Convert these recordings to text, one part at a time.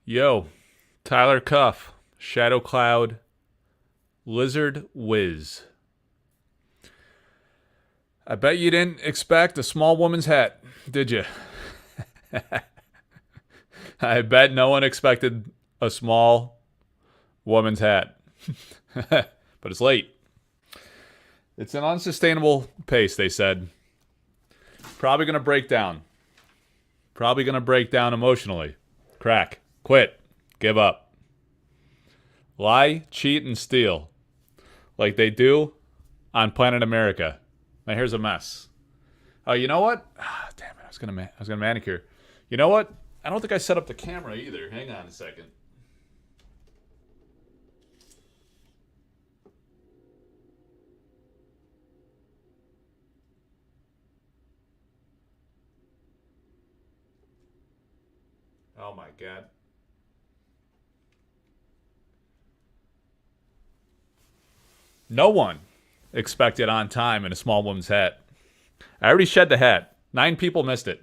Yo, Tyler Cuff, Shadow Cloud, Lizard Wiz. I bet you didn't expect a small woman's hat, did you? I bet no one expected a small woman's hat. But it's late. It's an unsustainable pace, they said. Probably going to break down. Probably going to break down emotionally. Crack. Quit. Give up. Lie, cheat, and steal. Like they do on Planet America. My hair's a mess. Oh, you know what? Damn it! I was gonna manicure. You know what? I don't think I set up the camera either. Hang on a second. Oh my god. No one expected on time in a small woman's hat. I already shed the hat. 9 people missed it.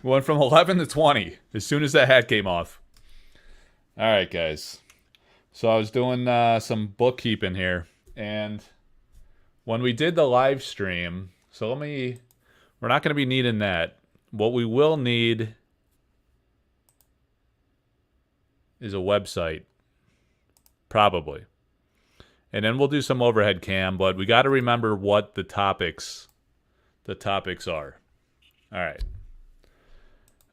We went from 11 to 20 as soon as that hat came off. All right, guys. So I was doing some bookkeeping here, and when we did the live stream, we're not going to be needing that. What we will need is a website, probably. And then we'll do some overhead cam, but we got to remember what the topics are. All right.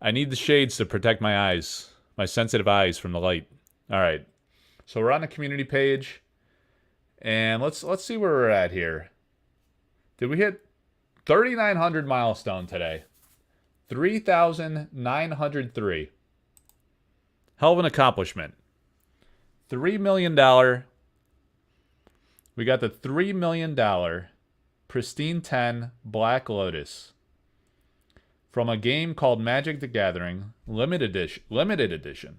I need the shades to protect my eyes, my sensitive eyes from the light. All right. So we're on the community page, and let's see where we're at here. Did we hit 3,900 milestone today? 3,903. Hell of an accomplishment. $3 million. We got the $3 million Pristine 10 Black Lotus from a game called Magic the Gathering Limited Edition.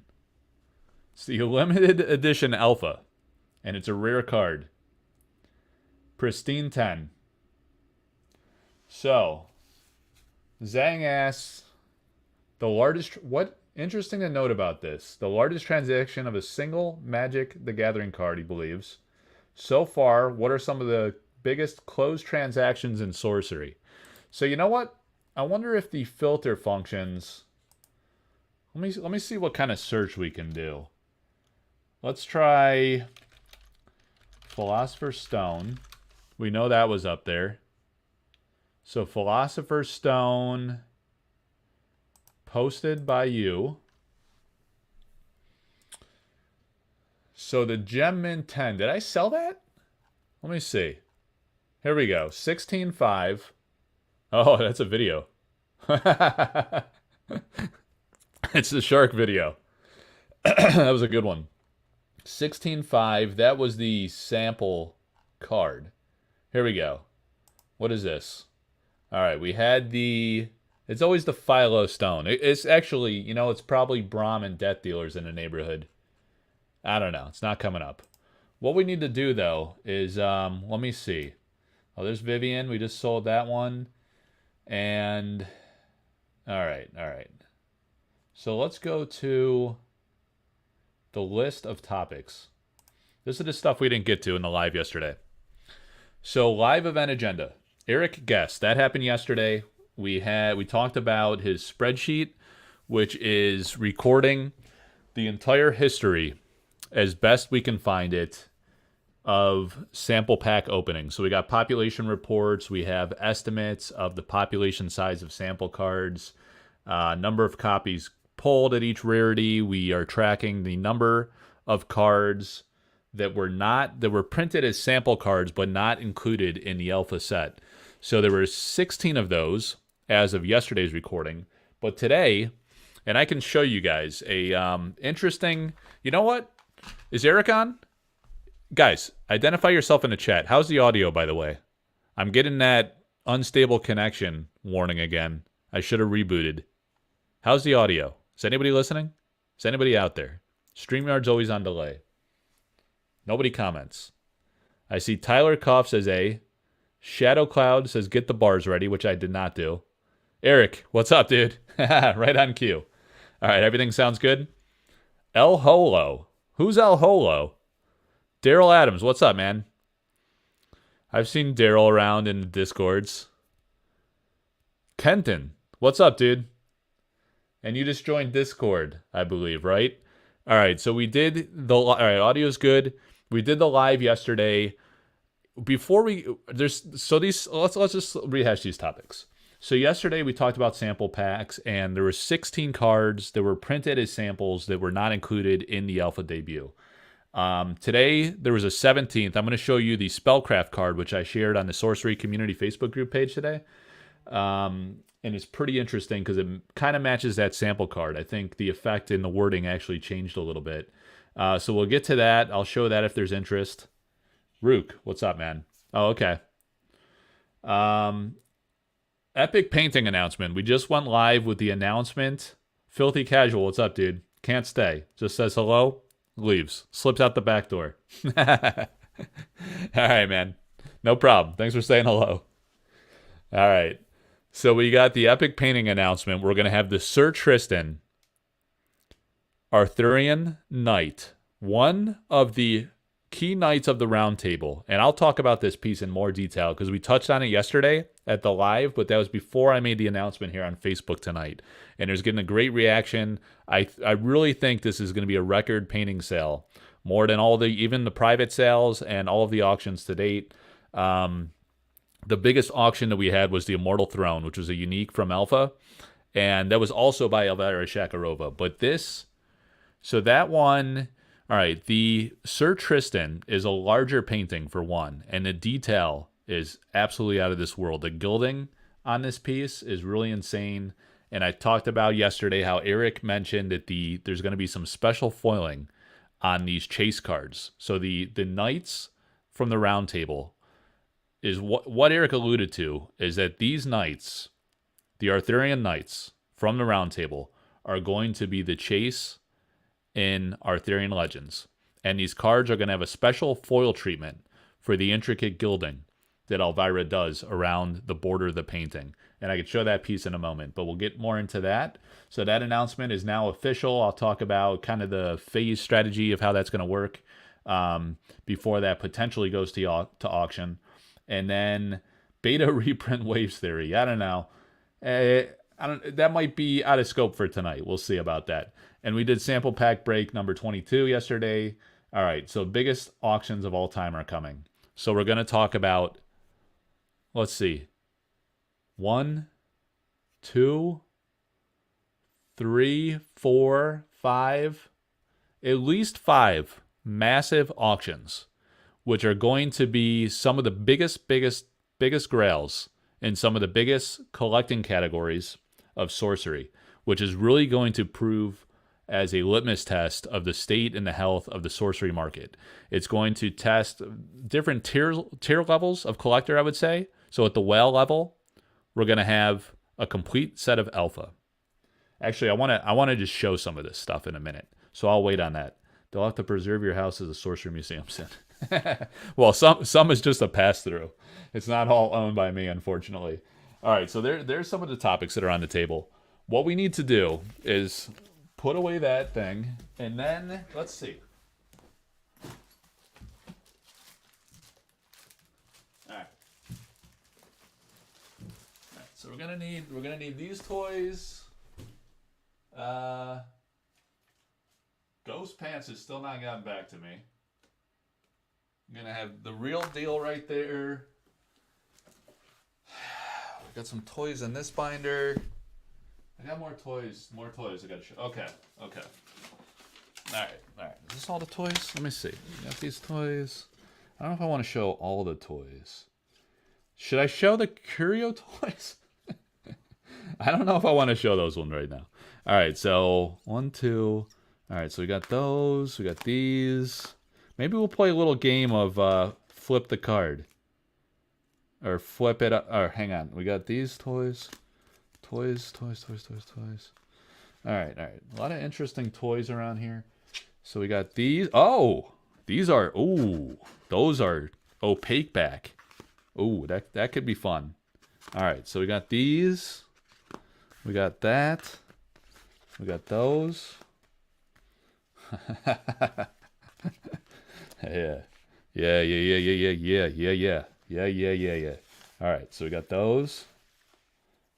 It's the limited edition alpha, and it's a rare card. Pristine 10. So, Zhang asks, what interesting to note about this, the largest transaction of a single Magic the Gathering card, he believes. So far, what are some of the biggest closed transactions in Sorcery? So you know what? I wonder if the filter functions... Let me see what kind of search we can do. Let's try Philosopher's Stone. We know that was up there. So Philosopher's Stone, posted by you. So the Gem Mint 10, did I sell that? Let me see. Here we go, 16.5. Oh, that's a video. It's the shark video. That was a good one. 16.5, that was the sample card. Here we go. What is this? All right, we had it's always the Philo Stone. It's actually, it's probably Brahm and Death Dealers in the neighborhood. I don't know. It's not coming up. What we need to do, though, is, let me see. Oh, there's Vivian. We just sold that one. And, all right. So let's go to the list of topics. This is the stuff we didn't get to in the live yesterday. So, live event agenda. Eric guessed. That happened yesterday. We talked about his spreadsheet, which is recording the entire history as best we can find it of sample pack openings. So we got population reports. We have estimates of the population size of sample cards, number of copies pulled at each rarity. We are tracking the number of cards that were printed as sample cards but not included in the alpha set. So there were 16 of those as of yesterday's recording. But today, and I can show you guys a interesting. You know what? Is Eric on? Guys, identify yourself in the chat. How's the audio, by the way? I'm getting that unstable connection warning again. I should have rebooted. How's the audio? Is anybody listening? Is anybody out there? StreamYard's always on delay. Nobody comments. I see Tyler Koff says A. Shadow Cloud says get the bars ready, which I did not do. Eric, what's up, dude? Right on cue. All right, everything sounds good? El Holo. Who's El Holo? Daryl Adams. What's up, man? I've seen Daryl around in the Discords. Kenton. What's up, dude? And you just joined Discord, I believe, right? All right, so we did the... All right, audio's good. We did the live yesterday. Before we... There's... So these... Let's just rehash these topics. So yesterday we talked about sample packs, and there were 16 cards that were printed as samples that were not included in the alpha debut. Today there was a 17th. I'm going to show you the Spellcraft card, which I shared on the Sorcery Community Facebook group page today. And it's pretty interesting because it kind of matches that sample card. I think the effect in the wording actually changed a little bit. So we'll get to that. I'll show that if there's interest. Rook, what's up, man? Oh, okay. Epic painting announcement. We just went live with the announcement. Filthy Casual, what's up, dude? Can't stay. Just says hello, leaves. Slips out the back door. All right, man. No problem. Thanks for saying hello. All right. So we got the epic painting announcement. We're going to have the Sir Tristan Arthurian Knight, one of the key knights of the round table. And I'll talk about this piece in more detail because we touched on it yesterday at the live, but that was before I made the announcement here on Facebook tonight. And there's getting a great reaction. I really think this is going to be a record painting sale, more than even the private sales and all of the auctions to date. The biggest auction that we had was the Immortal Throne, which was a unique from Alpha. And that was also by Elvira Shakarova. But so that one, all right, the Sir Tristan is a larger painting for one. And the detail is absolutely out of this world. The gilding on this piece is really insane. And I talked about yesterday how Eric mentioned that there's going to be some special foiling on these chase cards. So the knights from the round table is what Eric alluded to is that these knights, the Arthurian knights from the round table, are going to be the chase in Arthurian Legends. And these cards are going to have a special foil treatment for the intricate gilding that Elvira does around the border of the painting. And I could show that piece in a moment, but we'll get more into that. So that announcement is now official. I'll talk about kind of the phase strategy of how that's going to work before that potentially goes to auction. And then beta reprint waves theory. I don't know. That might be out of scope for tonight. We'll see about that. And we did sample pack break number 22 yesterday. All right, so biggest auctions of all time are coming. So we're going to talk about, let's see, 1, 2, 3, 4, 5, at least 5 massive auctions, which are going to be some of the biggest grails in some of the biggest collecting categories of sorcery, which is really going to prove as a litmus test of the state and the health of the sorcery market. It's going to test different tier levels of collector, I would say. So at the whale level, we're going to have a complete set of alpha. Actually, I want to just show some of this stuff in a minute. So I'll wait on that. They'll have to preserve your house as a sorcery museum soon. Well, some is just a pass-through. It's not all owned by me, unfortunately. All right, so there's some of the topics that are on the table. What we need to do is put away that thing, and then let's see. All right. So we're gonna need these toys. Ghost Pants has still not gotten back to me. I'm gonna have the real deal right there. We got some toys in this binder. I got more toys I gotta show. Okay. All right. Is this all the toys? Let me see. We got these toys. I don't know if I want to show all the toys. Should I show the Curio toys? I don't know if I want to show those one right now. All right, so 1, 2. All right, so we got those. We got these. Maybe we'll play a little game of flip the card. Or flip it up. Or hang on. We got these toys. Toys. All right. A lot of interesting toys around here. So we got these. Oh, these are. Ooh, those are opaque back. Ooh, that could be fun. All right, so we got these. We got that. We got those. Yeah. Yeah, yeah, yeah, yeah, yeah, yeah, yeah, yeah, yeah, yeah, yeah. All right, so we got those,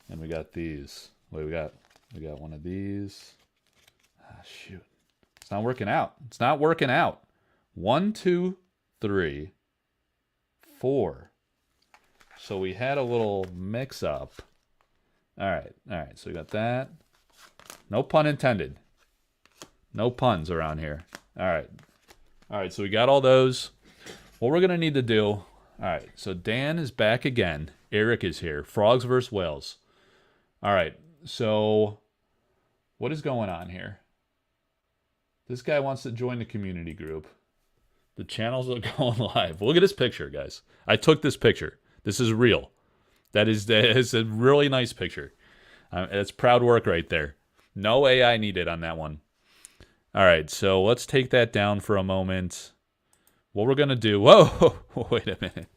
and we got these. Wait, we got one of these. Ah, shoot, it's not working out. It's not working out. 1, 2, 3, 4. So we had a little mix-up. All right. So we got that. No pun intended. No puns around here. All right. So we got all those. What we're gonna need to do. All right. So Dan is back again. Eric is here. Frogs versus whales. All right. So what is going on here? This guy wants to join the community group. The channels are going live. Look at this picture, guys. I took this picture. This is real. That is a really nice picture. It's proud work right there. No AI needed on that one. All right, so let's take that down for a moment. What we're going to do... Whoa! Wait a minute.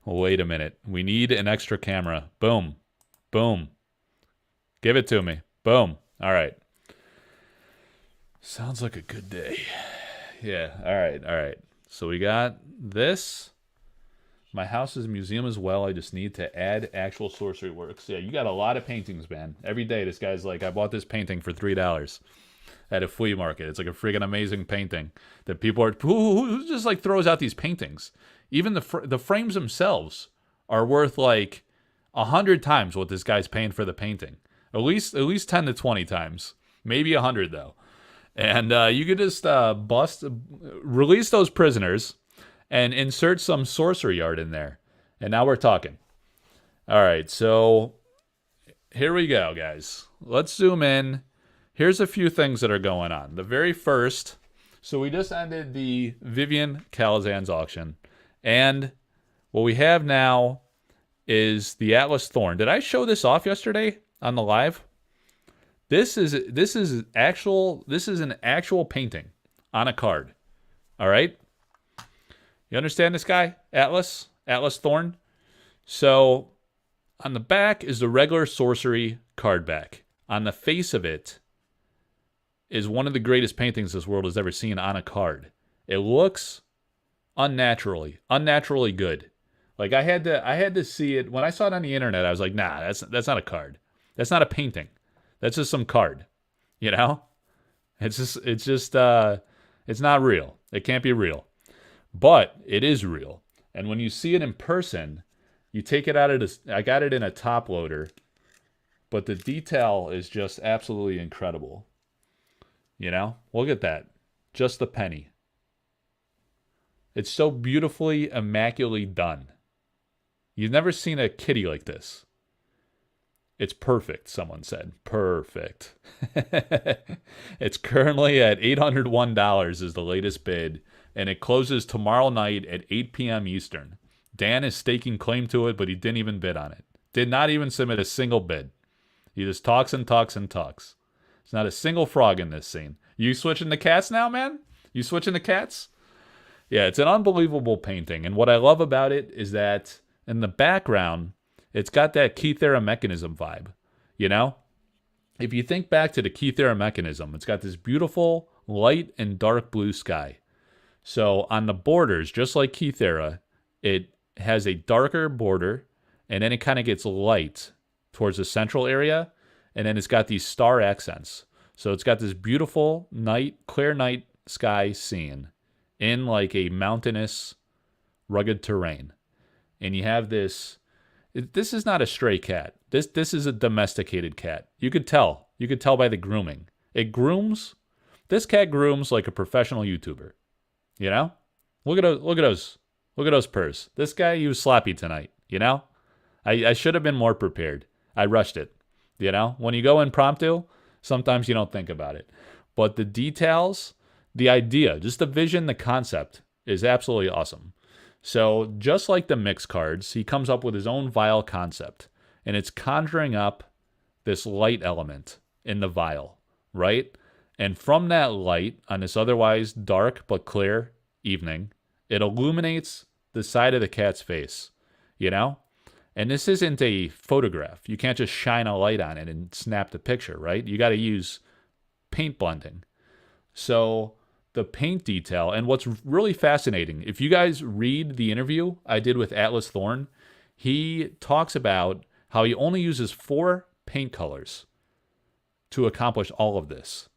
Wait a minute. We need an extra camera. Boom. Boom. Give it to me. Boom. All right. Sounds like a good day. Yeah, all right. So we got this. My house is a museum as well. I just need to add actual sorcery works. Yeah, you got a lot of paintings, man. Every day this guy's like, I bought this painting for $3 at a flea market. It's like a freaking amazing painting that people are... Who just like throws out these paintings? Even the frames themselves are worth like 100 times what this guy's paying for the painting. At least 10 to 20 times. Maybe 100 though. And you could just release those prisoners and insert some sorcery art in there. And now we're talking. All right, so here we go, guys. Let's zoom in. Here's a few things that are going on. The very first, so we just ended the Vivian Calazan's auction. And what we have now is the Atlas Thorne. Did I show this off yesterday on the live? This is an actual painting on a card. All right? You understand this guy? Atlas Thorne. So on the back is the regular sorcery card back. On the face of it is one of the greatest paintings this world has ever seen on a card. It looks unnaturally good. Like I had to see it when I saw it on the internet. I was like, nah, that's not a card. That's not a painting. That's just some card, you know? It's not real. It can't be real. But it is real. And when you see it in person, you take it out of this. I got it in a top loader, but the detail is just absolutely incredible. You know? Look at that. Just the penny. It's so beautifully, immaculately done. You've never seen a kitty like this. It's perfect, someone said. Perfect. It's currently at $801 is the latest bid, and it closes tomorrow night at 8 p.m. Eastern. Dan is staking claim to it, but he didn't even bid on it. Did not even submit a single bid. He just talks and talks and talks. There's not a single frog in this scene. You switching to cats now, man? You switching to cats? Yeah, it's an unbelievable painting, and what I love about it is that in the background, it's got that Kythera mechanism vibe, you know? If you think back to the Kythera mechanism, it's got this beautiful light and dark blue sky. So on the borders, just like Kythera, it has a darker border, and then it kind of gets light towards the central area, and then it's got these star accents. So it's got this beautiful night, clear night sky scene in like a mountainous, rugged terrain. And you have this... This is not a stray cat. This is a domesticated cat. You could tell. You could tell by the grooming. It grooms. This cat grooms like a professional YouTuber. You know? Look at those purrs. This guy, he was sloppy tonight. You know? I should have been more prepared. I rushed it. You know? When you go impromptu, sometimes you don't think about it. But the details, the idea, just the vision, the concept is absolutely awesome. So just like the mix cards, he comes up with his own vial concept. And it's conjuring up this light element in the vial, right? And from that light, on this otherwise dark but clear evening, it illuminates the side of the cat's face, you know? And this isn't a photograph. You can't just shine a light on it and snap the picture, right? You got to use paint blending. So the paint detail. And what's really fascinating, if you guys read the interview I did with Atlas Thorne, he talks about how he only uses 4 paint colors to accomplish all of this.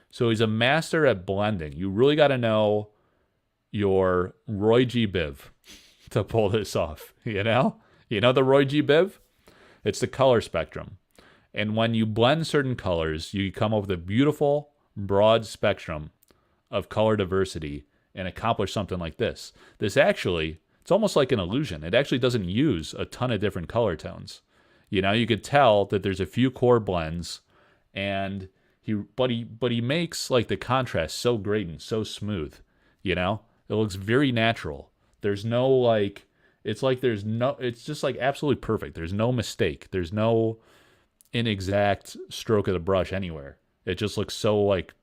So he's a master at blending. You really got to know your Roy G. Biv to pull this off, you know? You know the Roy G. Biv? It's the color spectrum. And when you blend certain colors, you come up with a beautiful, broad spectrum of color diversity and accomplish something like this. This actually, it's almost like an illusion. It actually doesn't use a ton of different color tones. You know, you could tell that there's a few core blends, and he makes like the contrast so great and so smooth. You know, it looks very natural. There's no like, it's just like absolutely perfect. There's no mistake. There's no inexact stroke of the brush anywhere. It just looks so like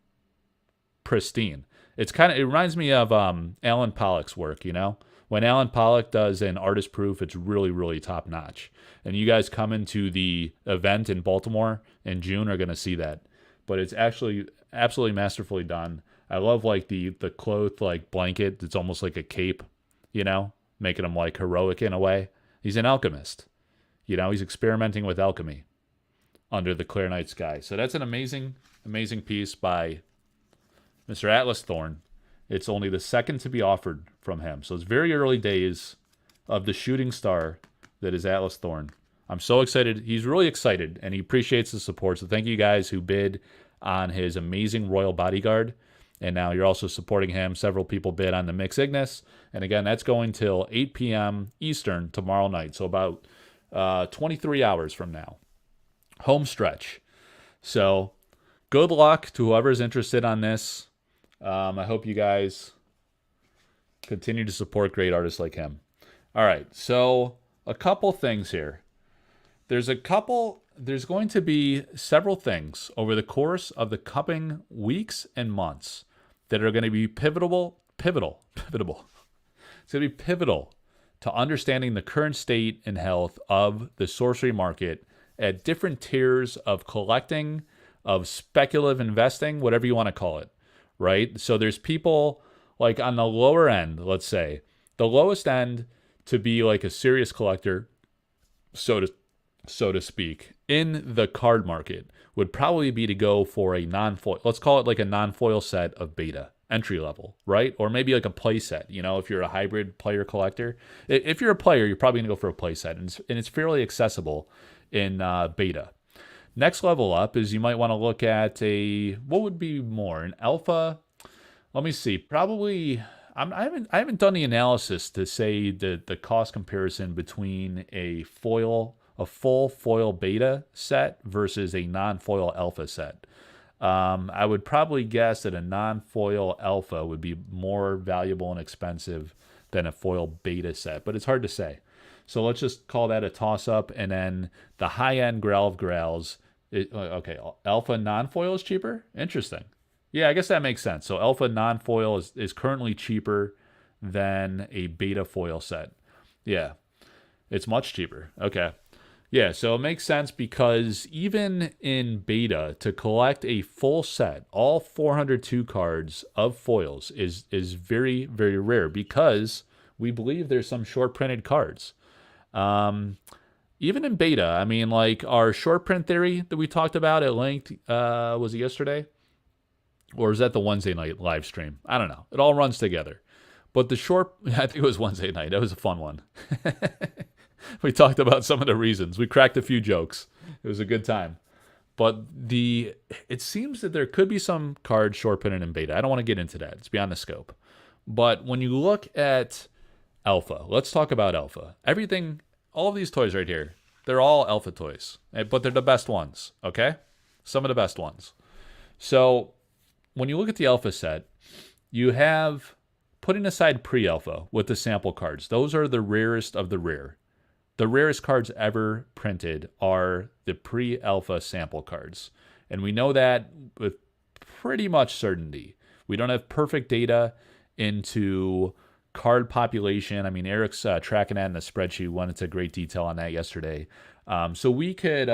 pristine. It reminds me of Alan Pollock's work, you know? When Alan Pollock does an artist proof, it's really, really top notch. And you guys come into the event in Baltimore in June are going to see that. But it's actually absolutely masterfully done. I love like the cloth like blanket. It's almost like a cape, you know, making him like heroic in a way. He's an alchemist. You know, he's experimenting with alchemy under the clear night sky. So that's an amazing, amazing piece by Mr. Atlas Thorne. It's only the second to be offered from him. So it's very early days of the shooting star that is Atlas Thorne. I'm so excited. He's really excited, and he appreciates the support. So thank you guys who bid on his amazing Royal Bodyguard. And now you're also supporting him. Several people bid on the Mix Ignis. And again, that's going till 8 p.m. Eastern tomorrow night. So about 23 hours from now. Home stretch. So good luck to whoever's interested on this. I hope you guys continue to support great artists like him. All right, so a couple things here. There's going to be several things over the course of the coming weeks and months that are going to be pivotal. It's going to be pivotal to understanding the current state and health of the sorcery market at different tiers of collecting, of speculative investing, whatever you want to call it. Right? So there's people like on the lower end, let's say, the lowest end to be like a serious collector, so to speak, in the card market would probably be to go for a non-foil, let's call it like a non-foil set of beta, entry level, right? Or maybe like a play set, you know, if you're a hybrid player collector. If you're a player, you're probably going to go for a play set, and it's fairly accessible in beta. Next level up is you might want to look at what would be more, an alpha? Let me see. Probably, I haven't done the analysis to say the cost comparison between a full foil beta set versus a non-foil alpha set. I would probably guess that a non-foil alpha would be more valuable and expensive than a foil beta set, but it's hard to say. So let's just call that a toss-up, and then the high-end grail of grails. Okay, alpha non-foil is cheaper? Interesting. Yeah, I guess that makes sense. So alpha non-foil is currently cheaper than a beta foil set. Yeah, it's much cheaper. Okay. Yeah, so it makes sense because even in beta, to collect a full set, all 402 cards of foils is very, very rare because we believe there's some short-printed cards. Even in beta, I mean, like our short print theory that we talked about at length, was it yesterday? Or is that the Wednesday night live stream? I don't know. It all runs together. But I think it was Wednesday night. That was a fun one. We talked about some of the reasons. We cracked a few jokes. It was a good time. But it seems that there could be some cards short printed in beta. I don't want to get into that. It's beyond the scope. But when you look at alpha, let's talk about alpha. All of these toys right here, they're all alpha toys, but they're the best ones, okay? Some of the best ones. So when you look at the alpha set, you have, putting aside pre-alpha with the sample cards, those are the rarest of the rare. The rarest cards ever printed are the pre-alpha sample cards. And we know that with pretty much certainty. We don't have perfect data into card population. I mean, Eric's tracking that in the spreadsheet. Went into great detail on that yesterday. So we could,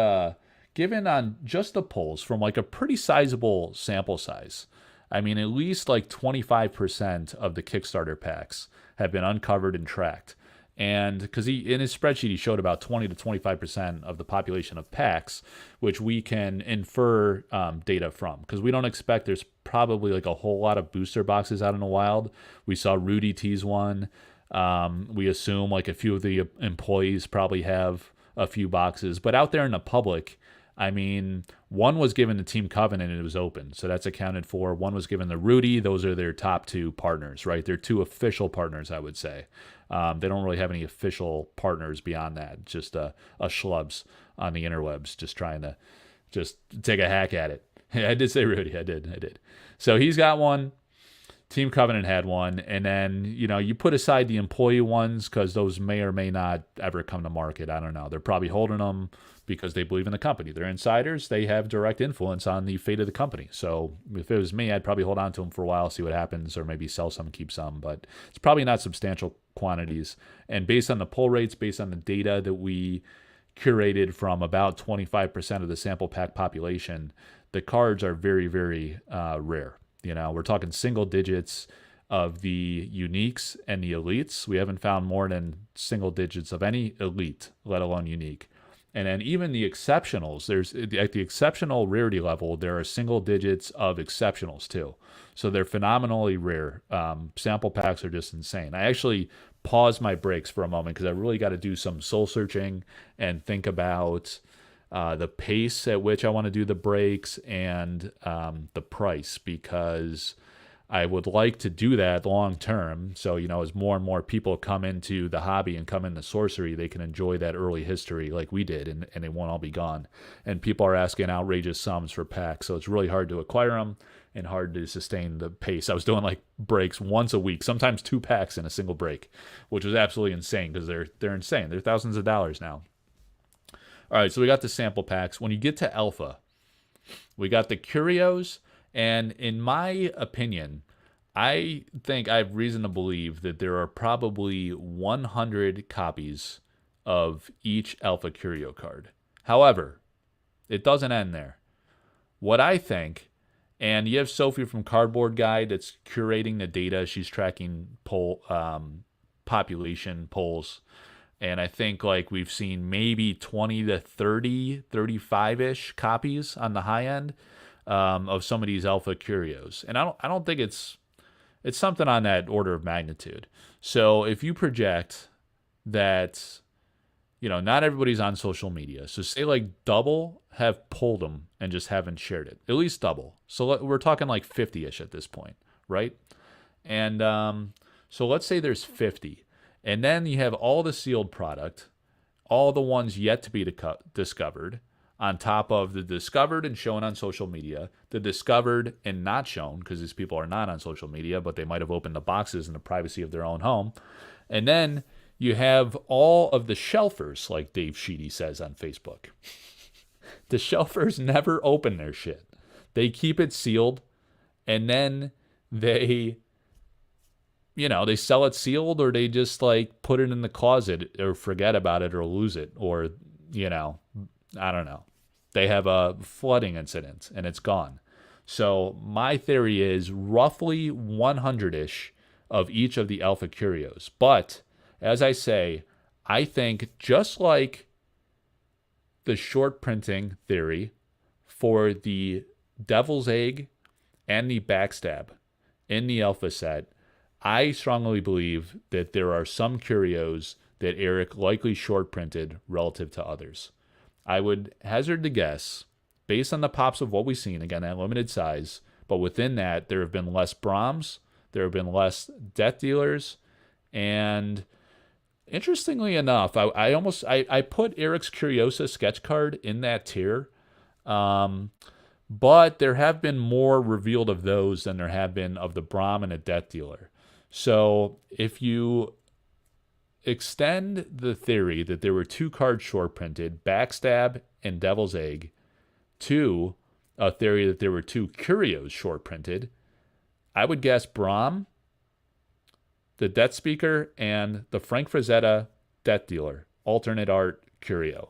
given on just the polls from like a pretty sizable sample size, I mean, at least like 25% of the Kickstarter packs have been uncovered and tracked. And because he in his spreadsheet he showed about 20 to 25% of the population of packs, which we can infer data from, because we don't expect there's probably like a whole lot of booster boxes out in the wild. We saw Rudy tease one. We assume like a few of the employees probably have a few boxes, but out there in the public, I mean, one was given to Team Covenant and it was open, so that's accounted for. One was given to Rudy. Those are their top two partners, right? They're two official partners, I would say. They don't really have any official partners beyond that. Just a schlubs on the interwebs just trying to just take a hack at it. I did say Rudy. I did. So he's got one. Team Covenant had one. And then, you put aside the employee ones because those may or may not ever come to market. I don't know. They're probably holding them because they believe in the company. They're insiders. They have direct influence on the fate of the company. So if it was me, I'd probably hold on to them for a while, see what happens, or maybe sell some, keep some. But it's probably not substantial quantities. And based on the pull rates, based on the data that we curated from about 25% of the sample pack population, the cards are very, very rare. We're talking single digits of the uniques and the elites. We haven't found more than single digits of any elite, let alone unique. And then even the exceptionals, there's at the exceptional rarity level, there are single digits of exceptionals too. So they're phenomenally rare. Sample packs are just insane. I actually paused my breaks for a moment because I really got to do some soul searching and think about the pace at which I want to do the breaks and the price, because I would like to do that long term. So, as more and more people come into the hobby and come into sorcery, they can enjoy that early history like we did, and it won't all be gone. And people are asking outrageous sums for packs, so it's really hard to acquire them and hard to sustain the pace. I was doing like breaks once a week, sometimes 2 packs in a single break, which was absolutely insane because they're insane. They're thousands of dollars now. All right, so we got the sample packs. When you get to alpha, we got the curios, and in my opinion, I think I have reason to believe that there are probably 100 copies of each alpha curio card. However, it doesn't end there. What I think, and you have Sophie from Cardboard Guide that's curating the data. She's tracking population polls. And I think like we've seen maybe 20 to 30, 35-ish copies on the high end of some of these alpha curios. And I don't think it's something on that order of magnitude. So if you project that, not everybody's on social media. So say like double have pulled them and just haven't shared it. At least double. So we're talking like 50-ish at this point, right? And so let's say there's 50. And then you have all the sealed product, all the ones yet to be discovered, on top of the discovered and shown on social media, the discovered and not shown, because these people are not on social media, but they might have opened the boxes in the privacy of their own home. And then you have all of the shelfers, like Dave Sheedy says on Facebook. The shelfers never open their shit. They keep it sealed, and then they sell it sealed, or they just like put it in the closet or forget about it or lose it, or, I don't know. They have a flooding incident and it's gone. So my theory is roughly 100-ish of each of the alpha curios. But as I say, I think just like the short printing theory for the Devil's Egg and the Backstab in the alpha set, I strongly believe that there are some curios that Eric likely short printed relative to others. I would hazard to guess, based on the pops of what we've seen, again, at limited size, but within that, there have been less Brahms, there have been less Death Dealers, and interestingly enough, I put Eric's Curiosa sketch card in that tier, but there have been more revealed of those than there have been of the Brahm and a Death Dealer. So if you extend the theory that there were 2 cards short printed, Backstab and Devil's Egg, to a theory that there were 2 curios short printed, I would guess Brahm, the Death Speaker, and the Frank Frazetta Death Dealer, alternate art curio.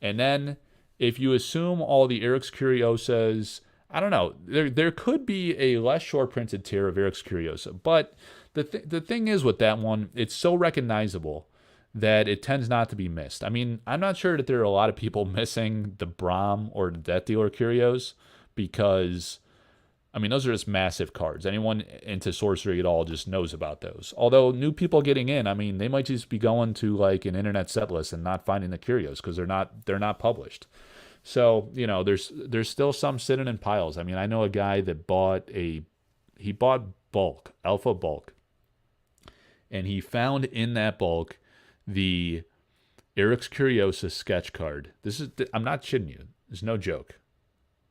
And then if you assume all the Eric's Curiosas, I don't know. There could be a less short printed tier of Eric's Curiosa, but the thing is with that one, it's so recognizable that it tends not to be missed. I mean, I'm not sure that there are a lot of people missing the Braum or the Death Dealer Curios because, I mean, those are just massive cards. Anyone into sorcery at all just knows about those. Although new people getting in, I mean, they might just be going to like an internet set list and not finding the Curios because they're not published. So, you know, there's still some sitting in piles. I mean, I know a guy that he bought bulk, alpha bulk, and he found in that bulk the Eric's Curiosa sketch card. I'm not shitting you. There's no joke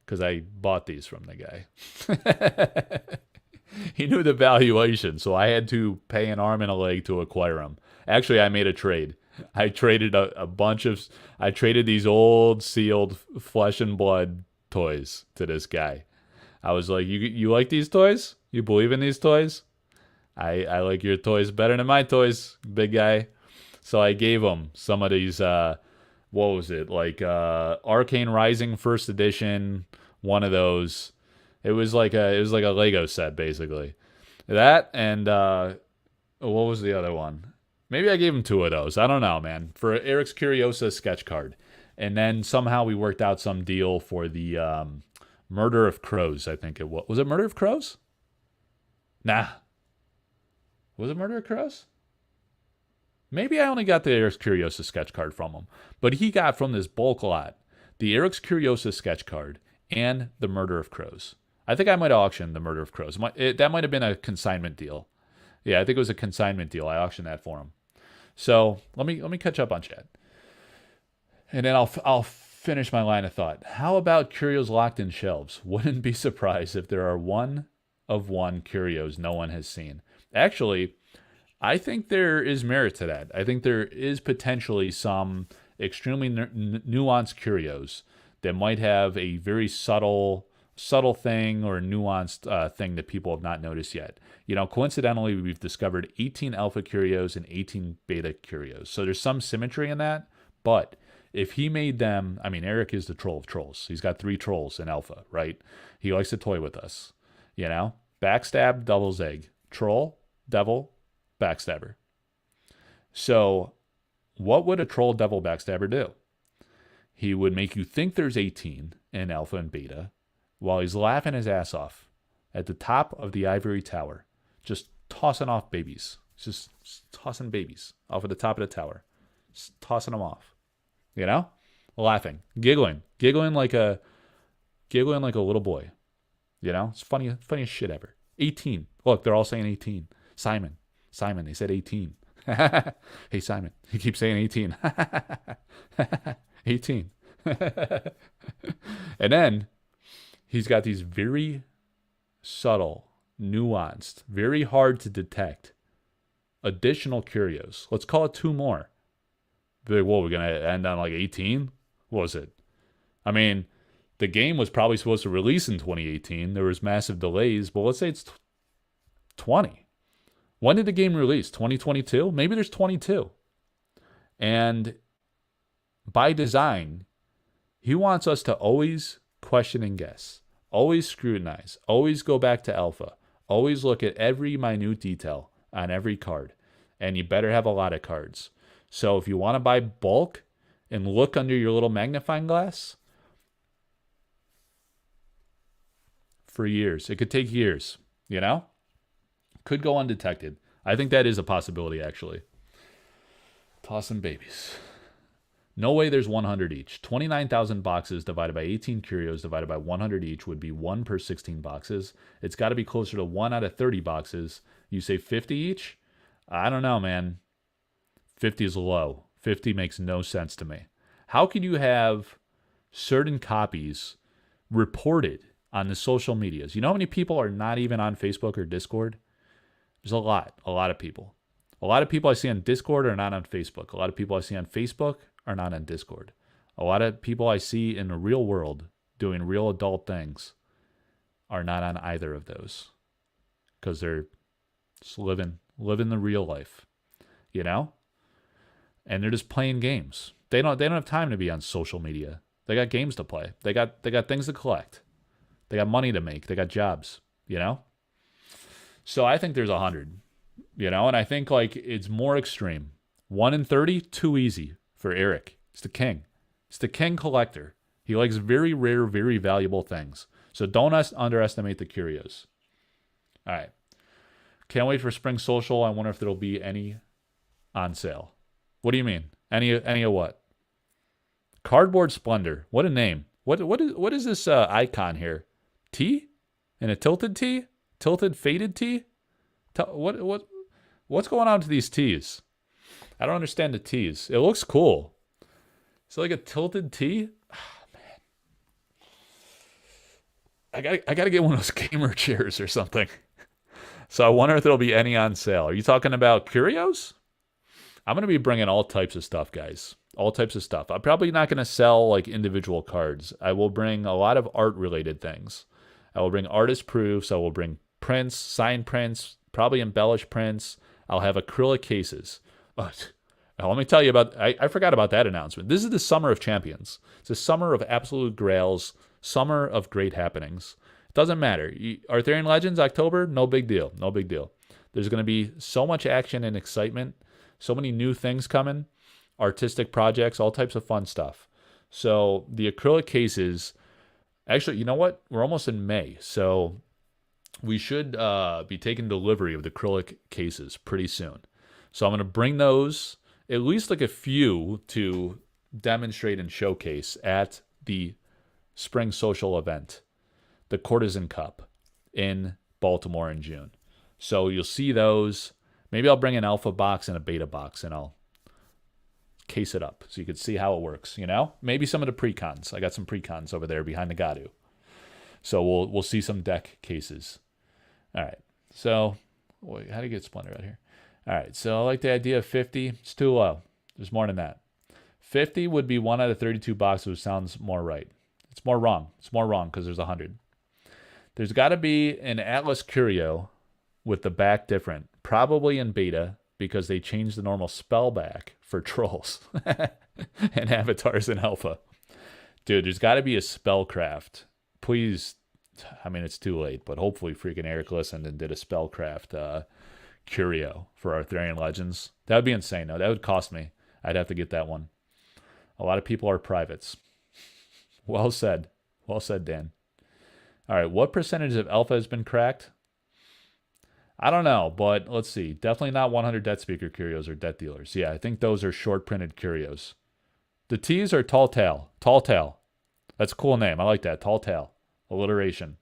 because I bought these from the guy. He knew the valuation, so I had to pay an arm and a leg to acquire them. Actually, I made a trade. I traded I traded these old sealed flesh and blood toys to this guy. I was like, you like these toys? You believe in these toys? I like your toys better than my toys, big guy. So I gave him some of these, what was it? Like Arcane Rising first edition, one of those. It was like a Lego set, basically. That and what was the other one? Maybe I gave him two of those. I don't know, man. For Eric's Curiosa sketch card. And then somehow we worked out some deal for the Murder of Crows, I think it was. Was it Murder of Crows? Nah. Was it Murder of Crows? Maybe I only got the Eric's Curiosa sketch card from him. But he got from this bulk lot the Eric's Curiosa sketch card and the Murder of Crows. I think I might auction the Murder of Crows. That might have been a consignment deal. Yeah, I think it was a consignment deal. I auctioned that for him. So let me catch up on chat, and then I'll finish my line of thought. How about curios locked in shelves? Wouldn't be surprised if there are one of one curios no one has seen. Actually, I think there is merit to that. I think there is potentially some extremely nuanced curios that might have a very subtle thing or nuanced thing that people have not noticed yet. You know, coincidentally, we've discovered 18 alpha curios and 18 beta curios. So there's some symmetry in that. But if he made them, I mean, Eric is the troll of trolls. He's got 3 trolls in alpha, right? He likes to toy with us. You know, backstab, devil's egg, troll, devil, backstabber. So what would a troll, devil, backstabber do? He would make you think there's 18 in alpha and beta, while he's laughing his ass off at the top of the ivory tower, just tossing off babies. Just tossing babies off at the top of the tower. Just tossing them off. You know? Laughing. Giggling like a little boy. You know? It's funniest shit ever. 18. Look, they're all saying 18. Simon, they said 18. Hey, Simon. He keeps saying 18. 18. And then he's got these very subtle, nuanced, very hard to detect additional curios. Let's call it 2 more. Be like, whoa, we're going to end on like 18? What was it? I mean, the game was probably supposed to release in 2018. There was massive delays, but let's say it's 20. When did the game release? 2022? Maybe there's 22. And by design, he wants us to always question and guess. Always scrutinize. Always go back to alpha. Always look at every minute detail on every card. And you better have a lot of cards. So if you want to buy bulk and look under your little magnifying glass, for years. It could take years, you know? Could go undetected. I think that is a possibility, actually. Tossing babies. No way there's 100 each. 29,000 boxes divided by 18 curios divided by 100 each would be 1 per 16 boxes. It's got to be closer to 1 out of 30 boxes. You say 50 each? I don't know, man. 50 is low. 50 makes no sense to me. How can you have certain copies reported on the social medias? You know how many people are not even on Facebook or Discord? There's a lot of people. A lot of people I see on Discord are not on Facebook. A lot of people I see on Facebook are not on Discord. A lot of people I see in the real world doing real adult things are not on either of those because they're just living the real life, you know? And they're just playing games. They don't have time to be on social media. They got games to play. They got things to collect. They got money to make. They got jobs, you know? So I think there's 100, you know? And I think, like, it's more extreme. 1 in 30, too easy for Eric. It's the king. It's the king collector. He likes very rare, very valuable things. So don't underestimate the curios. All right. Can't wait for Spring Social. I wonder if there'll be any on sale. What do you mean? Any of what? Cardboard Splendor. What a name. What is this icon here? T? And a tilted T? Tilted faded T? What's going on to these T's? I don't understand the T's. It looks cool. Is it like a tilted T? Oh, man. I gotta get one of those gamer chairs or something. So I wonder if there'll be any on sale. Are you talking about curios? I'm going to be bringing all types of stuff, guys. All types of stuff. I'm probably not going to sell like individual cards. I will bring a lot of art-related things. I will bring artist proofs. I will bring prints, signed prints, probably embellished prints. I'll have acrylic cases. But let me tell you about... I forgot about that announcement. This is the Summer of Champions. It's a summer of absolute grails. Summer of great happenings. It doesn't matter. Arthurian Legends, October, no big deal. No big deal. There's going to be so much action and excitement. So many new things coming, artistic projects, all types of fun stuff. So the acrylic cases, actually, you know what? We're almost in May, so we should be taking delivery of the acrylic cases pretty soon. So I'm going to bring those, at least like a few, to demonstrate and showcase at the Spring Social event, the Courtesan Cup in Baltimore in June. So you'll see those. Maybe I'll bring an alpha box and a beta box, and I'll case it up so you can see how it works, you know? Maybe some of the precons. I got some precons over there behind the Gadu. So we'll see some deck cases. All right. So, wait, how do you get Splendor out here? All right. So I like the idea of 50. It's too low. There's more than that. 50 would be 1 out of 32 boxes, which sounds more right. It's more wrong. It's more wrong because there's 100. There's got to be an Atlas Curio with the back different, probably in beta, because they changed the normal spell back for trolls and avatars in alpha. Dude, there's got to be a Spellcraft. Please, I mean, it's too late, but hopefully freaking Eric listened and did a Spellcraft Curio for Arthurian Legends. That would be insane, though. That would cost me. I'd have to get that one. A lot of people are privates. Well said. Well said, Dan. All right, what percentage of alpha has been cracked? I don't know, but let's see. Definitely not 100 Death Speaker Curios or Death Dealers. Yeah, I think those are short-printed Curios. The T's are Tall Tale. Tall Tale. That's a cool name. I like that. Tall Tale. Alliteration.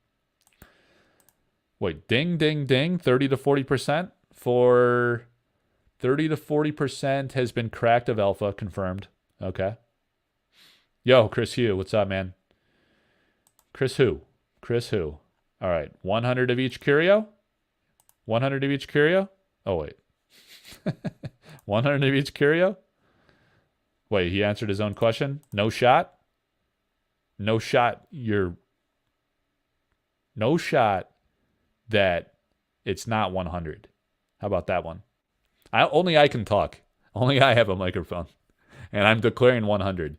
Wait, ding, ding, ding. 30 to 40%? For 30 to 40% has been cracked of alpha. Confirmed. Okay. Yo, Chris Hugh. What's up, man? Chris who? Chris who? All right. 100 of each Curio? 100 of each Curio? Oh, wait. 100 of each Curio? Wait, he answered his own question? No shot? No shot no shot that it's not 100. How about that one? Only I can talk. Only I have a microphone. And I'm declaring 100.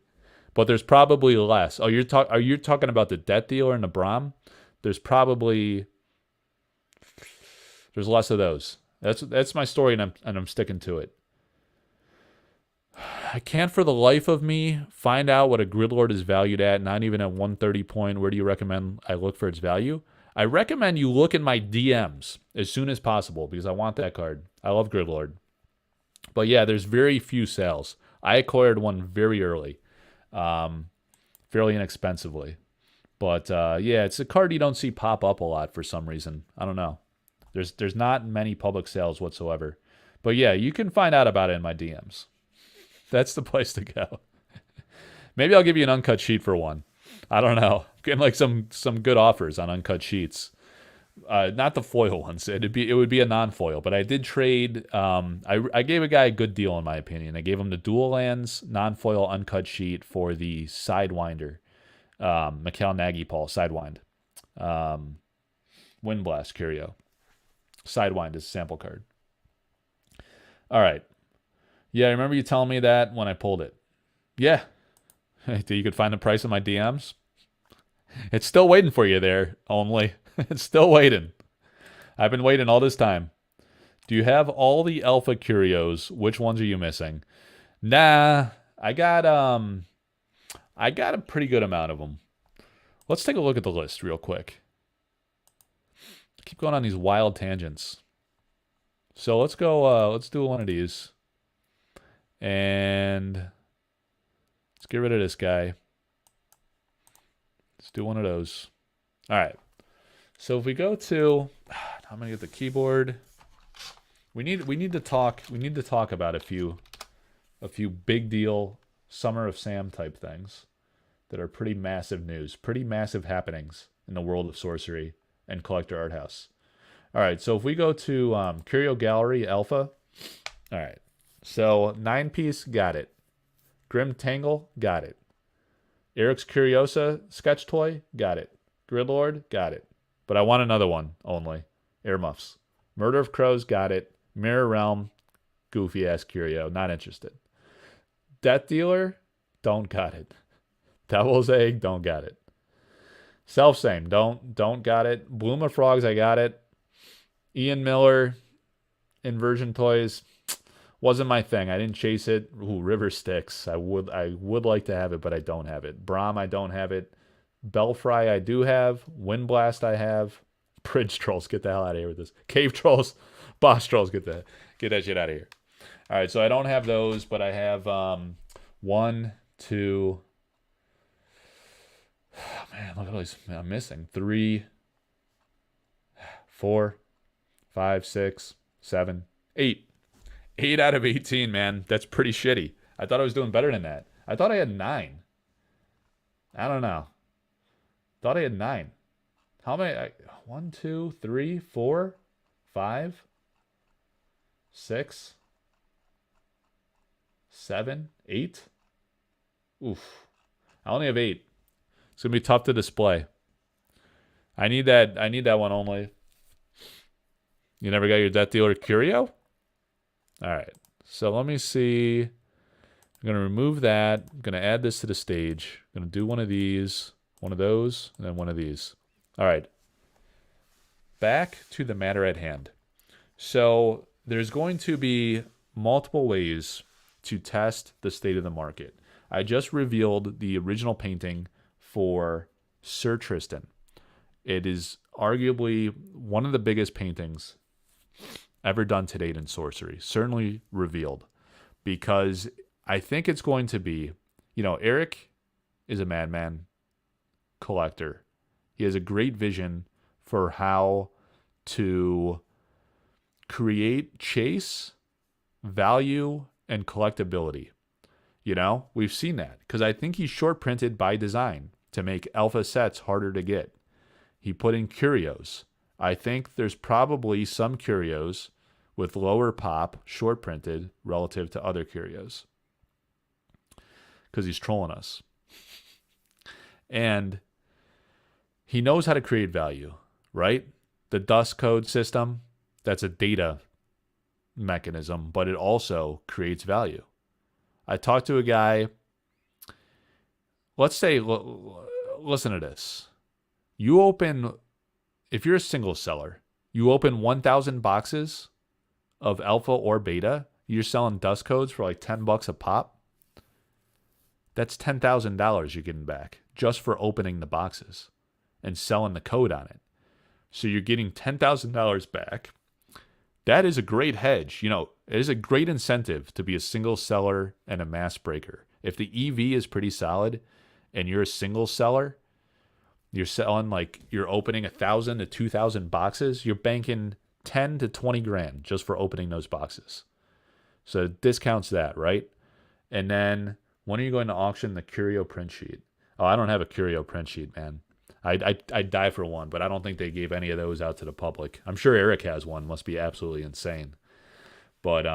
But there's probably less. Oh, are you talking about the Death Dealer and the Brahm? There's less of those. That's my story, and I'm sticking to it. I can't for the life of me find out what a Gridlord is valued at, not even at 130 point. Where do you recommend I look for its value? I recommend you look in my DMs as soon as possible because I want that card. I love Gridlord. But yeah, there's very few sales. I acquired one very early, fairly inexpensively. But yeah, it's a card you don't see pop up a lot for some reason. I don't know. There's not many public sales whatsoever. But yeah, you can find out about it in my DMs. That's the place to go. Maybe I'll give you an uncut sheet for one. I don't know. Getting like some good offers on uncut sheets. Not the foil ones. It would be a non-foil. But I did trade. I gave a guy a good deal in my opinion. I gave him the dual lands non-foil uncut sheet for the Sidewinder, Mikhail Nagy-Paul Sidewind, Windblast Curio. Sidewind is a sample card. All right. Yeah, I remember you telling me that when I pulled it. Yeah. You could find the price in my DMs. It's still waiting for you there, only. It's still waiting. I've been waiting all this time. Do you have all the alpha curios? Which ones are you missing? Nah, I got a pretty good amount of them. Let's take a look at the list real quick. Keep going on these wild tangents. So let's go, let's do one of these. And let's get rid of this guy. Let's do one of those. All right. So if we go to, I'm gonna get the keyboard. We need to talk about a few big deal Summer of Sam type things that are pretty massive news, pretty massive happenings in the world of sorcery and Collector Arthouse. All right, so if we go to Curio Gallery Alpha, all right, so 9-piece, got it. Grim Tangle, got it. Eric's Curiosa sketch toy, got it. Gridlord, got it. But I want another one only. Earmuffs. Murder of Crows, got it. Mirror Realm, goofy ass Curio, not interested. Death Dealer, don't got it. Devil's Egg, don't got it. Self Same, don't got it. Bloom of Frogs, I got it. Ian Miller, Inversion Toys, wasn't my thing. I didn't chase it. Ooh, River Styx, I would like to have it, but I don't have it. Brahm, I don't have it. Belfry, I do have. Windblast, I have. Bridge Trolls, get the hell out of here with this. Cave Trolls, Boss Trolls, get that shit out of here. All right, so I don't have those, but I have 1, 2. Oh, man, look at all these I'm missing. 3, 4, 5, 6, 7, 8. 8 out of 18, man. That's pretty shitty. I thought I was doing better than that. I thought I had 9. I don't know. Thought I had 9. How many? 1, 2, 3, 4, 5, 6, 7, 8. Oof. I only have 8. It's gonna be tough to display. I need that one only. You never got your Death Dealer Curio? Alright. So let me see. I'm gonna remove that. I'm gonna add this to the stage. I'm gonna do one of these, one of those, and then one of these. Alright. Back to the matter at hand. So there's going to be multiple ways to test the state of the market. I just revealed the original painting for Sir Tristan. It is arguably one of the biggest paintings ever done to date in sorcery. Certainly revealed. Because I think it's going to be, Eric is a madman collector. He has a great vision for how to create chase, value, and collectability. We've seen that because I think he's short printed by design to make alpha sets harder to get. He put in curios. I think there's probably some curios with lower pop, short printed relative to other curios because he's trolling us. And he knows how to create value, right? The dust code system, that's a data mechanism, but it also creates value. I talked to a guy, let's say, listen to this. If you're a single seller, you open 1,000 boxes of alpha or beta, you're selling dust codes for like $10 a pop. That's $10,000 you're getting back just for opening the boxes and selling the code on it. So you're getting $10,000 back. That is a great hedge. It is a great incentive to be a single seller and a mass breaker. If the EV is pretty solid and you're a single seller, you're selling you're opening 1,000 to 2,000 boxes, you're banking 10 to 20 grand just for opening those boxes. So it discounts that, right? And then when are you going to auction the Curio print sheet? Oh, I don't have a Curio print sheet, man. I'd die for one, but I don't think they gave any of those out to the public. I'm sure Eric has one. Must be absolutely insane. But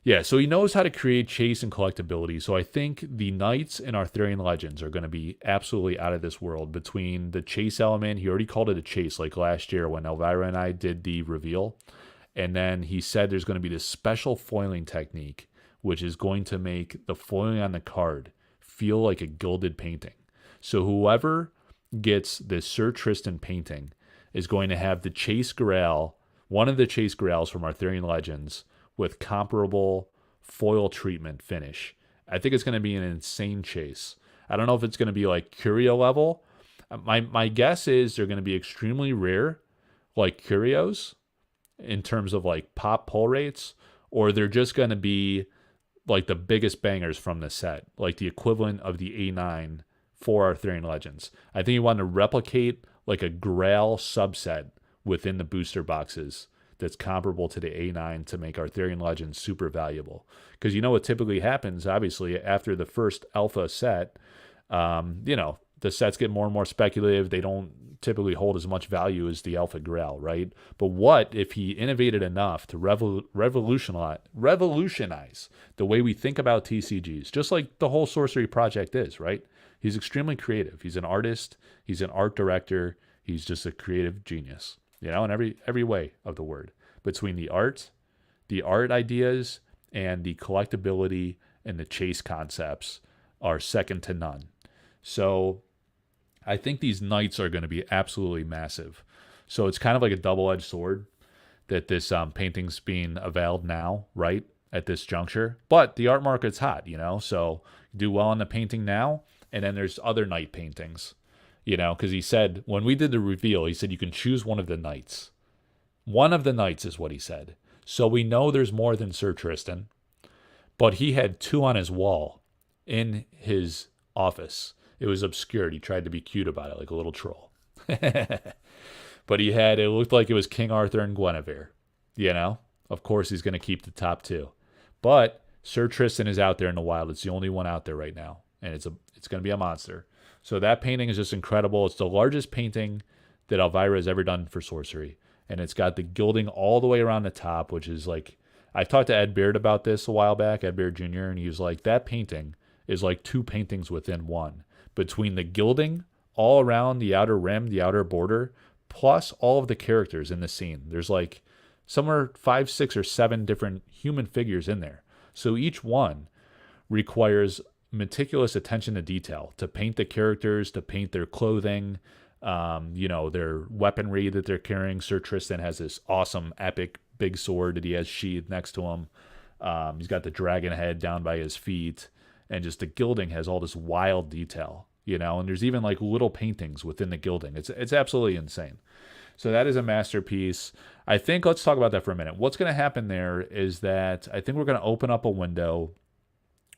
yeah, so he knows how to create chase and collectability. So I think the Knights and Arthurian Legends are going to be absolutely out of this world. Between the chase element, he already called it a chase, like last year when Elvira and I did the reveal. And then he said there's going to be this special foiling technique, which is going to make the foiling on the card feel like a gilded painting. So whoever gets this Sir Tristan painting is going to have the Chase Grail, one of the Chase Grails from Arthurian Legends, with comparable foil treatment finish. I think it's going to be an insane chase. I don't know if it's going to be like Curio level. My guess is they're going to be extremely rare, like Curios, in terms of like pop pull rates, or they're just going to be like the biggest bangers from the set, like the equivalent of the A9 for Arthurian Legends. I think you want to replicate like a Grail subset within the booster boxes that's comparable to the A9 to make Arthurian Legends super valuable. Because you know what typically happens, obviously, after the first alpha set, the sets get more and more speculative. They don't typically hold as much value as the alpha Grail, right? But what if he innovated enough to revolutionize the way we think about TCGs, just like the whole Sorcery project is, right? He's extremely creative. He's an artist. He's an art director. He's just a creative genius, in every way of the word. Between the art ideas, and the collectability and the chase concepts are second to none. So I think these knights are going to be absolutely massive. So it's kind of like a double-edged sword that this painting's being availed now, right, at this juncture. But the art market's hot, so do well on the painting now. And then there's other knight paintings, because he said, when we did the reveal, he said you can choose one of the knights. One of the knights is what he said. So we know there's more than Sir Tristan. But he had two on his wall in his office. It was obscured. He tried to be cute about it, like a little troll. But it looked like it was King Arthur and Guinevere. Of course he's going to keep the top two. But Sir Tristan is out there in the wild. It's the only one out there right now. And it's going to be a monster. So that painting is just incredible. It's the largest painting that Elvira has ever done for Sorcery. And it's got the gilding all the way around the top, which is like, I talked to Ed Beard about this a while back, Ed Beard Jr., and he was like, that painting is like two paintings within one. Between the gilding all around the outer rim, the outer border, plus all of the characters in the scene. There's like somewhere 5, 6, or 7 different human figures in there. So each one requires meticulous attention to detail to paint the characters, to paint their clothing, their weaponry that they're carrying. Sir Tristan has this awesome, epic, big sword that he has sheathed next to him. He's got the dragon head down by his feet. And just the gilding has all this wild detail, and there's even like little paintings within the gilding. It's absolutely insane. So that is a masterpiece. I think let's talk about that for a minute. What's going to happen there is that I think we're going to open up a window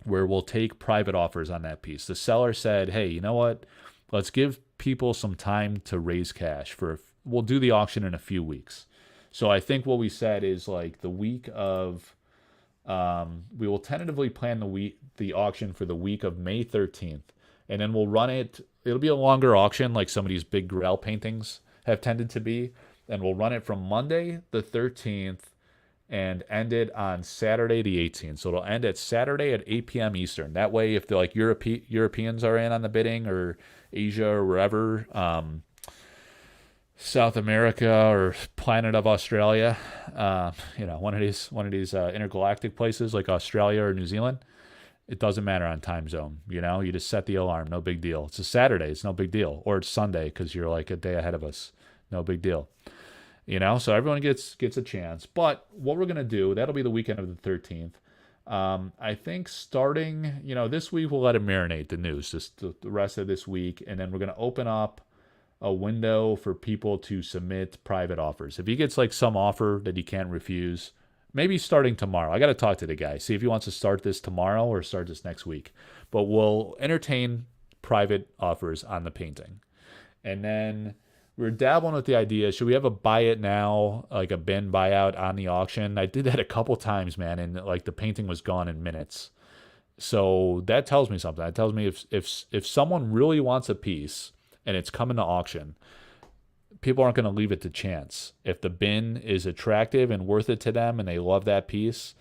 where we'll take private offers on that piece. The seller said, hey, you know what? Let's give people some time to raise cash we'll do the auction in a few weeks. So I think what we said is like the week of, we will tentatively plan the auction for the week of May 13th. And then we'll run it. It'll be a longer auction like some of these big Grail paintings have tended to be. And we'll run it from Monday the 13th and end it on Saturday the 18th. So it'll end at Saturday at 8 p.m. Eastern. That way, if the Europeans are in on the bidding, or Asia or wherever, South America or planet of Australia, one of these intergalactic places like Australia or New Zealand, it doesn't matter on time zone. You just set the alarm, no big deal. It's a Saturday, it's no big deal, or it's Sunday because you're like a day ahead of us, no big deal. So everyone gets a chance. But what we're gonna do, that'll be the weekend of the 13th. I think starting, this week we'll let it marinate, the news, just the rest of this week, and then we're gonna open up a window for people to submit private offers. If he gets like some offer that he can't refuse, maybe starting tomorrow. I got to talk to the guy, see if he wants to start this tomorrow or start this next week. But we'll entertain private offers on the painting. And then we're dabbling with the idea, should we have a buy it now, like a bin buyout on the auction? I did that a couple times, man, and like the painting was gone in minutes. So that tells me something. That tells me if someone really wants a piece and it's coming to auction, people aren't going to leave it to chance. If the bin is attractive and worth it to them and they love that piece,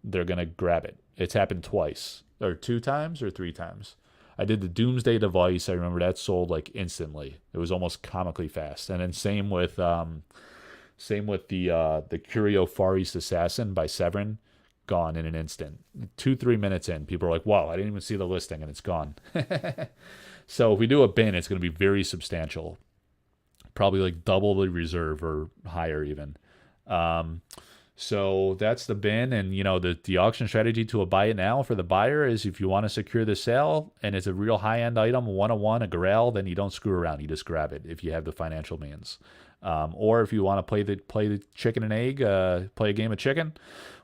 they're going to grab it. It's happened twice, or 2 times, or 3 times. I did the Doomsday Device. I remember that sold like instantly. It was almost comically fast. And then same with the Curio Far East Assassin by Severin, gone in an instant. 2-3 minutes in, people are like, wow, I didn't even see the listing, and it's gone. So if we do a bin, it's going to be very substantial, probably like double the reserve or higher even. Um, so that's the bin, and the auction strategy to a buy it now for the buyer is if you want to secure the sale and it's a real high end item, 101, a grail, then you don't screw around, you just grab it if you have the financial means. Or if you want to play the chicken and egg, play a game of chicken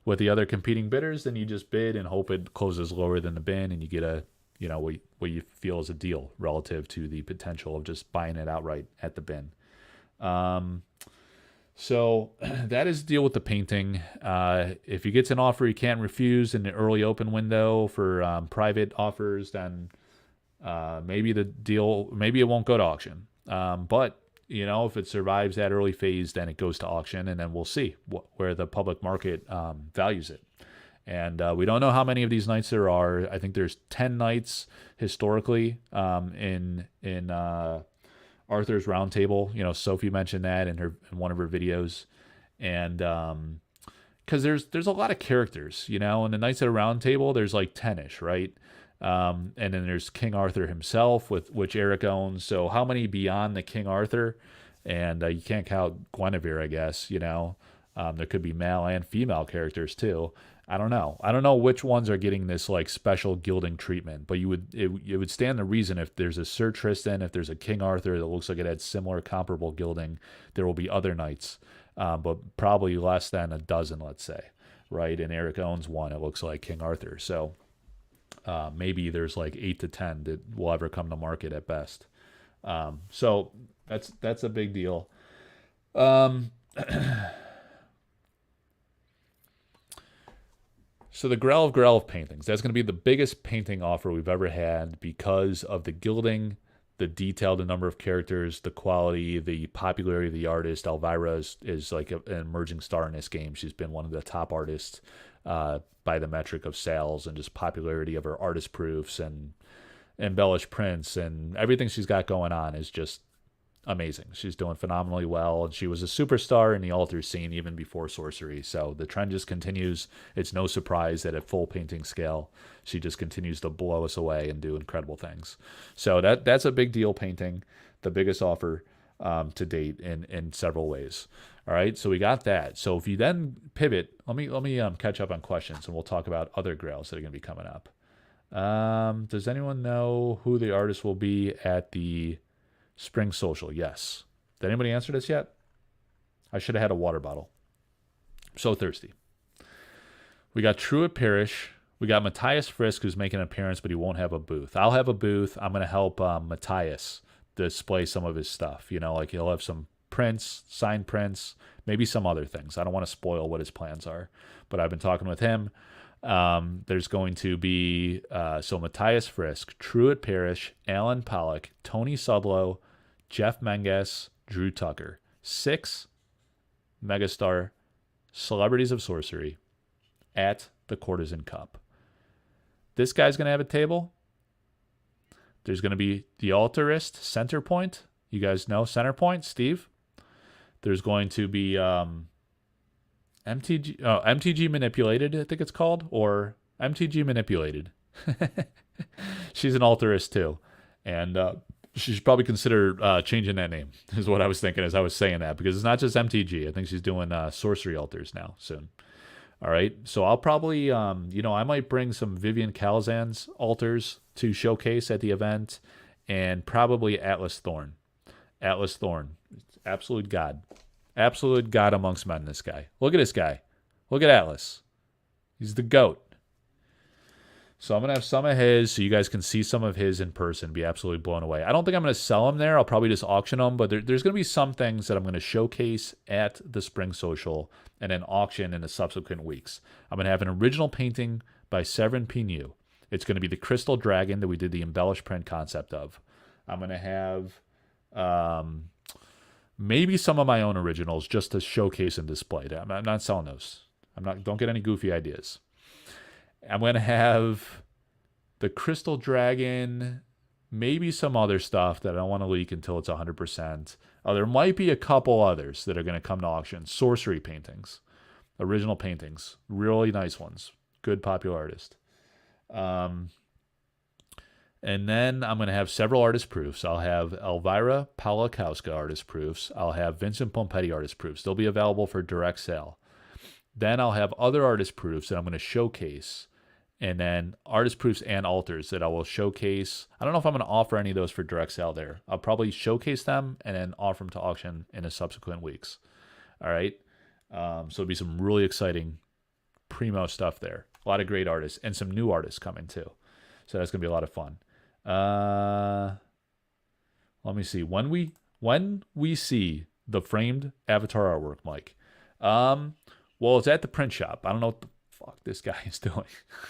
with the other competing bidders, then you just bid and hope it closes lower than the bin, and you get a what you feel is a deal relative to the potential of just buying it outright at the bin. So that is the deal with the painting. If you get an offer you can't refuse in the early open window for private offers, then maybe it won't go to auction. But if it survives that early phase, then it goes to auction, and then we'll see where the public market values it. And we don't know how many of these nights there are. I think there's 10 nights historically in Arthur's Roundtable. Sophie mentioned that in one of her videos, and because there's a lot of characters, in the Knights at a Round Table, there's like 10ish, right? And then there's King Arthur himself, which Eric owns. So how many beyond the King Arthur? And you can't count Guinevere, I guess. There could be male and female characters too. I don't know which ones are getting this like special gilding treatment, but it would stand to reason if there's a Sir Tristan, if there's a King Arthur that looks like it had similar comparable gilding, there will be other knights, but probably less than a dozen, let's say, right? And Eric owns one. It looks like King Arthur, so maybe there's like 8 to 10 that will ever come to market at best. So that's a big deal. So the Grail of paintings, that's going to be the biggest painting offer we've ever had because of the gilding, the detail, the number of characters, the quality, the popularity of the artist. Elvira is like an emerging star in this game. She's been one of the top artists by the metric of sales and just popularity of her artist proofs and embellished prints, and everything she's got going on is just amazing. She's doing phenomenally well, and she was a superstar in the altar scene even before Sorcery. So the trend just continues. It's no surprise that at full painting scale, she just continues to blow us away and do incredible things. So that's a big deal painting, the biggest offer to date in several ways. All right, so we got that. So if you then pivot, let me catch up on questions, and we'll talk about other grails that are going to be coming up. Does anyone know who the artist will be at the Spring Social? Yes. Did anybody answer this yet? I should have had a water bottle. I'm so thirsty. We got Truett Parrish. We got Matthias Frisk, who's making an appearance, but he won't have a booth. I'll have a booth. I'm going to help Matthias display some of his stuff. Like he'll have some prints, signed prints, maybe some other things. I don't want to spoil what his plans are, but I've been talking with him. There's going to be Matthias Frisk, Truett Parrish, Alan Pollock, Tony Sudlow, Jeff Menges, Drew Tucker. 6 megastar celebrities of sorcery at the Courtesan Cup. This guy's going to have a table. There's going to be the altarist, Center Point. You guys know Center Point, Steve? There's going to be MTG Manipulated, I think it's called, or MTG Manipulated. She's an altarist too, and she should probably consider changing that name, is what I was thinking as I was saying that, because it's not just MTG. I think she's doing sorcery altars now soon. All right, so I'll probably, I might bring some Vivian Calzan's altars to showcase at the event, and probably Atlas Thorne. Atlas Thorne, absolute god. Absolute god amongst men, this guy. Look at this guy. Look at Atlas. He's the GOAT. So I'm going to have some of his so you guys can see some of his in person, be absolutely blown away. I don't think I'm going to sell them there. I'll probably just auction them, but there's going to be some things that I'm going to showcase at the Spring Social and then auction in the subsequent weeks. I'm going to have an original painting by Severin Pinu. It's going to be the Crystal Dragon that we did the embellished print concept of. I'm going to have maybe some of my own originals just to showcase and display. I'm not selling those. Don't get any goofy ideas. I'm going to have the Crystal Dragon, maybe some other stuff that I don't want to leak until it's 100%. There might be a couple others that are going to come to auction. Sorcery paintings, original paintings, really nice ones. Good popular artist. And then I'm going to have several artist proofs. I'll have Elvira Pawlikowska artist proofs. I'll have Vincent Pompetti artist proofs. They'll be available for direct sale. Then I'll have other artist proofs that I'm going to showcase. And then artist proofs and alters that I will showcase. I don't know if I'm going to offer any of those for direct sale there. I'll probably showcase them and then offer them to auction in the subsequent weeks. All right. So it'll be some really exciting primo stuff there. A lot of great artists and some new artists coming too. So that's going to be a lot of fun. Let me see. When we see the framed avatar artwork, Mike. Well, it's at the print shop. I don't know what the fuck this guy is doing.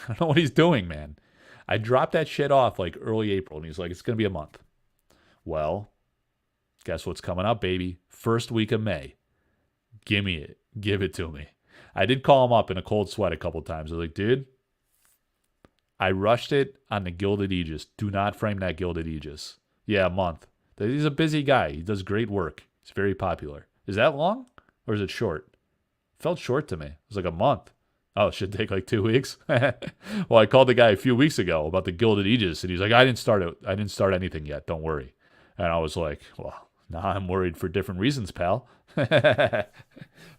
I don't know what he's doing, man. I dropped that shit off like early April, and he's like, it's going to be a month. Well, guess what's coming up, baby? First week of May. Give me it. Give it to me. I did call him up in a cold sweat a couple times. I was like, dude, I rushed it on the Gilded Aegis. Do not frame that Gilded Aegis. Yeah, a month. He's a busy guy. He does great work. He's very popular. Is that long or is it short? It felt short to me. It was like a month. Oh, it should take like 2 weeks. Well, I called the guy a few weeks ago about the Gilded Aegis, and he's like, I didn't start anything yet. Don't worry. And I was like, well, now I'm worried for different reasons, pal. But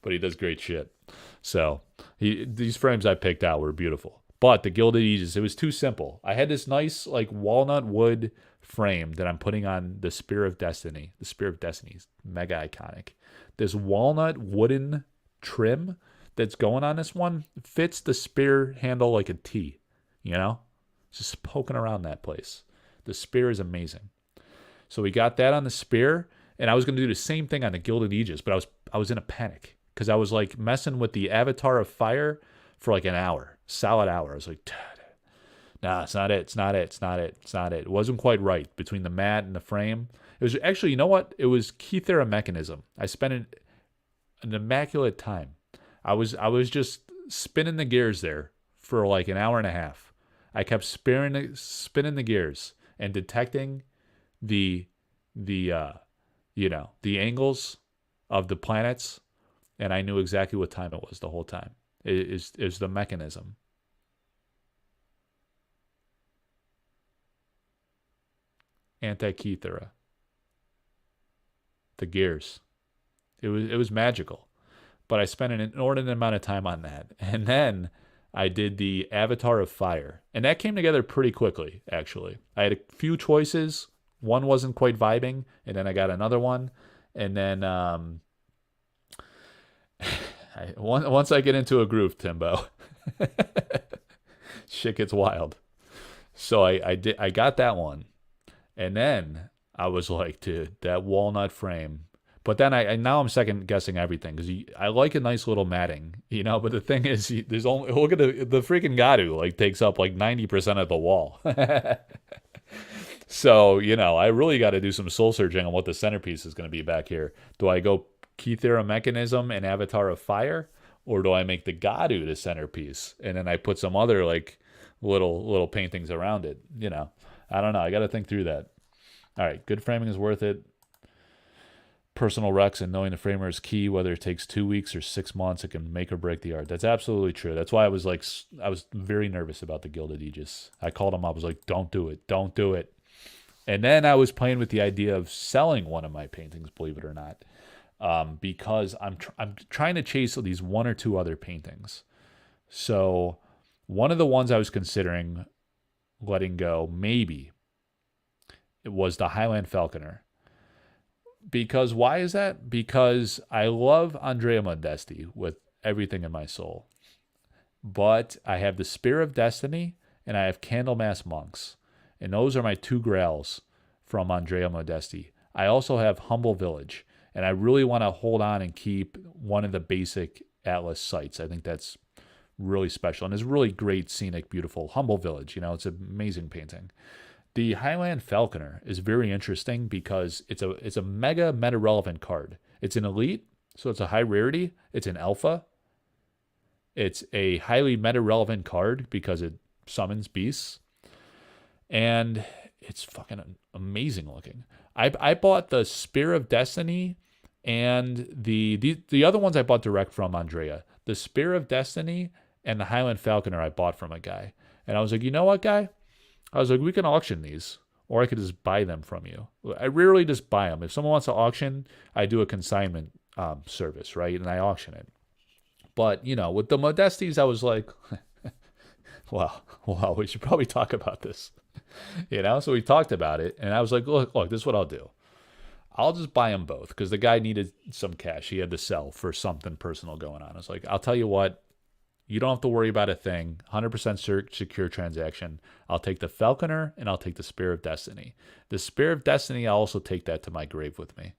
he does great shit. So these frames I picked out were beautiful. But the Gilded Aegis, it was too simple. I had this nice like walnut wood frame that I'm putting on the Spear of Destiny. The Spear of Destiny is mega iconic. This walnut wooden trim that's going on this one fits the spear handle like a T. You know? Just poking around that place. The spear is amazing. So we got that on the spear, and I was going to do the same thing on the Gilded Aegis, but I was in a panic because I was like messing with the Avatar of Fire for like an hour, solid hour. I was like, nah, it's not it. It's not it. It's not it. It's not it. It wasn't quite right between the mat and the frame. It was actually, you know what? It was Keythera Mechanism. I spent an immaculate time. I was just spinning the gears there for like an hour and a half. I kept spinning the gears and detecting the angles of the planets, and I knew exactly what time it was the whole time. It is the mechanism. Anti-Keythera. The gears. It was magical. But I spent an inordinate amount of time on that. And then I did the Avatar of Fire. And that came together pretty quickly, actually. I had a few choices. One wasn't quite vibing, and then I got another one. And then once I get into a groove, Timbo, shit gets wild. So I got that one. And then I was like, dude, that walnut frame. But then now I'm second guessing everything because I like a nice little matting, you know. But the thing is, there's only look at the freaking Gadu like takes up like 90% of the wall. So I really got to do some soul searching on what the centerpiece is going to be back here. Do I go Keythera Mechanism and Avatar of Fire, or do I make the Gadu the centerpiece and then I put some other like little paintings around it? I don't know. I got to think through that. All right, good framing is worth it. Personal recs and knowing the framer is key. Whether it takes 2 weeks or 6 months, it can make or break the art. That's absolutely true. That's why I was very nervous about the Gilded Aegis. I called him up. I was like, don't do it. Don't do it. And then I was playing with the idea of selling one of my paintings, believe it or not, because I'm trying to chase these one or two other paintings. So one of the ones I was considering letting go, maybe, it was the Highland Falconer. Because why is that? Because I love Andrea Modesti with everything in my soul. But I have the Spear of Destiny and I have Candlemass Monks. And those are my two grails from Andrea Modesti. I also have Humble Village. And I really want to hold on and keep one of the basic Atlas sites. I think that's really special. And it's really great, scenic, beautiful Humble Village. It's an amazing painting. The Highland Falconer is very interesting because it's a mega meta-relevant card. It's an elite, so it's a high rarity. It's an alpha. It's a highly meta-relevant card because it summons beasts. And it's fucking amazing looking. I bought the Spear of Destiny and the other ones I bought direct from Andrea. The Spear of Destiny and the Highland Falconer I bought from a guy. And I was like, you know what, guy? I was like, we can auction these, or I could just buy them from you. I rarely just buy them. If someone wants to auction, I do a consignment service, right? And I auction it. But, you know, with the Modesties, I was like, wow, we should probably talk about this. You know, so we talked about it, and I was like, look, this is what I'll do. I'll just buy them both because the guy needed some cash. He had to sell for something personal going on. I was like, I'll tell you what, you don't have to worry about a thing. 100% secure transaction. I'll take the Falconer and I'll take the Spear of Destiny. The Spear of Destiny, I'll also take that to my grave with me.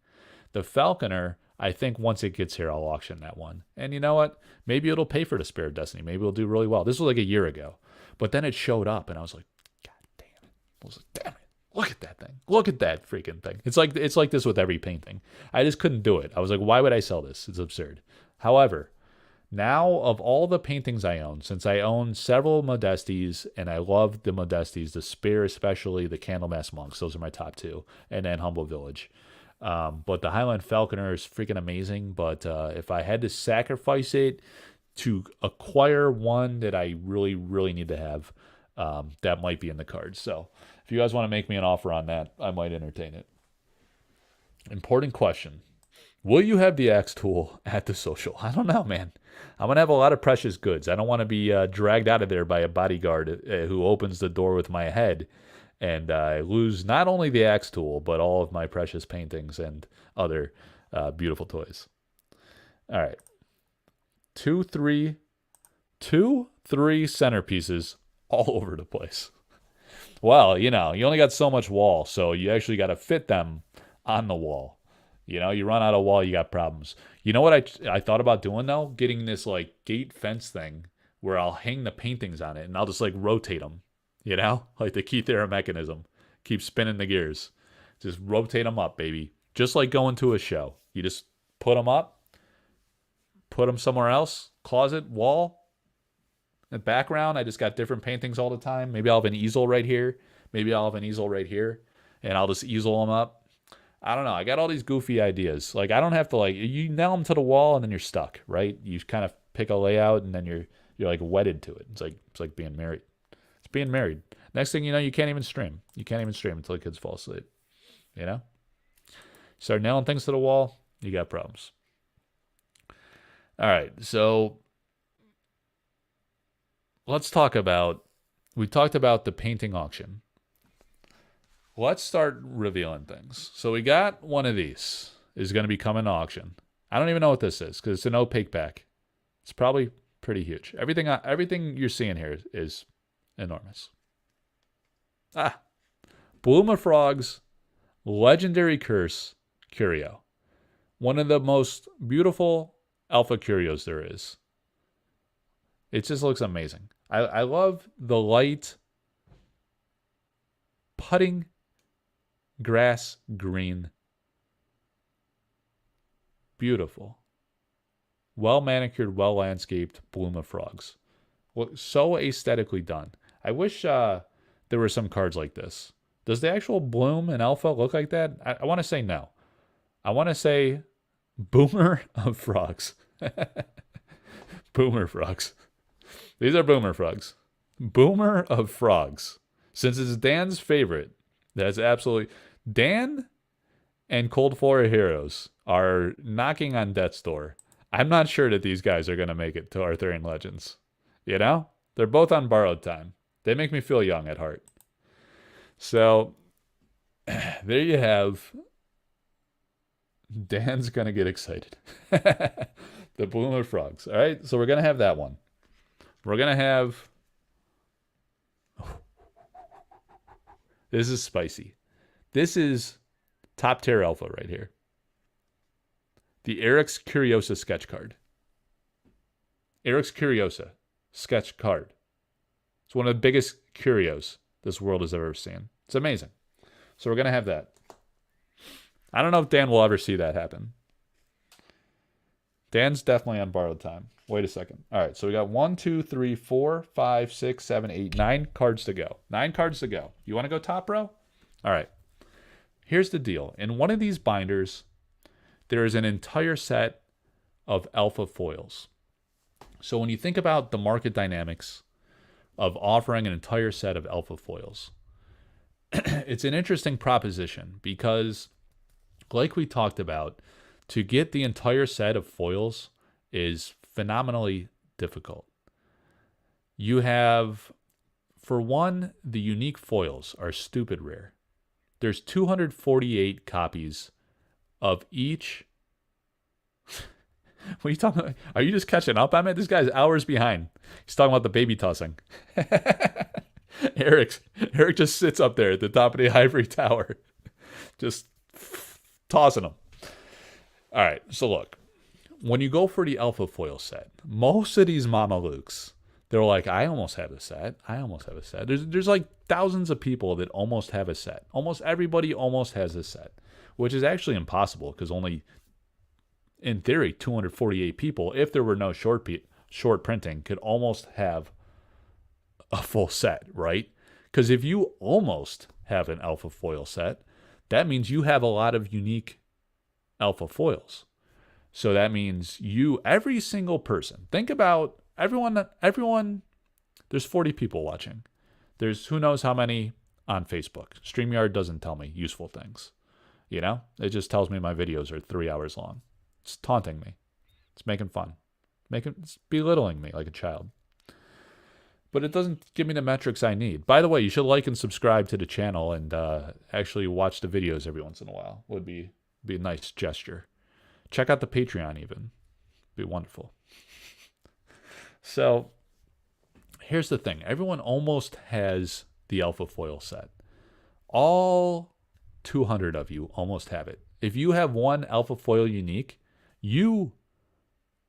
The Falconer, I think once it gets here, I'll auction that one. And you know what? Maybe it'll pay for the Spear of Destiny. Maybe it'll do really well. This was like a year ago. But then it showed up and I was like, God damn it. I was like, damn it. Look at that thing. Look at that freaking thing. It's like this with every painting. I just couldn't do it. I was like, why would I sell this? It's absurd. However, now of all the paintings I own, since I own several Modesties, and I love the Modesties, the Spear especially, the Candlemass Monks, those are my top two, and then Humble Village. But the Highland Falconer is freaking amazing, but if I had to sacrifice it to acquire one that I really, really need to have, that might be in the cards. So if you guys want to make me an offer on that, I might entertain it. Important question. Will you have the axe tool at the social? I don't know, man. I'm going to have a lot of precious goods. I don't want to be dragged out of there by a bodyguard who opens the door with my head, and I lose not only the axe tool, but all of my precious paintings and other beautiful toys. All right. Two, three centerpieces all over the place. Well, you know, you only got so much wall, so you actually got to fit them on the wall. You know, you run out of wall, you got problems. You know what I thought about doing, though? Getting this, like, gate fence thing where I'll hang the paintings on it, and I'll just, like, rotate them. You know? Like the Kythera mechanism. Keep spinning the gears. Just rotate them up, baby. Just like going to a show. You just put them up, put them somewhere else, closet, wall. In the background, I just got different paintings all the time. Maybe I'll have an easel right here. Maybe I'll have an easel right here. And I'll just easel them up. I don't know. I got all these goofy ideas. Like, I don't have to, like, you nail them to the wall and then you're stuck, right? You kind of pick a layout and then you're like wedded to it. It's like being married. It's being married. Next thing you know, you can't even stream. You can't even stream until the kids fall asleep. You know? Start nailing things to the wall, you got problems. All right, so let's talk about, we talked about the painting auction. Let's start revealing things. So we got one of these is going to be coming to auction. I don't even know what this is because it's an opaque back. It's probably pretty huge. Everything you're seeing here is enormous. Bloom of Frogs, Legendary Curse, Curio. One of the most beautiful alpha curios there is. It just looks amazing. I love the light putting grass green. Beautiful. Well manicured, well landscaped Bloom of Frogs. So aesthetically done. I wish there were some cards like this. Does the actual Bloom in Alpha look like that? I want to say no. I want to say Boomer of Frogs. Boomer Frogs. These are Boomer Frogs. Boomer of Frogs. Since it's Dan's favorite, that's absolutely... Dan and Cold War Heroes are knocking on death's door. I'm not sure that these guys are going to make it to Arthurian Legends. You know? They're both on borrowed time. They make me feel young at heart. So, there you have... Dan's going to get excited. The Bloom of Frogs. All right? So we're going to have that one. We're going to have... This is spicy. This is top tier alpha right here. The Eric's Curiosa sketch card. Eric's Curiosa sketch card. It's one of the biggest curios this world has ever seen. It's amazing. So we're going to have that. I don't know if Dan will ever see that happen. Dan's definitely on borrowed time. Wait a second. All right, so we got 1, 2, 3, 4, 5, 6, 7, 8, 9 cards to go. 9 cards to go. You want to go top row? All right. Here's the deal. In one of these binders, there is an entire set of alpha foils. So when you think about the market dynamics of offering an entire set of alpha foils, it's an interesting proposition because, like we talked about, to get the entire set of foils is phenomenally difficult. You have, for one, the unique foils are stupid rare. There's 248 copies of each. What are you talking about? Are you just catching up? I mean, this guy's hours behind. He's talking about the baby tossing. Eric just sits up there at the top of the ivory tower, just tossing them. All right, so look, when you go for the alpha foil set, most of these Mama Lukes, they're like, I almost have a set. I almost have a set. There's like thousands of people that almost have a set. Almost everybody almost has a set, which is actually impossible because only, in theory, 248 people, if there were no short printing, could almost have a full set, right? Because if you almost have an alpha foil set, that means you have a lot of unique alpha foils. So that means every single person, think about everyone, there's 40 people watching. There's who knows how many on Facebook. StreamYard doesn't tell me useful things. You know, it just tells me my videos are 3 hours long. It's taunting me. It's making fun. It's belittling me like a child. But it doesn't give me the metrics I need. By the way, you should like and subscribe to the channel and actually watch the videos every once in a while. Would be a nice gesture. Check out the Patreon even. Be wonderful. So here's the thing. Everyone almost has the alpha foil set. All 200 of you almost have it. If you have one alpha foil unique, you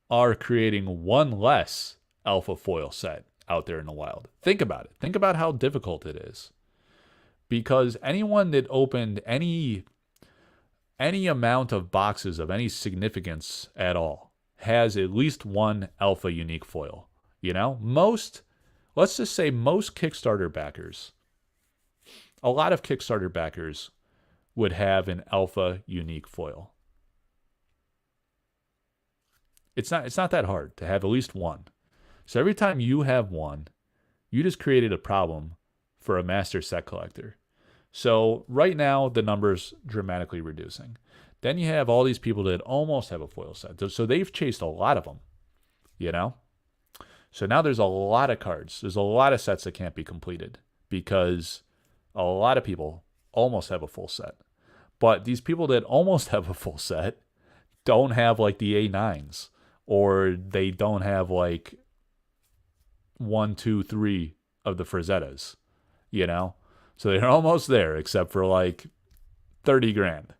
are creating one less alpha foil set out there in the wild. Think about it. Think about how difficult it is. Because anyone that opened any amount of boxes of any significance at all has at least one alpha unique foil. You know, let's just say most Kickstarter backers, a lot of Kickstarter backers would have an alpha unique foil. It's not that hard to have at least one. So every time you have one, you just created a problem for a master set collector. So right now, the number's dramatically reducing. Then you have all these people that almost have a foil set. So they've chased a lot of them, you know? So now there's a lot of cards. There's a lot of sets that can't be completed because a lot of people almost have a full set. But these people that almost have a full set don't have like the A9s, or they don't have like 1, 2, 3 of the Frazettas, you know? So they're almost there, except for like 30 grand.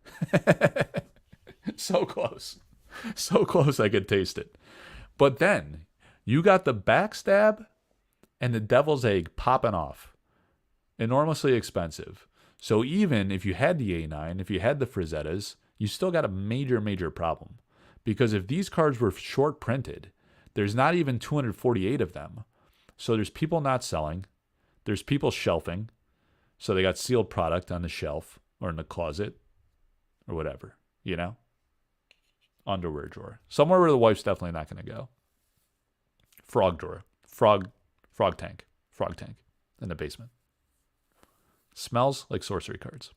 So close. So close I could taste it. But then you got the backstab and the devil's egg popping off. Enormously expensive. So even if you had the A9, if you had the Frazettas, you still got a major, major problem. Because if these cards were short printed, there's not even 248 of them. So there's people not selling. There's people shelving. So they got sealed product on the shelf or in the closet or whatever, you know? Underwear drawer. Somewhere where the wife's definitely not going to go. Frog drawer. Frog tank in the basement. Smells like sorcery cards.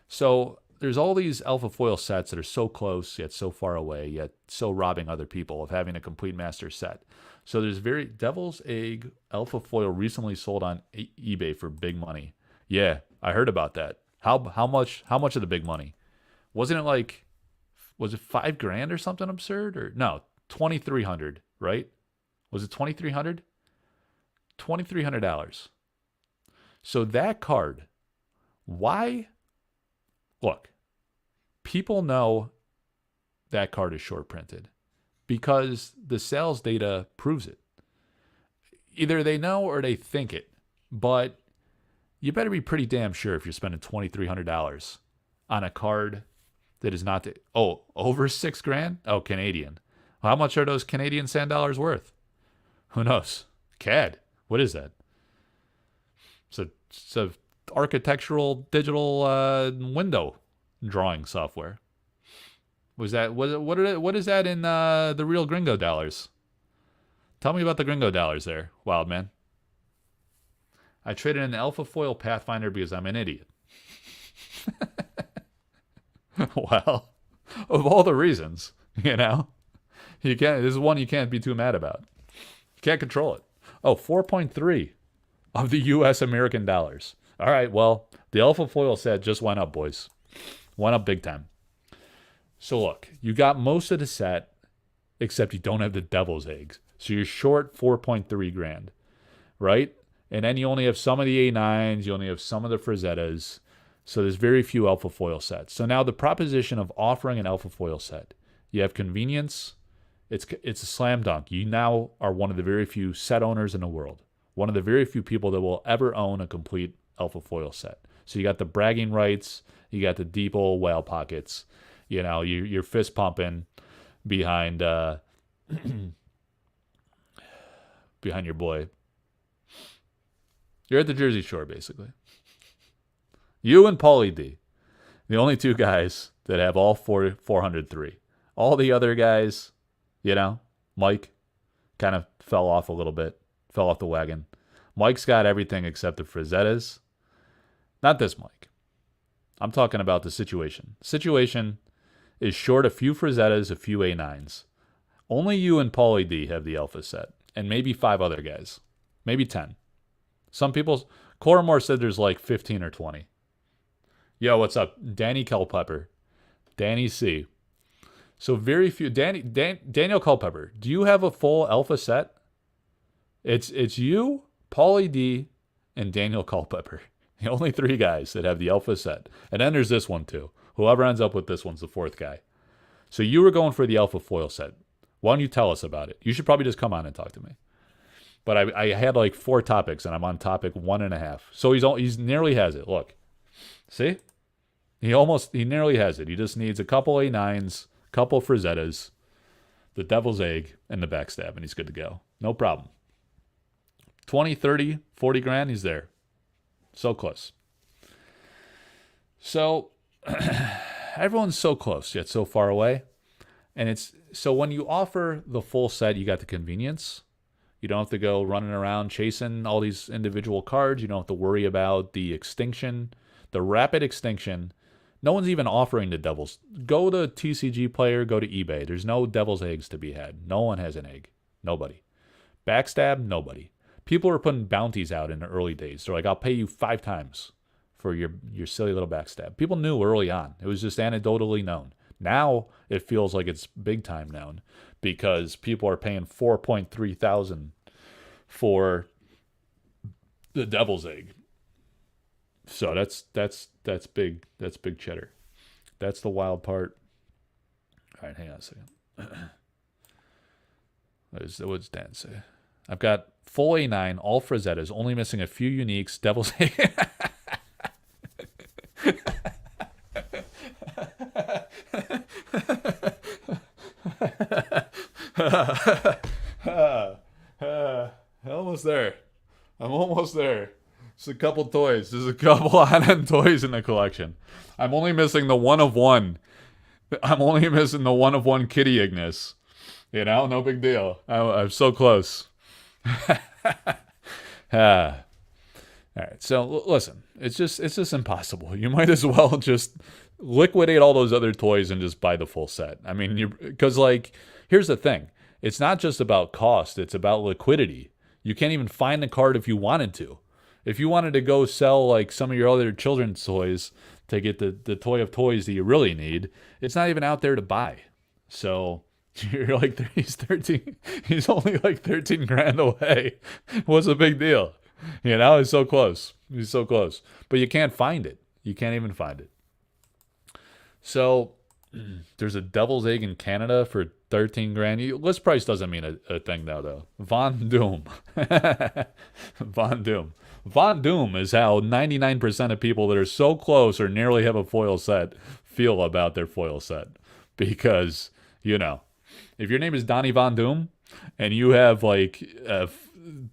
So there's all these alpha foil sets that are so close, yet so far away, yet so robbing other people of having a complete master set. So there's Devil's Egg alpha foil recently sold on eBay for big money. Yeah, I heard about that. How much of the big money? Was it $5,000 or something absurd? Or no, 2,300, right? Was it 2,300? $2,300. So that card, why? Look, people know that card is short printed because the sales data proves it. Either they know or they think it, but you better be pretty damn sure if you're spending $2,300 on a card that is not over $6,000. Oh, Canadian. How much are those Canadian sand dollars worth? Who knows? CAD. What is that? It's a architectural digital window drawing software. What is that in the real gringo dollars? Tell me about the gringo dollars there, wild man. I traded in the Alpha Foil Pathfinder because I'm an idiot. Well, of all the reasons, you know, you can't. This is one you can't be too mad about. You can't control it. Oh, 4.3 of the U.S. American dollars. All right, well, the Alpha Foil set just went up, boys. Went up big time. So look, you got most of the set, except you don't have the Devil's Eggs. So you're short 4.3 grand, right? And then you only have some of the A9s, you only have some of the Frazettas. So there's very few Alpha Foil sets. So now the proposition of offering an Alpha Foil set, you have convenience. It's a slam dunk. You now are one of the very few set owners in the world. One of the very few people that will ever own a complete Alpha Foil set. So you got the bragging rights. You got the deep old whale pockets. You know, you're fist pumping behind behind your boy. You're at the Jersey Shore, basically. You and Paulie D, the only two guys that have all 403. All the other guys, you know, Mike kind of fell off a little bit, fell off the wagon. Mike's got everything except the Frazettas. Not this Mike. I'm talking about the situation. Situation is short a few Frazettas, a few A9s. Only you and Paulie D have the Alpha set, and maybe 5 other guys. Maybe 10. Some people, Coramore said there's like 15 or 20. Yo, what's up? Danny Culpepper. Danny C. So very few. Daniel Culpepper, do you have a full Alpha set? It's you, Paulie D, and Daniel Culpepper. The only 3 guys that have the Alpha set. And then there's this one too. Whoever ends up with this one's the 4th guy. So you were going for the Alpha Foil set. Why don't you tell us about it? You should probably just come on and talk to me. But I had like 4 topics, and I'm on topic 1.5. So he's nearly has it. Look. See? He nearly has it. He just needs a couple A9s, couple Frazettas, the Devil's Egg, and the Backstab, and he's good to go. No problem. 20, 30, 40 grand, he's there. So close. So everyone's so close, yet so far away. And so when you offer the full set, you got the convenience. You don't have to go running around chasing all these individual cards. You don't have to worry about the extinction, the rapid extinction. No one's even offering the Devil's. Go to TCG Player, go to eBay. There's no Devil's Eggs to be had. No one has an egg. Nobody. Backstab, nobody. People were putting bounties out in the early days. They're like, I'll pay you 5 times for your silly little backstab. People knew early on. It was just anecdotally known. Now it feels like it's big time known because people are paying 4.3 thousand for the Devil's Egg. So that's big. That's big cheddar. That's the wild part. All right, hang on a second. What's Dan say? I've got full A9, all Frazettas, only missing a few uniques. Devil's Egg. Almost there. I'm almost there. Just a couple toys. There's a couple on-end toys in the collection. I'm only missing the one of one. I'm only missing the one of one Kitty Ignis. You know, no big deal. I'm so close. All right. So listen, it's just impossible. You might as well just liquidate all those other toys and just buy the full set. I mean, because like, here's the thing. It's not just about cost. It's about liquidity. You can't even find the card if you wanted to. If you wanted to go sell like some of your other children's toys to get the toy of toys that you really need, it's not even out there to buy. So you're like, he's only like 13 grand away. What's the big deal? You know, it's so close. He's so close. But you can't find it. You can't even find it. So there's a Devil's Egg in Canada for 13 grand. List price doesn't mean a thing now, though. Von Doom. Von Doom. Von Doom is how 99% of people that are so close or nearly have a foil set feel about their foil set. Because, you know, if your name is Donnie Von Doom and you have like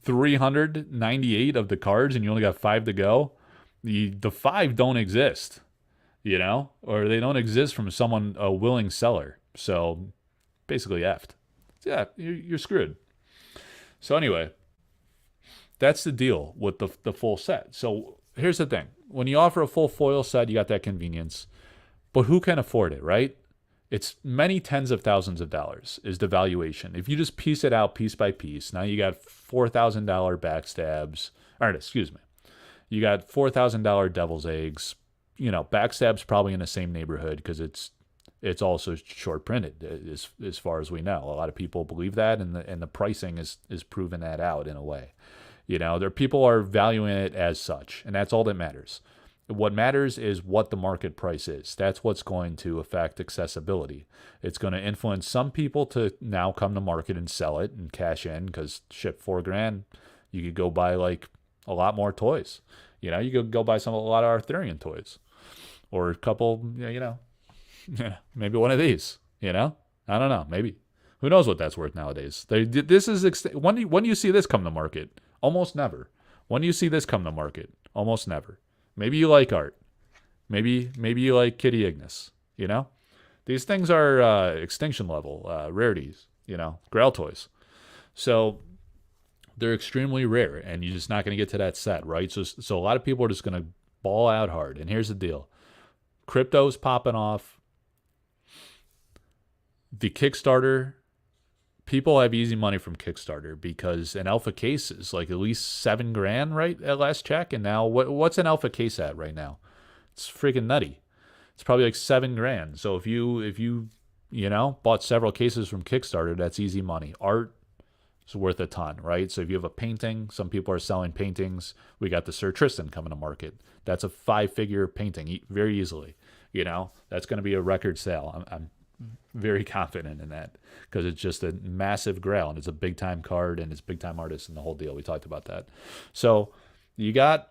398 of the cards and you only got 5 to go, the 5 don't exist, you know, or they don't exist from someone, a willing seller. So basically effed. Yeah, you're screwed. So anyway, that's the deal with the full set. So here's the thing: when you offer a full foil set, you got that convenience. But who can afford it, right? It's many tens of thousands of dollars is the valuation. If you just piece it out piece by piece, now you got $4,000 backstabs. Or excuse me, you got $4,000 devil's eggs. You know, backstab's probably in the same neighborhood because it's also short printed as far as we know. A lot of people believe that, and the pricing is proving that out in a way. You know, people are valuing it as such, and that's all that matters. What matters is what the market price is. That's what's going to affect accessibility. It's going to influence some people to now come to market and sell it and cash in because ship $4,000, you could go buy like a lot more toys. You know, you could go buy a lot of Arthurian toys, or a couple. You know, maybe one of these. You know, I don't know. Maybe who knows what that's worth nowadays. This is when do you see this come to market? Almost never. When do you see this come to market? Almost never. Maybe you like art. Maybe you like Kitty Ignis. You know, these things are extinction level rarities. You know, grail toys. So they're extremely rare, and you're just not going to get to that set, right? So a lot of people are just going to ball out hard. And here's the deal: crypto's popping off. The Kickstarter. People have easy money from Kickstarter because an alpha case is like at least $7,000, right? At last check. And now what's an alpha case at right now? It's freaking nutty. It's probably like $7,000. So if you bought several cases from Kickstarter, that's easy money. Art is worth a ton, right? So if you have a painting, some people are selling paintings. We got the Sir Tristan coming to market. That's a 5-figure painting very easily. You know, that's going to be a record sale. I'm very confident in that because it's just a massive grail, and it's a big time card, and it's big time artist and the whole deal. We talked about that. So you got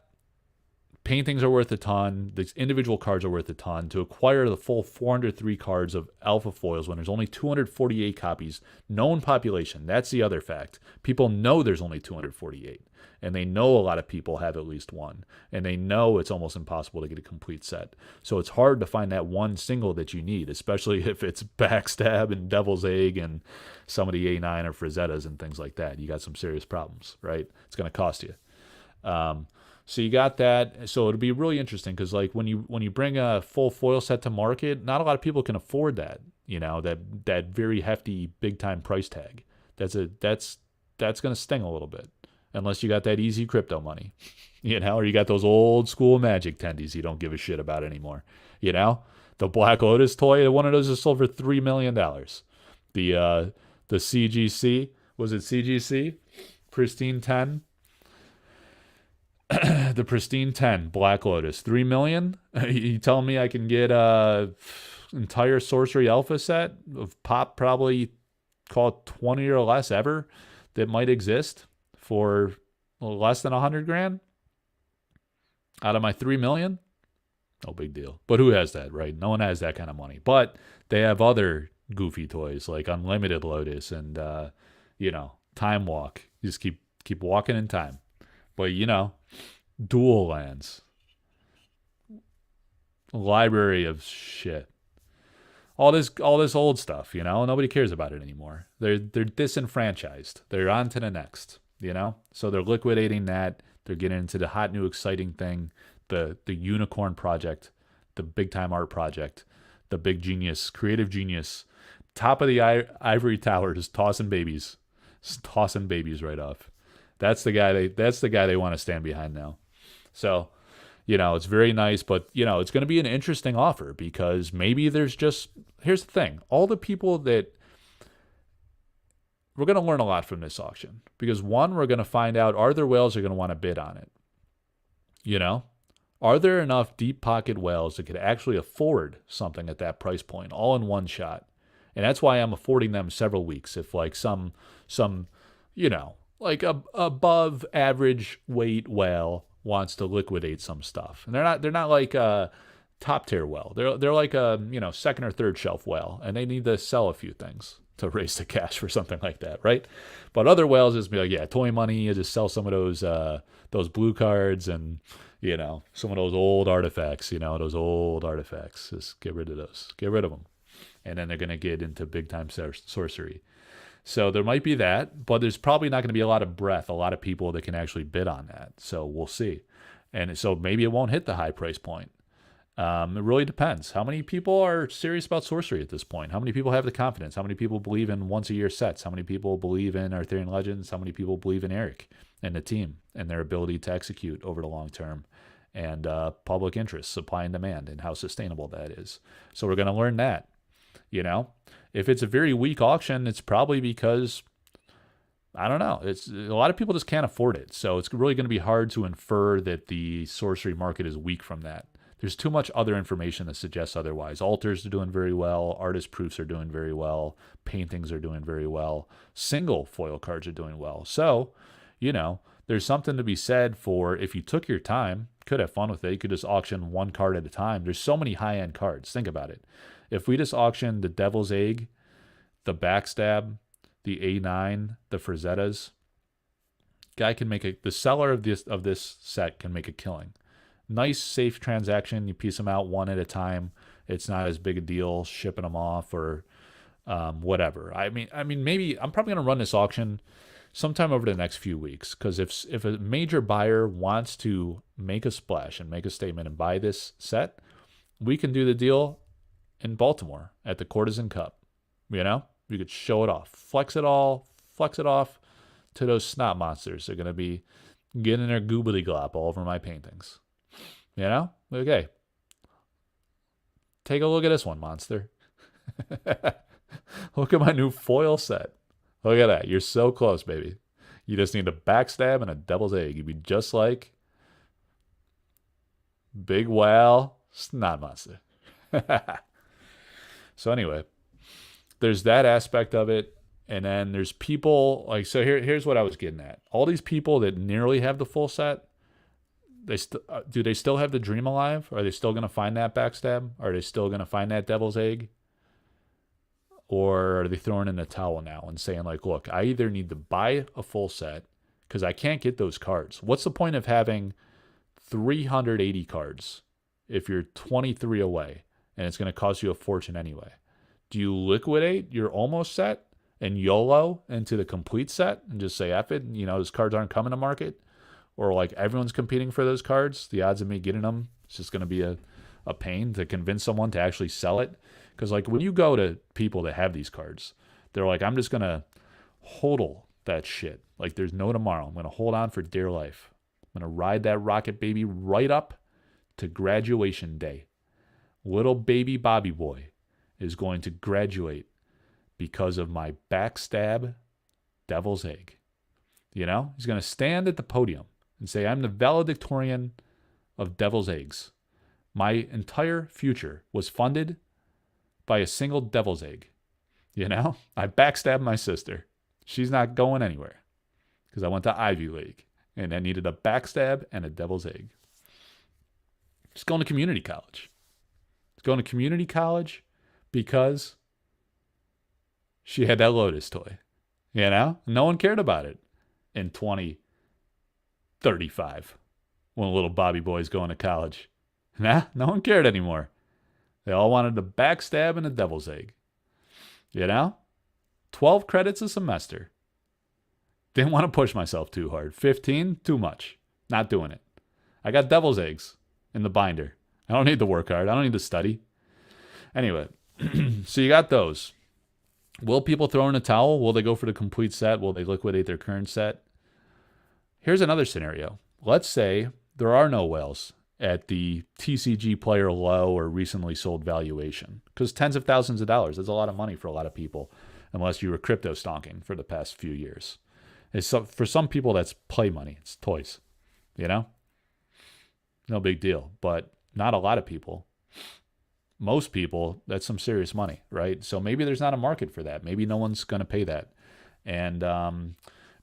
paintings are worth a ton. The individual cards are worth a ton. To acquire the full 403 cards of alpha foils when there's only 248 copies, known population. That's the other fact. People know there's only 248. And they know a lot of people have at least one. And they know it's almost impossible to get a complete set. So it's hard to find that one single that you need, especially if it's Backstab and Devil's Egg and some of the A9 or Frazettas and things like that. You got some serious problems, right? It's going to cost you. So you got that. So it'll be really interesting because like when you bring a full foil set to market, not a lot of people can afford that, you know, that very hefty big time price tag. That's going to sting a little bit. Unless you got that easy crypto money, you know, or you got those old school Magic tendies you don't give a shit about anymore. You know, the Black Lotus toy, one of those is sold for $3 million. The CGC, was it CGC? Pristine 10. The Pristine 10 Black Lotus, $3 million. You telling me I can get a entire Sorcery Alpha set of pop, probably call it 20 or less ever, that might exist for less than $100,000 out of my $3 million? No big deal. But who has that, right? No one has that kind of money. But they have other goofy toys like Unlimited Lotus and Time Walk. You just keep walking in time. But dual lands, library of shit, all this old stuff. Nobody cares about it anymore. They're disenfranchised. They're on to the next. So they're liquidating that. They're getting into the hot new exciting thing, the unicorn project, the big time art project, the big genius, creative genius, top of the ivory tower, just tossing babies right off. That's the guy they want to stand behind now. So, it's very nice, but it's going to be an interesting offer because maybe here's the thing, all the people that we're going to learn a lot from this auction because one, we're going to find out, are there whales that are going to want to bid on it? Are there enough deep pocket whales that could actually afford something at that price point all in one shot? And that's why I'm affording them several weeks. If like some like above average weight whale wants to liquidate some stuff, and they're not like a top tier whale. They're like a second or third shelf whale, and they need to sell a few things to raise the cash for something like that, right? But other whales just be like, yeah, toy money. You just sell some of those blue cards and some of those old artifacts. Just get rid of those. Get rid of them, and then they're gonna get into big time sorcery. So there might be that, but there's probably not going to be a lot of breadth, a lot of people that can actually bid on that. So we'll see. And so maybe it won't hit the high price point. It really depends. How many people are serious about sorcery at this point? How many people have the confidence? How many people believe in once a year sets? How many people believe in Arthurian Legends? How many people believe in Eric and the team and their ability to execute over the long term? And public interest, supply and demand, and how sustainable that is. So we're going to learn that. If it's a very weak auction, it's probably because, I don't know, it's a lot of people just can't afford it. So it's really going to be hard to infer that the sorcery market is weak from that. There's too much other information that suggests otherwise. Altars are doing very well. Artist proofs are doing very well. Paintings are doing very well. Single foil cards are doing well. So, there's something to be said for if you took your time, could have fun with it. You could just auction one card at a time. There's so many high-end cards. Think about it. If we just auction the Devil's Egg, the Backstab, the A9, the Frazettas, the seller of this set can make a killing. Nice, safe transaction. You piece them out one at a time. It's not as big a deal shipping them off or whatever. I mean, maybe I'm probably going to run this auction sometime over the next few weeks, because if a major buyer wants to make a splash and make a statement and buy this set, we can do the deal in Baltimore at the Courtesan Cup. We could show it off, flex it off to those snot monsters. They're going to be getting their goobly glop all over my paintings. Okay. Take a look at this one, monster. Look at my new foil set. Look at that. You're so close, baby. You just need a Backstab and a Devil's Egg. You'd be just like Big Wal Snot Monster. So anyway, there's that aspect of it. And then there's people, here's what I was getting at. All these people that nearly have the full set, do they still have the dream alive? Are they still going to find that Backstab? Are they still going to find that Devil's Egg? Or are they throwing in the towel now and saying, look, I either need to buy a full set because I can't get those cards. What's the point of having 380 cards if you're 23 away and it's going to cost you a fortune anyway? Do you liquidate your almost set and YOLO into the complete set and just say, F it, those cards aren't coming to market? Or everyone's competing for those cards, the odds of me getting them, it's just going to be a pain to convince someone to actually sell it. Because when you go to people that have these cards, they're like, I'm just going to hodl that shit. There's no tomorrow. I'm going to hold on for dear life. I'm going to ride that rocket baby right up to graduation day. Little baby Bobby boy is going to graduate because of my Backstab Devil's Egg. He's going to stand at the podium and say, I'm the valedictorian of Devil's Eggs. My entire future was funded by a single Devil's Egg. I backstabbed my sister. She's not going anywhere because I went to Ivy League and I needed a Backstab and a Devil's Egg. Just going to community college. Going to community college because she had that Lotus toy. No one cared about it in 2035 when little Bobby boy's going to college. No one cared anymore. They all wanted a Backstab and a Devil's Egg. 12 credits a semester. Didn't want to push myself too hard. 15, too much. Not doing it. I got Devil's Eggs in the binder. I don't need to work hard. I don't need to study. Anyway, so you got those. Will people throw in a towel? Will they go for the complete set? Will they liquidate their current set? Here's another scenario. Let's say there are no whales at the TCG player low or recently sold valuation. Because tens of thousands of dollars, that's a lot of money for a lot of people, unless you were crypto stonking for the past few years. For some people, that's play money. It's toys. No big deal. But not a lot of people. Most people, that's some serious money, right? So maybe there's not a market for that. Maybe no one's going to pay that. And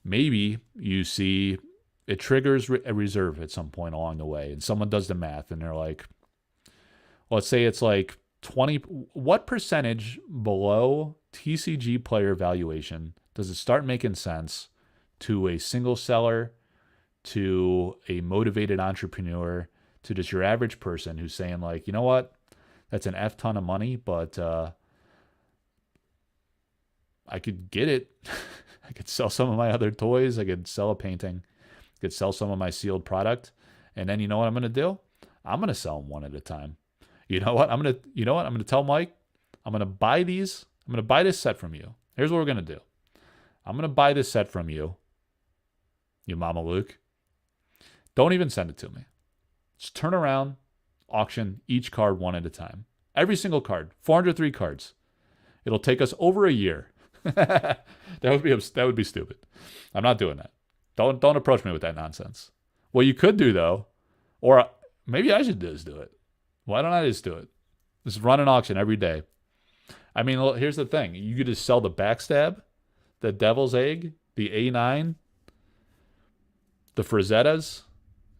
maybe you see it triggers a reserve at some point along the way. And someone does the math and they're like, let's say it's 20, what percentage below TCG player valuation does it start making sense to a single seller, to a motivated entrepreneur, to just your average person who's saying you know what? That's an F ton of money, but I could get it. I could sell some of my other toys. I could sell a painting. I could sell some of my sealed product. And then you know what I'm going to do? I'm going to sell them one at a time. You know what? I'm going to tell Mike, I'm going to buy these. I'm going to buy this set from you. Here's what we're going to do. I'm going to buy this set from you, you Mama Luke. Don't even send it to me. Just turn around, auction each card one at a time. Every single card, 403 cards. It'll take us over a year. that would be stupid. I'm not doing that. Don't approach me with that nonsense. What you could do though, or maybe I should just do it. Why don't I just do it? Just run an auction every day. I mean, here's the thing. You could just sell the Backstab, the Devil's Egg, the A9, the Frazettas.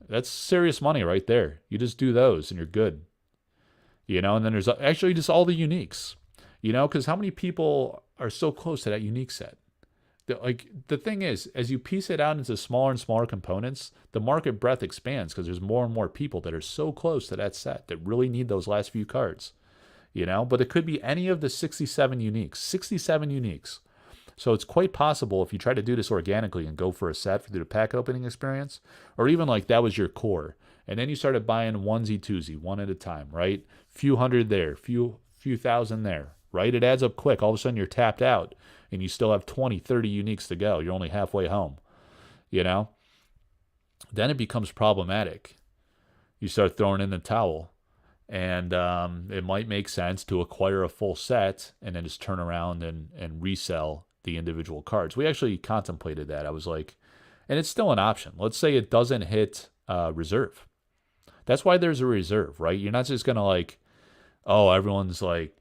That's serious money right there. You just do those and you're good. You know, and then there's actually just all the uniques. You know, because how many people are so close to that unique set? The thing is, as you piece it out into smaller and smaller components, the market breadth expands because there's more and more people that are so close to that set that really need those last few cards. You know, but it could be any of the 67 uniques. 67 uniques. So it's quite possible if you try to do this organically and go for a set through the pack opening experience, or even like that was your core, and then you started buying onesie twosie one at a time, right? Few hundred there, few thousand there, right? It adds up quick. All of a sudden you're tapped out and you still have 20, 30 uniques to go. You're only halfway home, you know? Then it becomes problematic. You start throwing in the towel. And it might make sense to acquire a full set and then just turn around and resell the individual cards. We actually contemplated that. I was like, and it's still an option. Let's say it doesn't hit reserve. That's why there's a reserve, right? You're not just going to like, oh, everyone's like,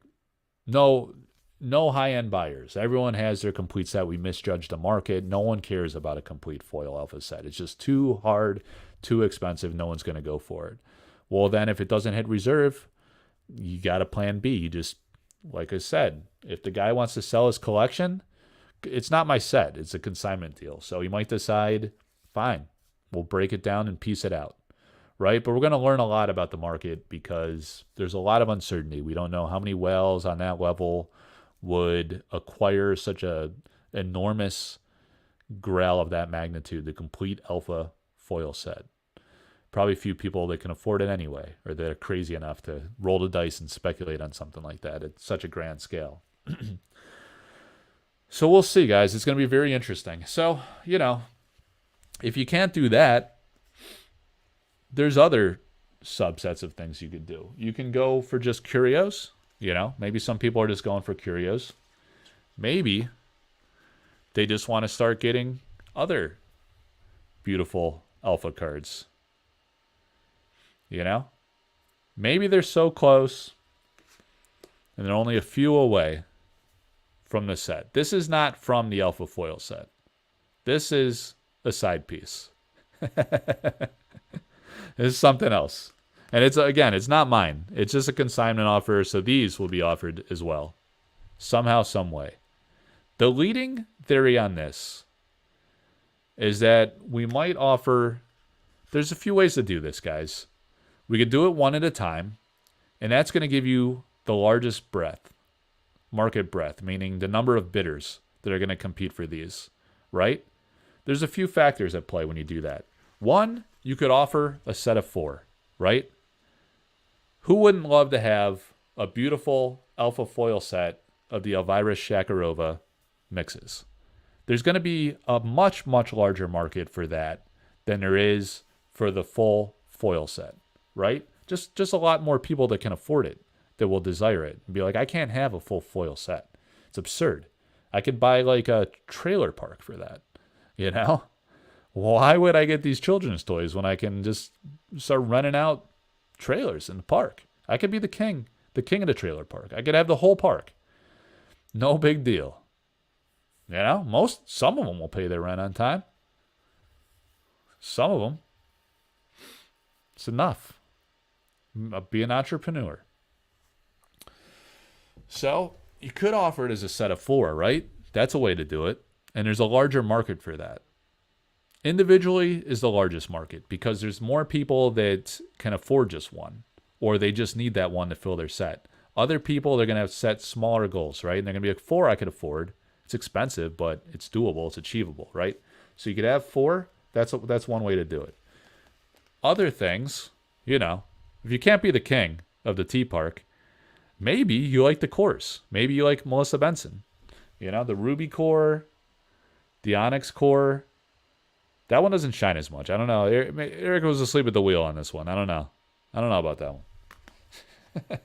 no high-end buyers. Everyone has their complete set. We misjudged the market. No one cares about a complete foil alpha set. It's just too hard, too expensive. No one's going to go for it. Well, then if it doesn't hit reserve, you got a plan B. You just, like I said, if the guy wants to sell his collection, it's not my set. It's a consignment deal. So he might decide, fine, we'll break it down and piece it out, right? But we're going to learn a lot about the market because there's a lot of uncertainty. We don't know how many whales on that level would acquire such a enormous grail of that magnitude, the complete alpha foil set. Probably a few people that can afford it anyway, or that are crazy enough to roll the dice and speculate on something like that at such a grand scale. So we'll see, guys. It's going to be very interesting. So, you know, if you can't do that, there's other subsets of things you could do. You can go for just curios. You know, maybe some people are just going for curios. Maybe they just want to start getting other beautiful alpha cards. You know? Maybe they're so close and they're only a few away from the set. This is not from the alpha foil set. This is a side piece. This is something else. And it's, again, it's not mine. It's just a consignment offer, so these will be offered as well. Somehow, some way. The leading theory on this is that we might offer... There's a few ways to do this, guys. We could do it one at a time, and that's going to give you the largest breadth, market breadth, meaning the number of bidders that are going to compete for these, right? There's a few factors at play when you do that. One, you could offer a set of 4, right? Who wouldn't love to have a beautiful alpha foil set of the Elvira Shakarova mixes? There's going to be a much, much larger market for that than there is for the full foil set. Right? Just a lot more people that can afford it, that will desire it. And be like, I can't have a full foil set. It's absurd. I could buy like a trailer park for that. You know? Why would I get these children's toys when I can just start renting out trailers in the park? I could be the king of the trailer park. I could have the whole park. No big deal. You know? Some of them will pay their rent on time. Some of them. It's enough. Be an entrepreneur. So you could offer it as a set of 4, right? That's a way to do it. And there's a larger market for that. Individually is the largest market because there's more people that can afford just one, or they just need that one to fill their set. Other people, they're going to have set smaller goals, right? And they're going to be like, 4 I could afford. It's expensive, but it's doable. It's achievable, right? So you could have 4. That's one way to do it. Other things, if you can't be the king of the tea park, maybe you like the cores. Maybe you like Melissa Benson. The Ruby core, the Onyx core. That one doesn't shine as much. I don't know. Eric was asleep at the wheel on this one. I don't know about that one.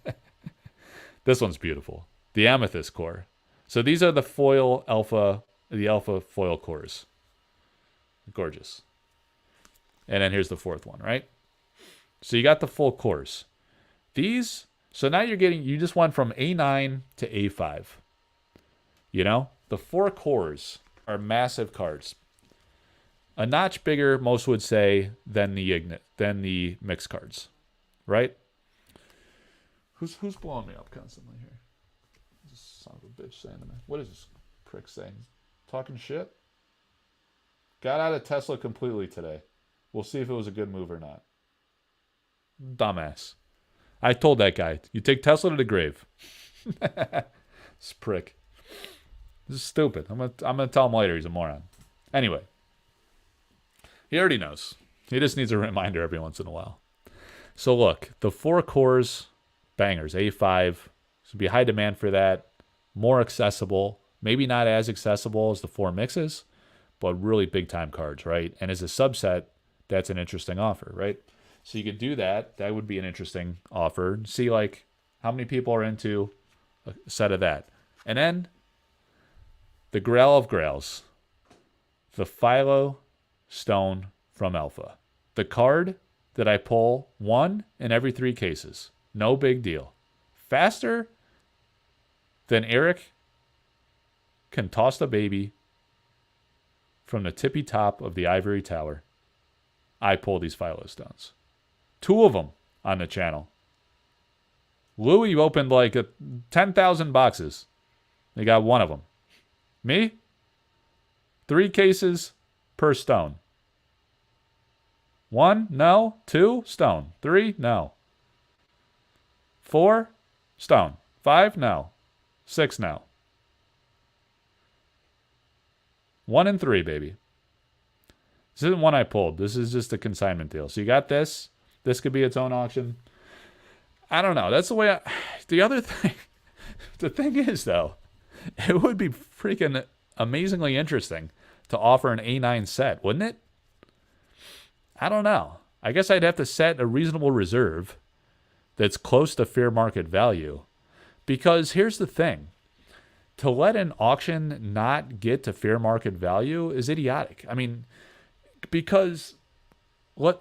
This one's beautiful. The Amethyst core. So these are the alpha foil cores. Gorgeous. And then here's the 4th one, right? So you got the full cores. So now you just went from A9 to A5. The 4 cores are massive cards. A notch bigger, most would say, than the mixed cards, right? Who's blowing me up constantly here? This son of a bitch saying to me. What is this prick saying? Talking shit? Got out of Tesla completely today. We'll see if it was a good move or not. Dumbass. I told that guy, you take Tesla to the grave. This prick. This is stupid. I'm gonna tell him later he's a moron. Anyway. He already knows. He just needs a reminder every once in a while. So look, the 4 cores, bangers, A5. So be high demand for that. More accessible. Maybe not as accessible as the 4 mixes, but really big time cards, right? And as a subset, that's an interesting offer, right? So you could do that. That would be an interesting offer. See how many people are into a set of that. And then the Grail of Grails. The Philo Stone from Alpha. The card that I pull 1 in every 3 cases. No big deal. Faster than Eric can toss the baby from the tippy top of the ivory tower. I pull these Philo Stones. 2 of them on the channel. Louis opened 10,000 boxes. They got 1 of them. Me? 3 cases per stone. 1? No. 2? Stone. 3? No. 4? Stone. 5? No. 6? No. 1 and 3, baby. This isn't one I pulled. This is just a consignment deal. So you got this. This could be its own auction. I don't know. That's the way the other thing... The thing is, though, it would be freaking amazingly interesting to offer an A9 set, wouldn't it? I don't know. I guess I'd have to set a reasonable reserve that's close to fair market value. Because here's the thing. To let an auction not get to fair market value is idiotic. I mean, because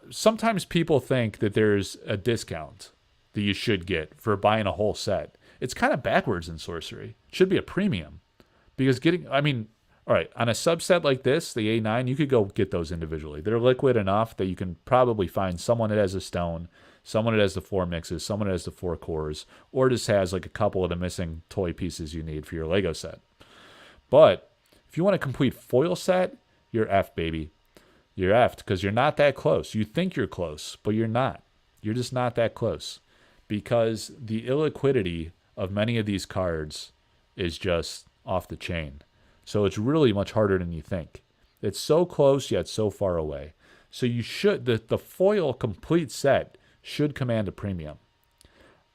sometimes people think that there's a discount that you should get for buying a whole set. It's kind of backwards in Sorcery. It should be a premium. Because all right, on a subset like this, the A9, you could go get those individually. They're liquid enough that you can probably find someone that has a stone, someone that has the 4 mixes, someone that has the 4 cores, or just has a couple of the missing toy pieces you need for your Lego set. But if you want a complete foil set, you're effed, baby. You're effed because you're not that close. You think you're close, but you're not. You're just not that close because the illiquidity of many of these cards is just off the chain. So it's really much harder than you think. It's so close yet so far away. So you should the foil complete set should command a premium.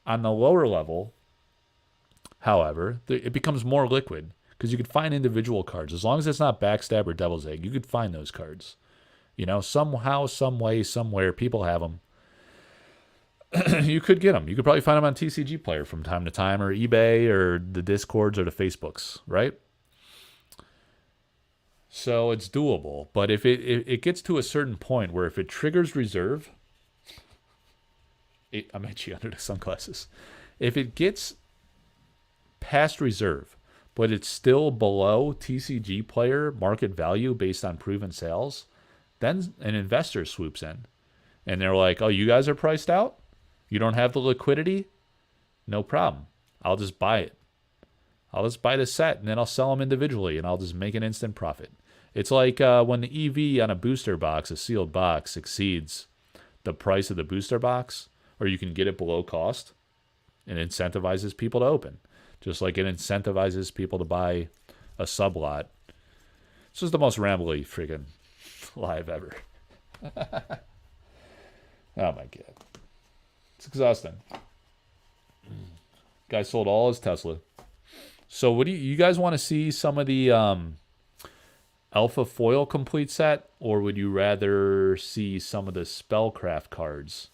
On the lower level, however, it becomes more liquid because you could find individual cards. As long as it's not Backstab or Devil's Egg, you could find those cards. Somehow, some way, somewhere, people have them. You could get them. You could probably find them on TCG Player from time to time, or eBay, or the Discords, or the Facebooks, right? So it's doable. But if it gets to a certain point where if it triggers reserve, I'm itchy under the sunglasses. If it gets past reserve, but it's still below TCG Player market value based on proven sales, then an investor swoops in. And they're like, oh, you guys are priced out? You don't have the liquidity? No problem. I'll just buy it. I'll just buy the set, and then I'll sell them individually, and I'll just make an instant profit. It's like when the EV on a booster box, a sealed box, exceeds the price of the booster box, or you can get it below cost, it incentivizes people to open. Just like it incentivizes people to buy a sublot. This is the most rambly freaking live ever. Oh my god. It's exhausting. Guy sold all his Tesla. So what do you guys want to see some of the Alpha Foil complete set, or would you rather see some of the Spellcraft cards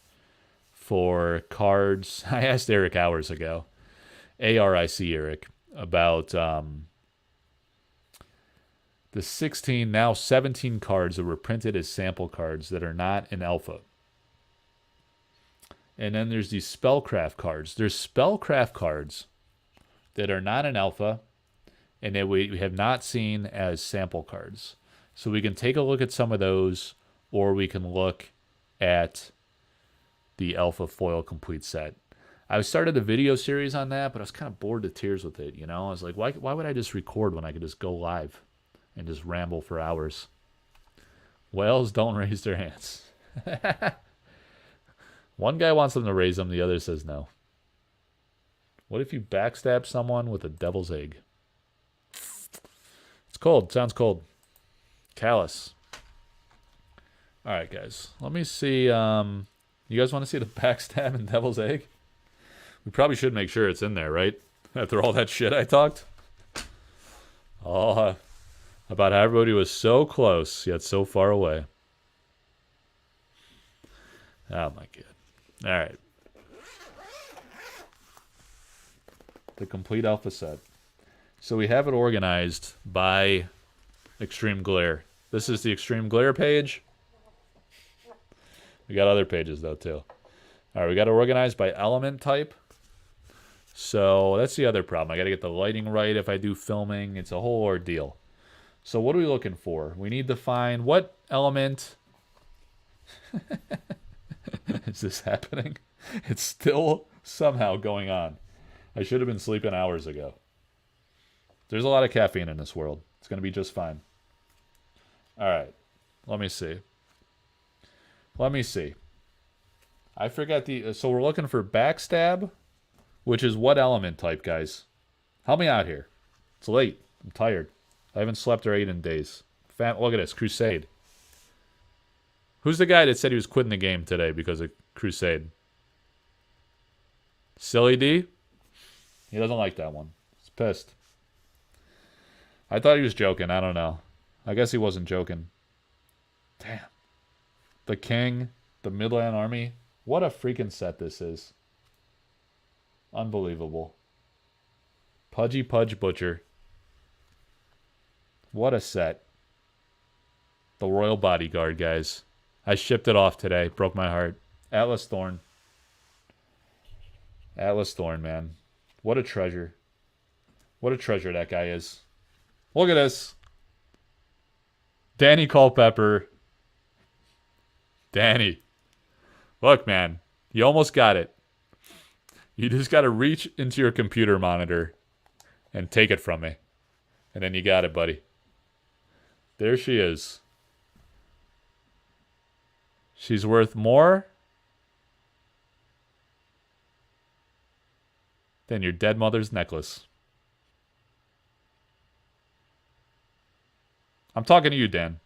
for cards? I asked Eric hours ago, ARIC Eric, about the 16, now 17 cards that were printed as sample cards that are not in Alpha. And then there's these Spellcraft cards. There's Spellcraft cards that are not in Alpha and that we have not seen as sample cards. So we can take a look at some of those, or we can look at the Alpha Foil complete set. I started a video series on that, but I was kind of bored to tears with it, you know? I was like, why would I just record when I could just go live and just ramble for hours? Whales don't raise their hands. One guy wants them to raise them, the other says no. What if you backstab someone with a devil's egg? It's cold. Sounds cold. Callous. All right, guys. Let me see. You guys want to see the backstab and devil's egg? We probably should make sure it's in there, right? After all that shit I talked. Oh, about how everybody was so close, yet so far away. Oh, my God. All right. The complete Alpha set. So we have it organized by Extreme Glare. This is the Extreme Glare page. We got other pages, though, too. All right, we got it organized by element type. So that's the other problem. I got to get the lighting right if I do filming. It's a whole ordeal. So what are we looking for? We need to find what element... Is this happening? It's still somehow going on. I should have been sleeping hours ago. There's a lot of caffeine in this world. It's going to be just fine. All right. Let me see. I forgot the... So we're looking for backstab, which is what element type, guys? Help me out here. It's late. I'm tired. I haven't slept or ate in days. Look at this. Crusade. Who's the guy that said he was quitting the game today because of Crusade? Silly D? He doesn't like that one. He's pissed. I thought he was joking. I don't know. I guess he wasn't joking. Damn. The King, the Midland Army. What a freaking set this is. Unbelievable. Pudgy Pudge Butcher. What a set. The Royal Bodyguard, guys. I shipped it off today. Broke my heart. Atlas Thorne. Atlas Thorne, man. What a treasure. What a treasure that guy is. Look at this. Danny Culpepper. Danny. Look, man. You almost got it. You just got to reach into your computer monitor and take it from me. And then you got it, buddy. There she is. She's worth more than your dead mother's necklace. I'm talking to you, Dan.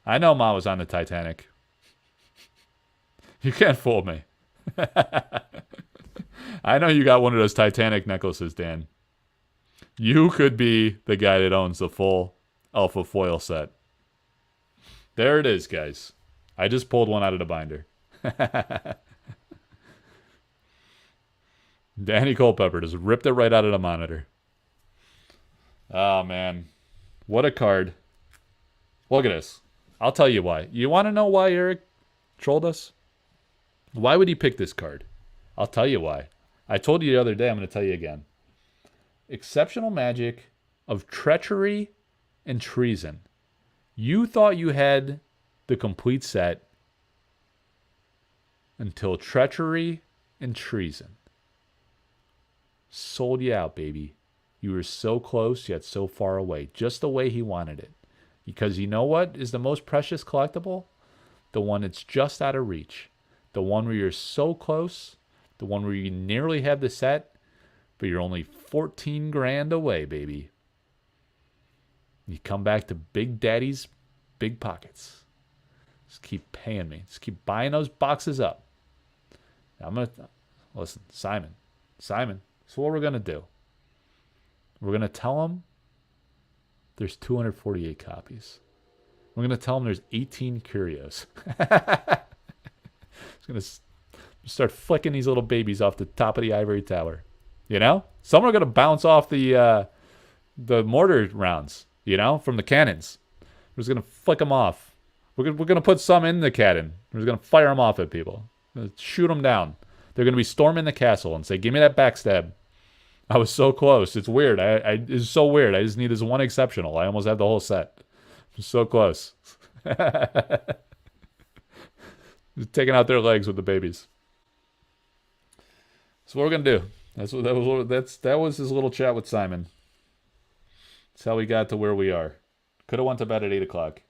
I know Ma was on the Titanic. You can't fool me. I know you got one of those Titanic necklaces, Dan. You could be the guy that owns the full Alpha Foil set. There it is, guys. I just pulled one out of the binder. Danny Culpepper just ripped it right out of the monitor. Oh, man. What a card. Look at this. I'll tell you why. You want to know why Eric trolled us? Why would he pick this card? I'll tell you why. I told you the other day. I'm going to tell you again. Exceptional magic of treachery and treason. You thought you had the complete set until treachery and treason sold you out, baby. You were so close, yet so far away. Just the way he wanted it. Because you know what is the most precious collectible? The one that's just out of reach. The one where you're so close. The one where you nearly have the set, But you're only 14 grand away, baby. You come back to Big Daddy's big pockets. Just keep paying me. Just keep buying those boxes up. I'm going to... Listen, Simon. Simon, this is what we're going to do. We're going to tell him there's 248 copies. We're going to tell him there's 18 Curios. He's going to start flicking these little babies off the top of the ivory tower. You know? Some are going to bounce off the mortar rounds, you know, from the cannons. We're just going to flick them off. We're going to put some in the cannon. We're just going to fire them off at people. Shoot them down. They're going to be storming the castle and say, give me that backstab. I was so close. It's weird. It's so weird. I just need this one exceptional. I almost have the whole set. I'm so close. Just taking out their legs with the babies. That's what we're going to do. That was his little chat with Simon. That's how we got to where we are. Could have went to bed at 8 o'clock.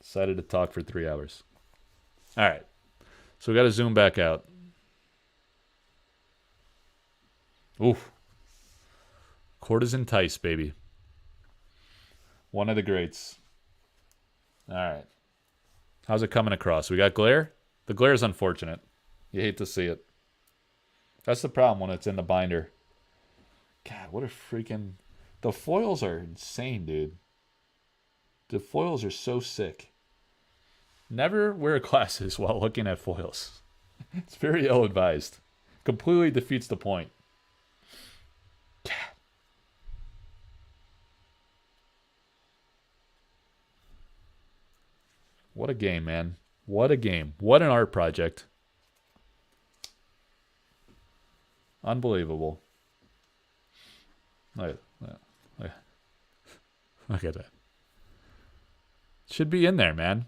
Decided to talk for 3 hours. All right. So we got to zoom back out. Oof. Courtesan Tice, baby. One of the greats. All right. How's it coming across? We got glare? The glare is unfortunate. You hate to see it. That's the problem when it's in the binder. God, what a freaking... The foils are insane, dude. The foils are so sick. Never wear glasses while looking at foils. It's very ill-advised. Completely defeats the point. God. What a game, man. What a game. What an art project. Unbelievable. Look at that. Should be in there, man.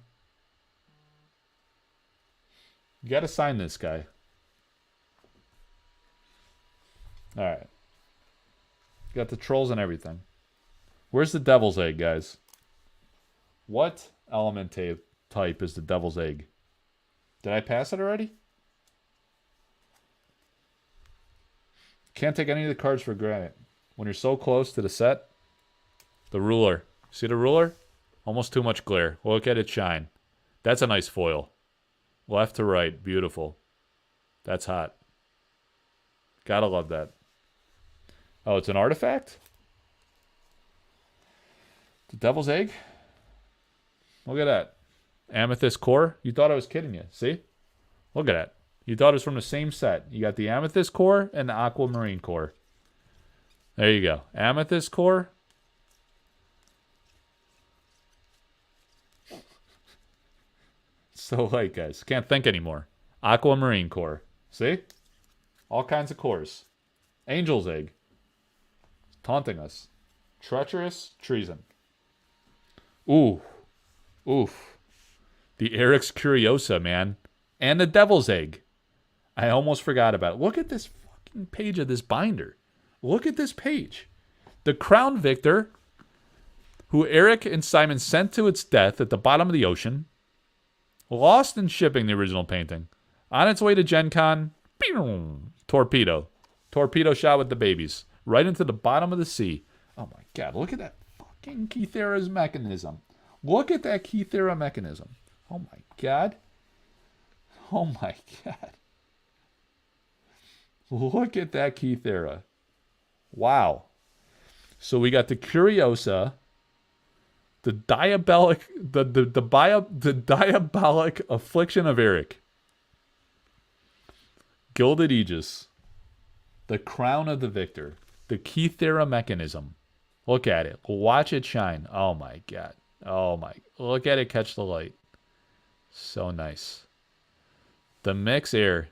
You got to sign this guy. All right. Got the trolls and everything. Where's the devil's egg, guys? What element type is the devil's egg? Did I pass it already? Can't take any of the cards for granted. When you're so close to the set, the ruler. See the ruler? Almost too much glare. Look at it shine. That's a nice foil. Left to right. Beautiful. That's hot. Gotta love that. Oh, it's an artifact? The devil's egg? Look at that. Amethyst core? You thought I was kidding you. See? Look at that. You thought it was from the same set. You got the amethyst core and the aquamarine core. There you go. Amethyst core. So light, guys. Can't think anymore. Aquamarine core. See? All kinds of cores. Angel's egg. Taunting us. Treacherous treason. Ooh. Oof. The Eric's Curiosa, man. And the devil's egg. I almost forgot about it. Look at this fucking page of this binder. Look at this page. The Crown Victor, who Eric and Simon sent to its death at the bottom of the ocean, lost in shipping the original painting. On its way to Gen Con, torpedo. Torpedo shot with the babies. Right into the bottom of the sea. Oh my god, look at that fucking Kythera's mechanism. Look at that Kythera mechanism. Oh my god. Oh my god. Look at that Kythera. Wow. So we got the Curiosa, the diabolic affliction of Eric, Gilded Aegis, the crown of the victor, the Kythera mechanism. Look at it. Watch it shine. Oh my god. Oh my. Look at it catch the light. So nice. The mix air.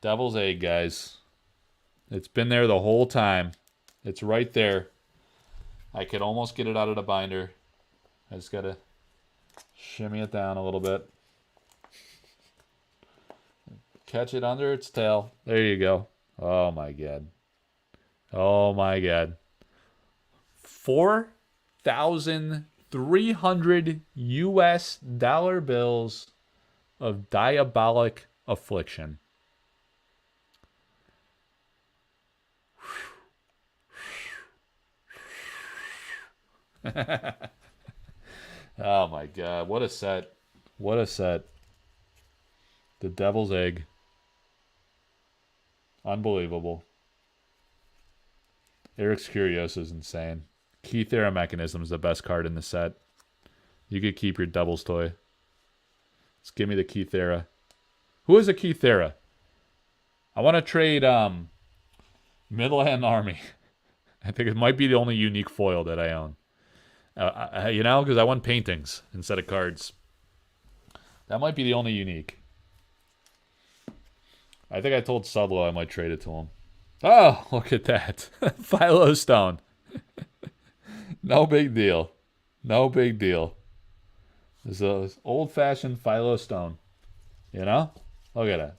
Devil's egg, guys. It's been there the whole time. It's right there. I could almost get it out of the binder. I just gotta shimmy it down a little bit. Catch it under its tail. There you go. Oh my god. Oh my god. 4,300 US dollar bills of diabolic Affliction. Oh my god, what a set. What a set. The Devil's Egg. Unbelievable. Eric's Curios is insane. Keith Era Mechanism is the best card in the set. You could keep your Devil's Toy. Just give me the Keith Era. Who is a Keith Era? I want to trade Midland Army. I think it might be the only unique foil that I own. You know, because I want paintings instead of cards. That might be the only unique. I think I told Sudlow I might trade it to him. Oh, look at that. Philo Stone. No big deal. No big deal. This is an old-fashioned Philo Stone. You know? Look at that.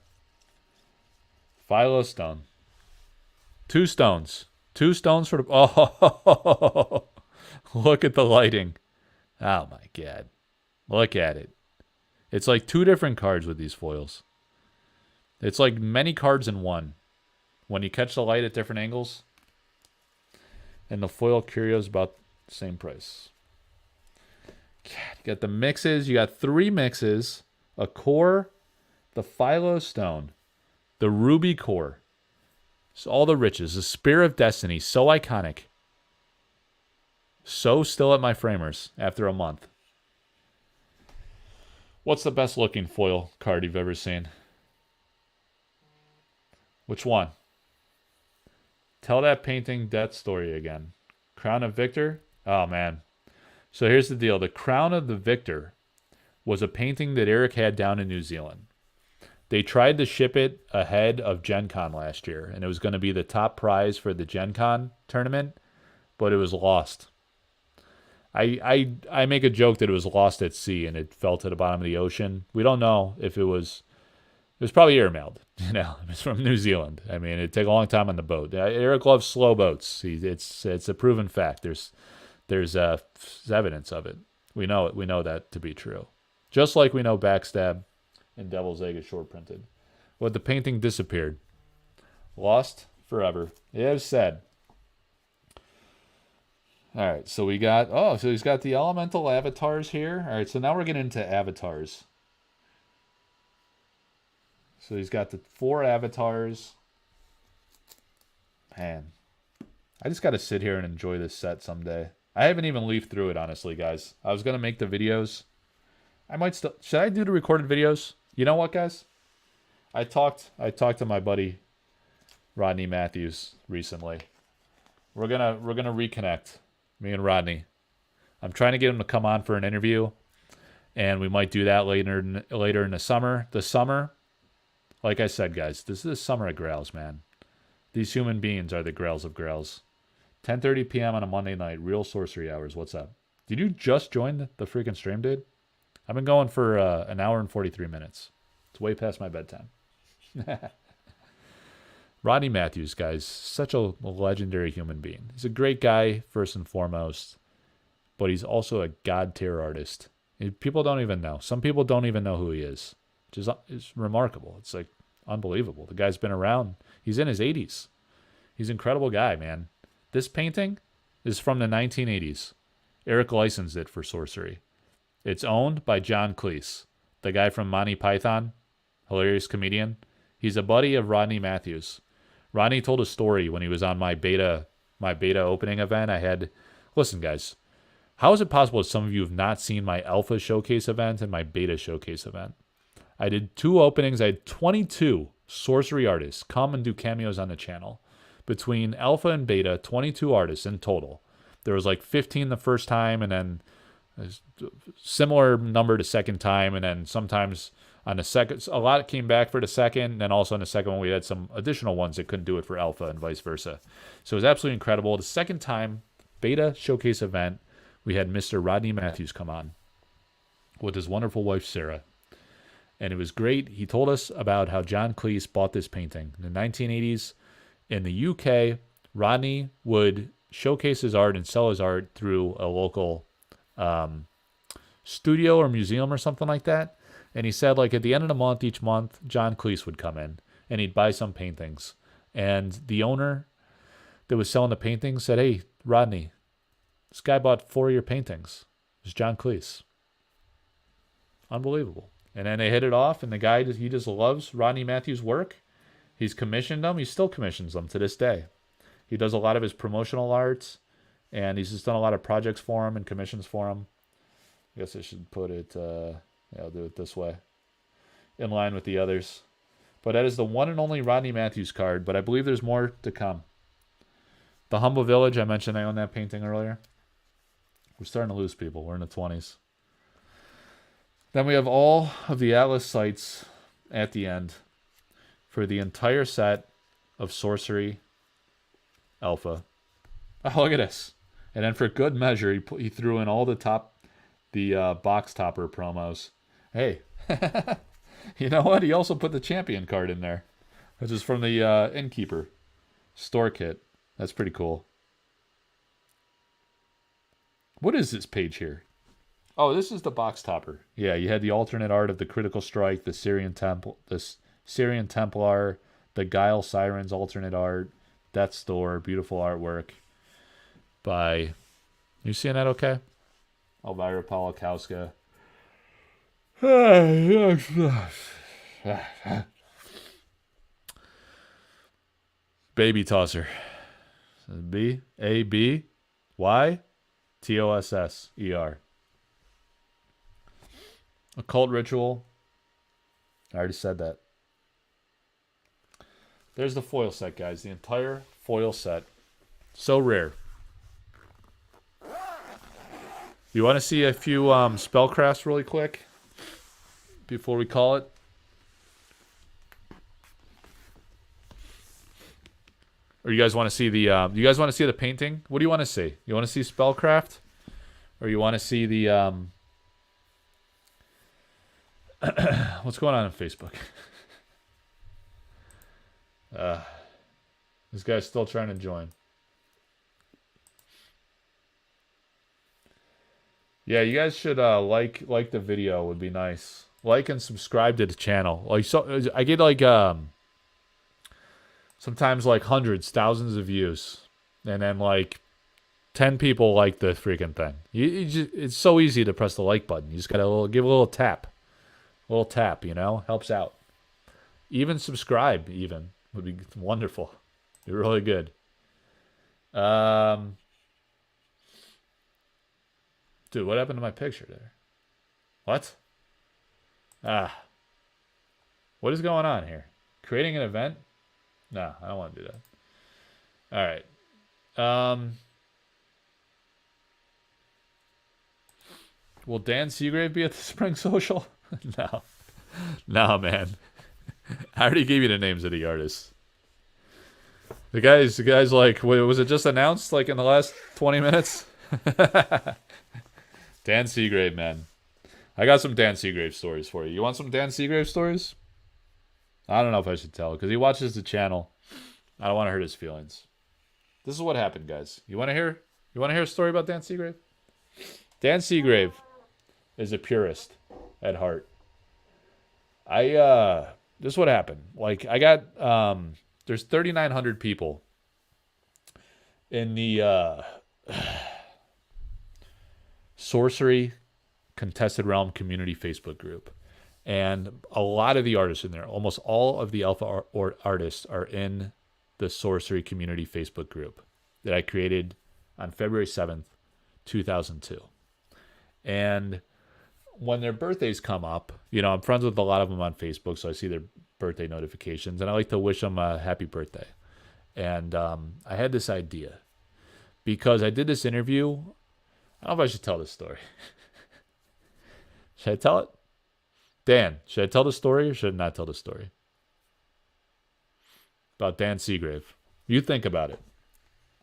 Philo Stone. 2 stones. 2 stones for the... Oh, look at the lighting. Oh, my God. Look at it. It's like 2 different cards with these foils. It's like many cards in one. When you catch the light at different angles. And the foil Curio is about the same price. God, you got the mixes. You got 3 mixes. A core. The Philo Stone. The Ruby Core. So all the riches. The Spear of Destiny. So iconic. So still at my framers after a month. What's the best looking foil card you've ever seen? Which one? Tell that painting death story again. Crown of Victor? Oh, man. So here's the deal. The Crown of the Victor was a painting that Eric had down in New Zealand. They tried to ship it ahead of Gen Con last year, and it was going to be the top prize for the Gen Con tournament, but it was lost. I make a joke that it was lost at sea and it fell to the bottom of the ocean. We don't know if it was... It was probably airmailed. You know, it's from New Zealand. I mean, it'd take a long time on the boat. Eric loves slow boats. It's a proven fact. There's evidence of it. We know it. We know that to be true. Just like we know Backstab and Devil's Egg is short printed. But the painting disappeared. Lost forever. It was sad. All right, so we got... Oh, so he's got the elemental avatars here. All right, so now we're getting into avatars. So he's got the 4 avatars. Man, I just got to sit here and enjoy this set someday. I haven't even leafed through it, honestly, guys. I was going to make the videos. I might still... Should I do the recorded videos? You know what, guys? I talked to my buddy Rodney Matthews recently. We're gonna reconnect, me and Rodney. I'm trying to get him to come on for an interview, and we might do that later in the summer. The summer, like I said, guys, this is the summer of Grails, man. These human beings are the Grails of Grails. 10:30 p.m. on a Monday night, real sorcery hours. What's up? Did you just join the freaking stream, dude? I've been going for an hour and 43 minutes. It's way past my bedtime. Rodney Matthews, guys, such a legendary human being. He's a great guy, first and foremost, but he's also a god tier artist. People don't even know. Some people don't even know who he is, which is remarkable. It's like unbelievable. The guy's been around. He's in his 80s. He's an incredible guy, man. This painting is from the 1980s. Eric licensed it for sorcery. It's owned by John Cleese, the guy from Monty Python, hilarious comedian. He's a buddy of Rodney Matthews. Rodney told a story when he was on my beta opening event. Listen, guys, how is it possible that some of you have not seen my alpha showcase event and my beta showcase event? I did 2 openings. I had 22 sorcery artists come and do cameos on the channel. Between alpha and beta, 22 artists in total. There was like 15 the first time, and then a similar number the second time, and then sometimes on the second, a lot came back for the second, and then also on the second one we had some additional ones that couldn't do it for alpha and vice versa. So it was absolutely incredible. The second time, beta showcase event, we had Mr. Rodney Matthews come on with his wonderful wife Sarah. And it was great. He told us about how John Cleese bought this painting. In the 1980s, in the UK, Rodney would showcase his art and sell his art through a local studio or museum or something like that. And he said, like, at the end of the month, each month, John Cleese would come in and he'd buy some paintings. And the owner that was selling the paintings said, hey, Rodney, this guy bought 4 of your paintings. It's John Cleese. Unbelievable. And then they hit it off, and the guy, he just loves Rodney Matthews' work. He's commissioned them. He still commissions them to this day. He does a lot of his promotional art, and he's just done a lot of projects for him and commissions for him. I guess I should put it, I'll do it this way, in line with the others. But that is the one and only Rodney Matthews card, but I believe there's more to come. The Humble Village, I mentioned I own that painting earlier. We're starting to lose people. We're in the 20s. Then we have all of the Atlas sites at the end for the entire set of Sorcery Alpha. Oh, look at this. And then for good measure, he threw in all the box topper promos. Hey, you know what? He also put the champion card in there, which is from the Innkeeper store kit. That's pretty cool. What is this page here? Oh, this is the box topper. Yeah, you had the alternate art of the Critical Strike, the Syrian Templar, the Guile Sirens alternate art, Death's Door, beautiful artwork by, you seeing that okay? Elvira Polakowska. Baby Tosser. BABYTOSSER. Occult Ritual. I already said that. There's the foil set, guys. The entire foil set. So rare. You want to see a few spellcrafts really quick before we call it? Or you guys want to see the painting? What do you want to see? You want to see Spellcraft? Or you want to see the what's going on Facebook? This guy's still trying to join. Yeah, you guys should like the video. Would be nice. Like and subscribe to the channel. Like, so I get like sometimes like hundreds, thousands of views, and then like 10 people like the freaking thing. It's so easy to press the like button. You just gotta give a little tap. You know, helps out. Even subscribe, even would be wonderful. Be really good. Dude, what happened to my picture there? What? What is going on here? Creating an event? No, I don't want to do that. All right. Will Dan Seagrave be at the Spring Social? No. No, man. I already gave you the names of the artists. The guy's like, was it just announced like in the last 20 minutes? Dan Seagrave, man. I got some Dan Seagrave stories for you. You want some Dan Seagrave stories? I don't know if I should tell because he watches the channel. I don't want to hurt his feelings. This is what happened, guys. You want to hear a story about Dan Seagrave? Dan Seagrave is a purist at heart. This is what happened. Like, I got there's 3,900 people in the Sorcery Contested Realm community Facebook group. And a lot of the artists in there, almost all of the alpha artists are in the Sorcery community Facebook group that I created on February 7th, 2002. And when their birthdays come up, you know, I'm friends with a lot of them on Facebook, so I see their birthday notifications, and I like to wish them a happy birthday. And I had this idea because I did this interview. I don't know if I should tell this story. Should I tell it? Dan, should I tell the story or should I not tell the story? About Dan Seagrave. You think about it.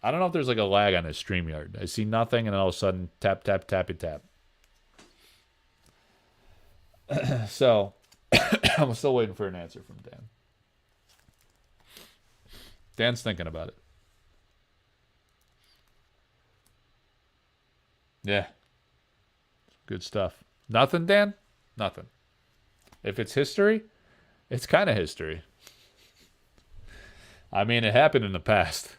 I don't know if there's like a lag on his StreamYard. I see nothing and then all of a sudden tap, tap, tappy, tap. So, I'm still waiting for an answer from Dan. Dan's thinking about it. Yeah. Good stuff. Nothing, Dan? Nothing. If it's history, it's kind of history. I mean, it happened in the past.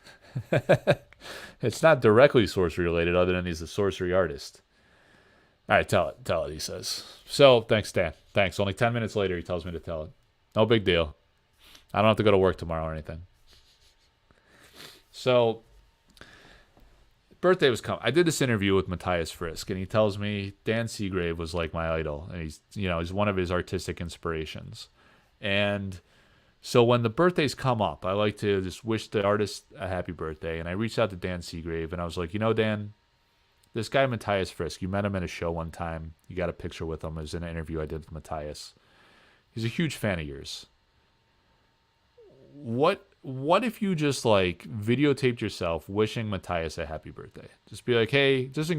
It's not directly sorcery related, other than he's a sorcery artist. All right, tell it, he says. So, thanks, Dan. Thanks. Only 10 minutes later, he tells me to tell it. No big deal. I don't have to go to work tomorrow or anything. So, birthday was coming. I did this interview with Matthias Frisk, and he tells me Dan Seagrave was like my idol, and he's one of his artistic inspirations. And so when the birthdays come up, I like to just wish the artist a happy birthday. And I reached out to Dan Seagrave, and I was like, Dan, this guy Matthias Frisk, you met him at a show one time. You got a picture with him. It was in an interview I did with Matthias. He's a huge fan of yours. What if you just like videotaped yourself wishing Matthias a happy birthday? Just be like, hey, just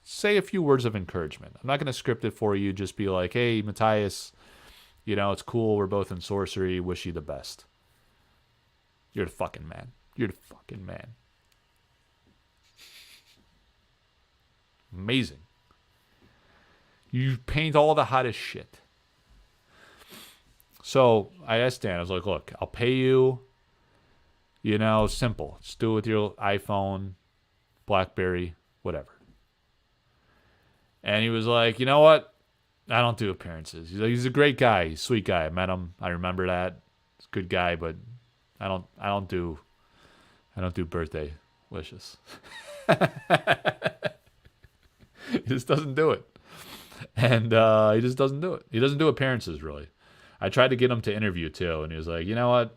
say a few words of encouragement. I'm not going to script it for you. Just be like, hey, Matthias, it's cool. We're both in sorcery. Wish you the best. You're the fucking man. You're the fucking man. Amazing. You paint all the hottest shit. So I asked Dan, I was like, look, I'll pay you, simple. Just do it with your iPhone, BlackBerry, whatever. And he was like, you know what? I don't do appearances. He's a great guy. He's a sweet guy. I met him. I remember that. He's a good guy, but I don't do birthday wishes. He just doesn't do it. And he just doesn't do it. He doesn't do appearances, really. I tried to get him to interview, too, and he was like, you know what?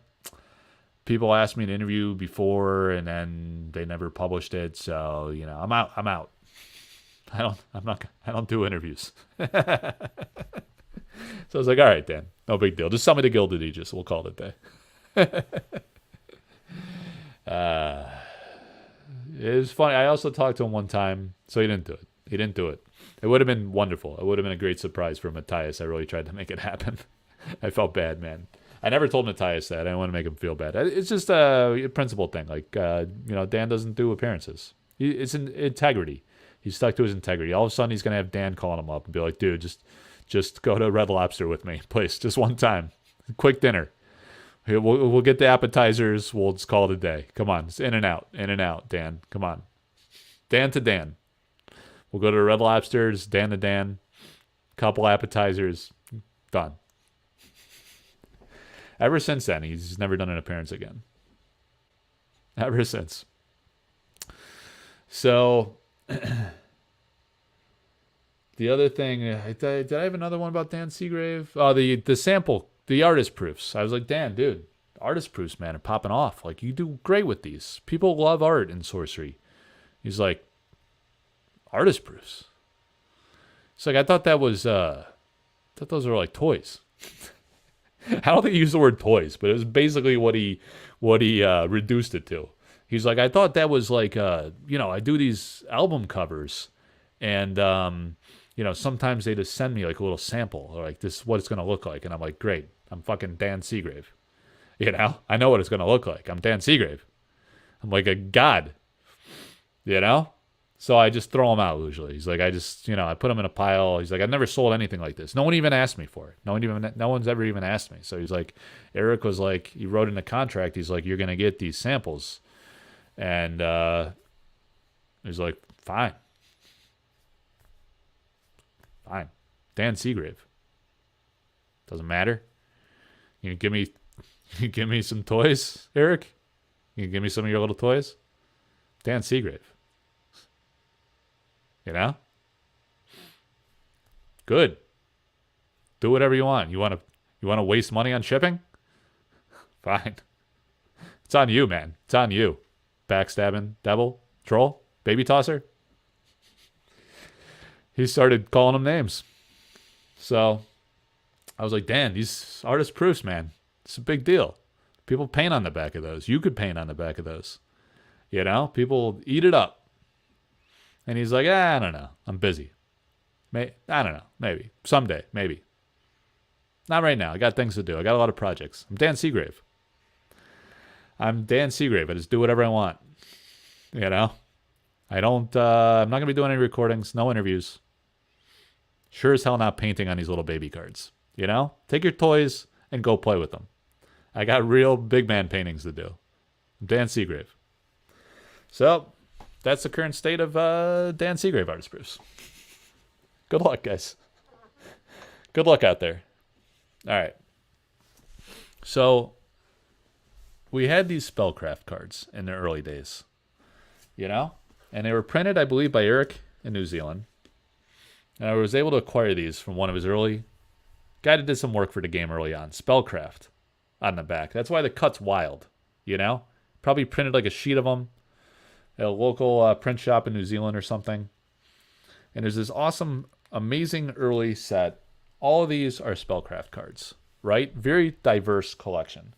People asked me to interview before, and then they never published it, so, I'm out. I don't do interviews. So I was like, all right, Dan, no big deal. Just sell me the Gilded Aegis. We'll call it a day. It was funny. I also talked to him one time, so he didn't do it. It would have been wonderful. It would have been a great surprise for Matthias. I really tried to make it happen. I felt bad, man. I never told Matthias that. I didn't want to make him feel bad. It's just a principle thing. Like, Dan doesn't do appearances. It's an integrity. He's stuck to his integrity. All of a sudden, he's going to have Dan calling him up and be like, dude, just go to Red Lobster with me, please. Just one time. Quick dinner. We'll get the appetizers. We'll just call it a day. Come on. It's in and out, Dan. Come on. Dan to Dan. We'll go to Red Lobsters, Dan to Dan. Couple appetizers. Done. Ever since then, he's never done an appearance again. Ever since. So, the other thing, did I have another one about Dan Seagrave? Oh, the sample, the artist proofs. I was like, Dan, dude, artist proofs, man, are popping off. Like, you do great with these. People love art in sorcery. He's like, artist proofs? It's like, I thought those were like toys. I don't think he used the word toys, but it was basically what he reduced it to. He's like, I thought that was like, I do these album covers, and sometimes they just send me like a little sample, or like this is what it's gonna look like, and I'm like, great, I'm fucking Dan Seagrave. I know what it's gonna look like. I'm Dan Seagrave. I'm like a god. So I just throw them out usually. He's like, I put them in a pile. He's like, I've never sold anything like this. No one even asked me for it. No one's ever even asked me. So he's like, Eric was like, he wrote in the contract, he's like, you're going to get these samples. And he's like, fine. Dan Seagrave. Doesn't matter. You give me some toys, Eric? You give me some of your little toys? Dan Seagrave. Good. Do whatever you want. You want to waste money on shipping? Fine. It's on you, man. It's on you. Backstabbing, devil, troll, baby tosser. He started calling them names. So I was like, Dan, these artist proofs, man. It's a big deal. People paint on the back of those. You could paint on the back of those. People eat it up. And he's like, I don't know. I'm busy. I don't know. Maybe. Someday. Maybe. Not right now. I got things to do. I got a lot of projects. I'm Dan Seagrave. I just do whatever I want. I don't, I'm not going to be doing any recordings. No interviews. Sure as hell not painting on these little baby cards. You know? Take your toys and go play with them. I got real big man paintings to do. Dan Seagrave. So, that's the current state of Dan Seagrave Artist Proofs. Good luck, guys. Good luck out there. All right. So, we had these Spellcraft cards in the early days. You know? And they were printed, I believe, by Eric in New Zealand. And I was able to acquire these from one of his early... guy that did some work for the game early on. Spellcraft on the back. That's why the cut's wild. You know? Probably printed like a sheet of them at a local print shop in New Zealand or something. And there's this awesome, amazing early set. All of these are Spellcraft cards, right? Very diverse collection.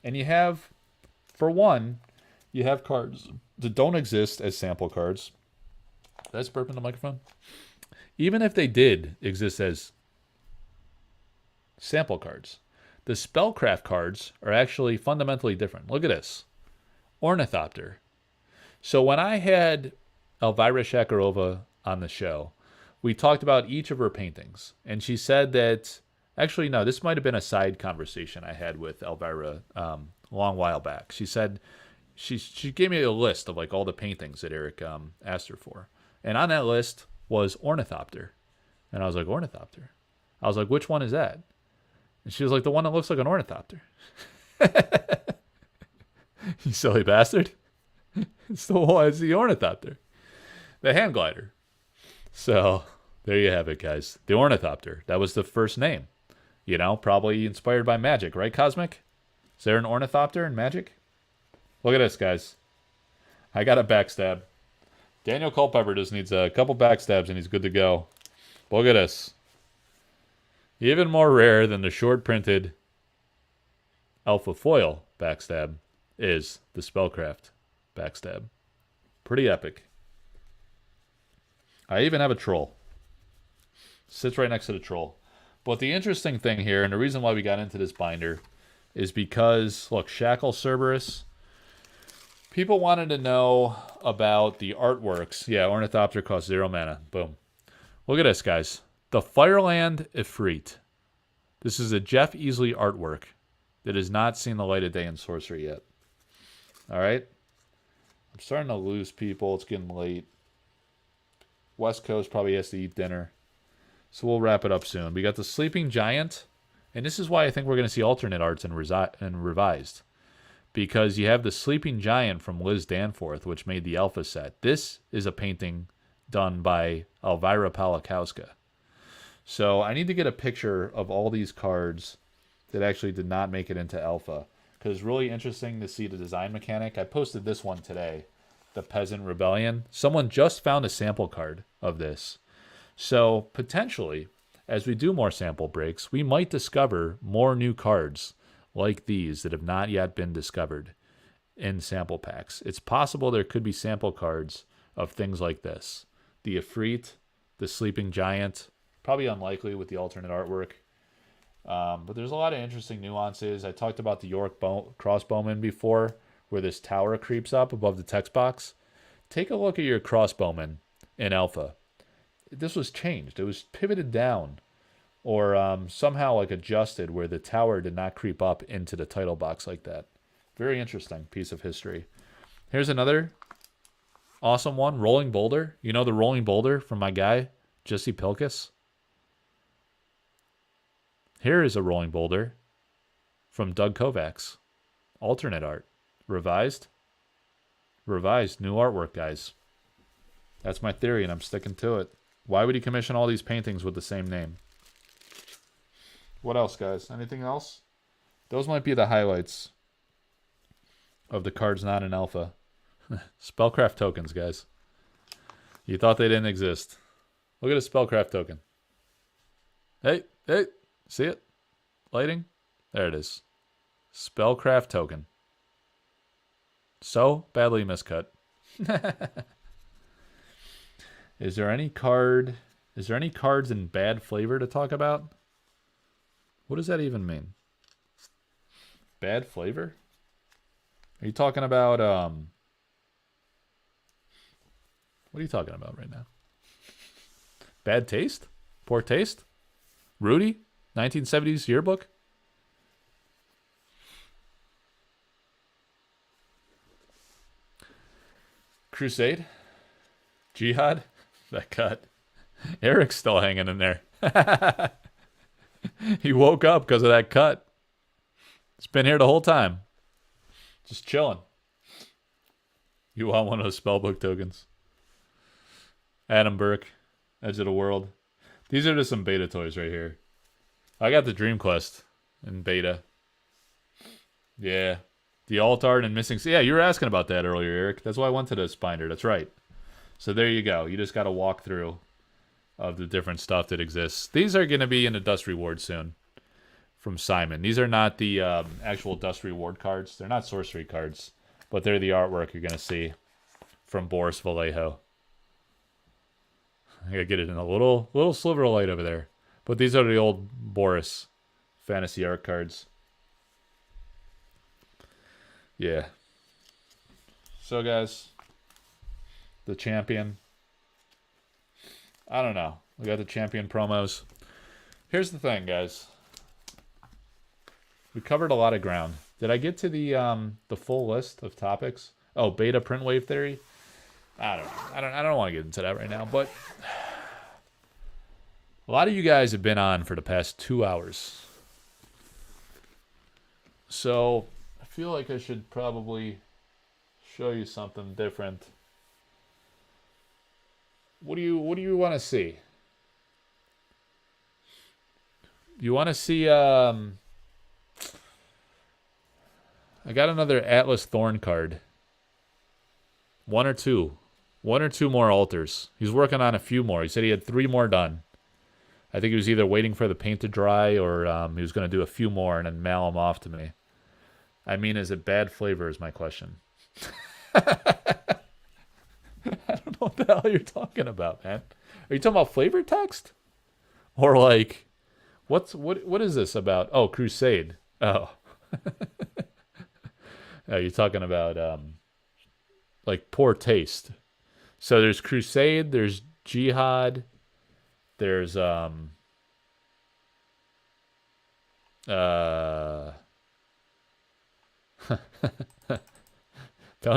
And you have, for one, you have cards that don't exist as sample cards. Did I burp in the microphone? Even if they did exist as sample cards, the Spellcraft cards are actually fundamentally different. Look at this. Ornithopter. So when I had Elvira Shakarova on the show, we talked about each of her paintings. And she said that, actually, no, this might have been a side conversation I had with Elvira a long while back. She said, she gave me a list of like all the paintings that Eric asked her for. And on that list was Ornithopter. And I was like, Ornithopter? I was like, which one is that? And she was like, the one that looks like an ornithopter. You silly bastard. It's the ornithopter. The hand glider. So, there you have it, guys. The ornithopter. That was the first name. You know, probably inspired by magic, right, Cosmic? Is there an ornithopter in magic? Look at this, guys. I got a backstab. Daniel Culpepper just needs a couple backstabs and he's good to go. Look at this. Even more rare than the short-printed alpha foil backstab is the Spellcraft backstab. Pretty epic. I even have a troll. Sits right next to the troll. But the interesting thing here, and the reason why we got into this binder, is because, look, Shackle Cerberus. People wanted to know about the artworks. Yeah, Ornithopter costs 0 mana. Boom. Look at this, guys. The Fireland Ifrit. This is a Jeff Easley artwork that has not seen the light of day in Sorcery yet. All right? I'm starting to lose people. It's getting late. West Coast probably has to eat dinner. So we'll wrap it up soon. We got the Sleeping Giant. And this is why I think we're going to see alternate arts and revised. Because you have the Sleeping Giant from Liz Danforth, which made the Alpha set. This is a painting done by Elvira Palakowska. So I need to get a picture of all these cards that actually did not make it into Alpha. Because it's really interesting to see the design mechanic. I posted this one today, the Peasant Rebellion. Someone just found a sample card of this. So potentially, as we do more sample breaks, we might discover more new cards like these that have not yet been discovered in sample packs. It's possible there could be sample cards of things like this. The Ifrit, the Sleeping Giant, probably unlikely with the alternate artwork. But there's a lot of interesting nuances. I talked about the York crossbowman before, where this tower creeps up above the text box. Take a look at your crossbowman in Alpha. This was changed. It was pivoted down or somehow like adjusted where the tower did not creep up into the title box like that. Very interesting piece of history. Here's another awesome one, Rolling Boulder. You know the Rolling Boulder from my guy, Jesse Pilkis? Here is a Rolling Boulder from Doug Kovacs. Alternate art. Revised. Revised. New artwork, guys. That's my theory, and I'm sticking to it. Why would he commission all these paintings with the same name? What else, guys? Anything else? Those might be the highlights of the cards not in Alpha. Spellcraft tokens, guys. You thought they didn't exist. Look at a Spellcraft token. Hey, hey. See it? Lighting? There it is. Spellcraft token. So badly miscut. Is there any cards in bad flavor to talk about? What does that even mean? Bad flavor? Are you talking about what are you talking about right now? Bad taste? Poor taste? Rudy? 1970s yearbook? Crusade? Jihad? That cut. Eric's still hanging in there. He woke up because of that cut. It's been here the whole time. Just chilling. You want one of those spellbook tokens? Adam Burke, Edge of the World. These are just some beta toys right here. I got the Dream Quest in beta. Yeah. The alt art and missing... Yeah, you were asking about that earlier, Eric. That's why I went to this binder. That's right. So there you go. You just got to walk through of the different stuff that exists. These are going to be in the Dust Reward soon from Simon. These are not the actual Dust Reward cards. They're not sorcery cards, but they're the artwork you're going to see from Boris Vallejo. I got to get it in a little sliver of light over there. But these are the old Boris fantasy art cards. Yeah. So, guys, the champion. I don't know. We got the champion promos. Here's the thing, guys. We covered a lot of ground. Did I get to the full list of topics? Oh, beta print wave theory. I don't know. I don't want to get into that right now, but a lot of you guys have been on for the past 2 hours. So I feel like I should probably show you something different. What do you want to see? You want to see I got another Atlas Thorne card. One or two more altars. He's working on a few more. He said he had 3 more done. I think he was either waiting for the paint to dry or he was going to do a few more and then mail them off to me. I mean, is it bad flavor is my question. I don't know what the hell you're talking about, man. Are you talking about flavor text? Or like, what is this about? Oh, Crusade. Oh. Oh, you're talking about like poor taste. So there's Crusade, there's Jihad, there's don't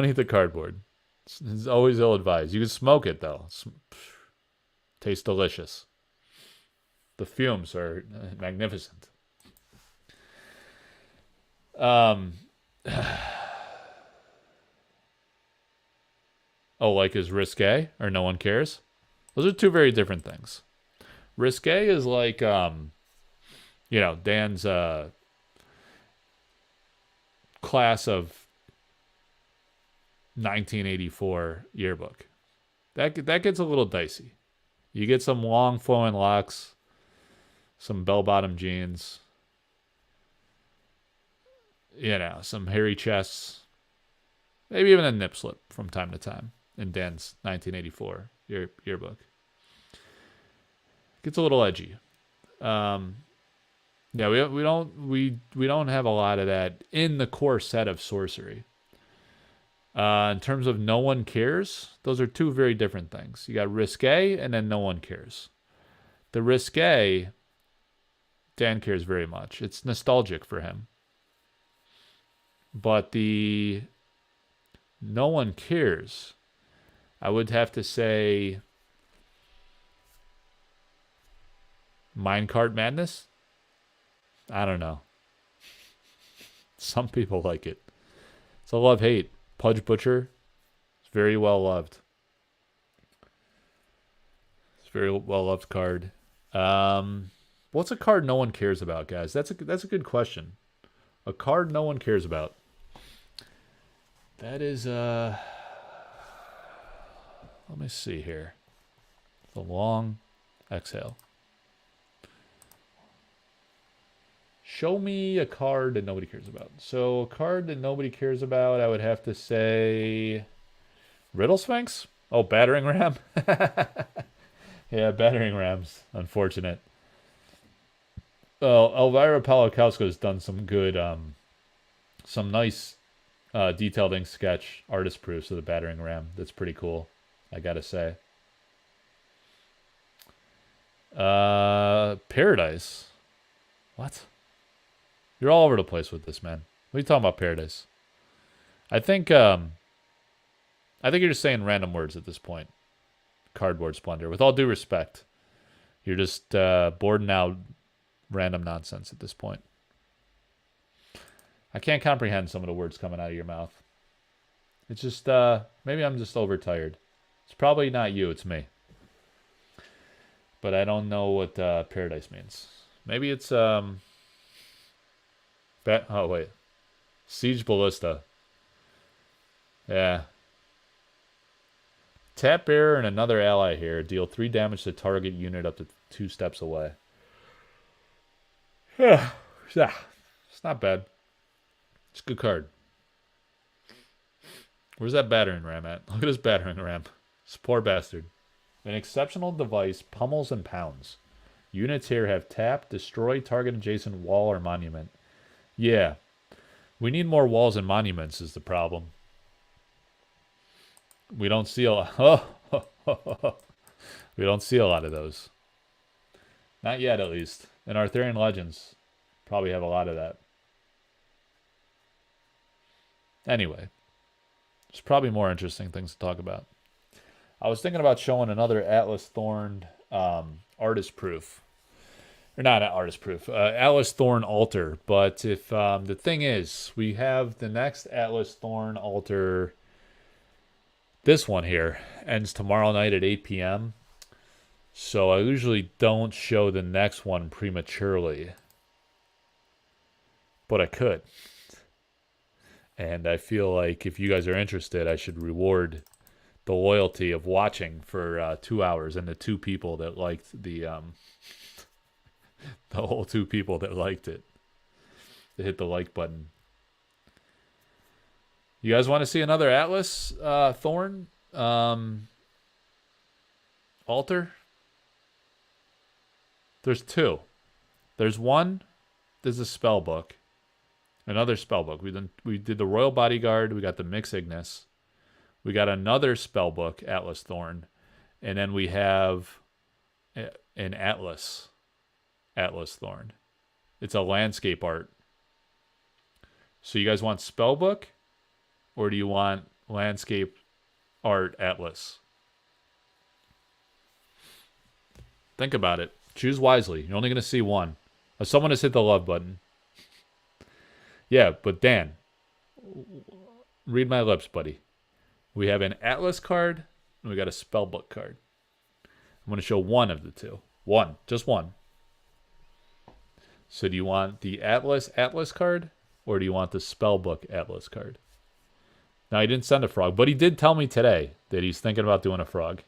eat the cardboard. It's always ill-advised. You can smoke it though. Tastes delicious. The fumes are magnificent. Oh, like is risque or no one cares? Those are 2 very different things. Risque is like you know, Dan's class of 1984 yearbook. That gets a little dicey. You get some long flowing locks, some bell-bottom jeans, you know, some hairy chests, maybe even a nip slip from time to time in Dan's 1984 yearbook. Gets a little edgy. Yeah, we don't have a lot of that in the core set of sorcery. In terms of no one cares, those are 2 very different things. You got risque and then no one cares. The risque, Dan cares very much. It's nostalgic for him. But the no one cares, I would have to say Minecart Madness? I don't know. Some people like it. It's a love-hate. Pudge Butcher. It's very well loved. It's a very well loved card. What's a card no one cares about, guys? That's a good question. A card no one cares about. That is let me see here. The long exhale. Show me a card that nobody cares about. So a card that nobody cares about, I would have to say Riddle Sphinx? Oh, Battering Ram? Yeah, Battering Ram's unfortunate. Well, Elvira Palakowska's done some good, some nice detailed ink sketch artist proofs of the Battering Ram. That's pretty cool, I gotta say. Paradise. What? You're all over the place with this, man. What are you talking about, Paradise? I think you're just saying random words at this point. Cardboard Splendor. With all due respect, you're just boarding out random nonsense at this point. I can't comprehend some of the words coming out of your mouth. It's just, maybe I'm just overtired. It's probably not you, it's me. But I don't know what Paradise means. Maybe it's, oh, wait. Siege Ballista. Yeah. Tap Bearer and another ally here. Deal 3 damage to target unit up to 2 steps away. Yeah. It's not bad. It's a good card. Where's that battering ram at? Look at this battering ram. This poor bastard. An exceptional device pummels and pounds. Units here have tap, destroy target adjacent wall or monument. Yeah. We need more walls and monuments is the problem. We don't see a lot. We don't see a lot of those. Not yet, at least. In Arthurian Legends, probably have a lot of that. Anyway, there's probably more interesting things to talk about. I was thinking about showing another Atlas Thorne artist proof. Or not artist proof. Atlas Thorne altar. But if the thing is, we have the next Atlas Thorne altar. This one here ends tomorrow night at 8 p.m. So I usually don't show the next one prematurely. But I could. And I feel like if you guys are interested, I should reward the loyalty of watching for 2 hours and the 2 people that liked the whole 2 people that liked it. They hit the like button. You guys want to see another Atlas Thorne altar? There's 2. There's one. There's a spell book. Another spell book. We did the Royal Bodyguard. We got the Mix Ignis. We got another spell book, Atlas Thorne, and then we have an Atlas Thorne. It's a landscape art. So you guys want spell book, or do you want landscape art Atlas? Think about it. Choose wisely. You're only going to see one. Someone has hit the love button. Yeah, but Dan, read my lips, buddy. We have an Atlas card, and we got a Spellbook card. I'm going to show one of the 2. One. Just one. So do you want the Atlas card, or do you want the Spellbook Atlas card? Now, he didn't send a frog, but he did tell me today that he's thinking about doing a frog.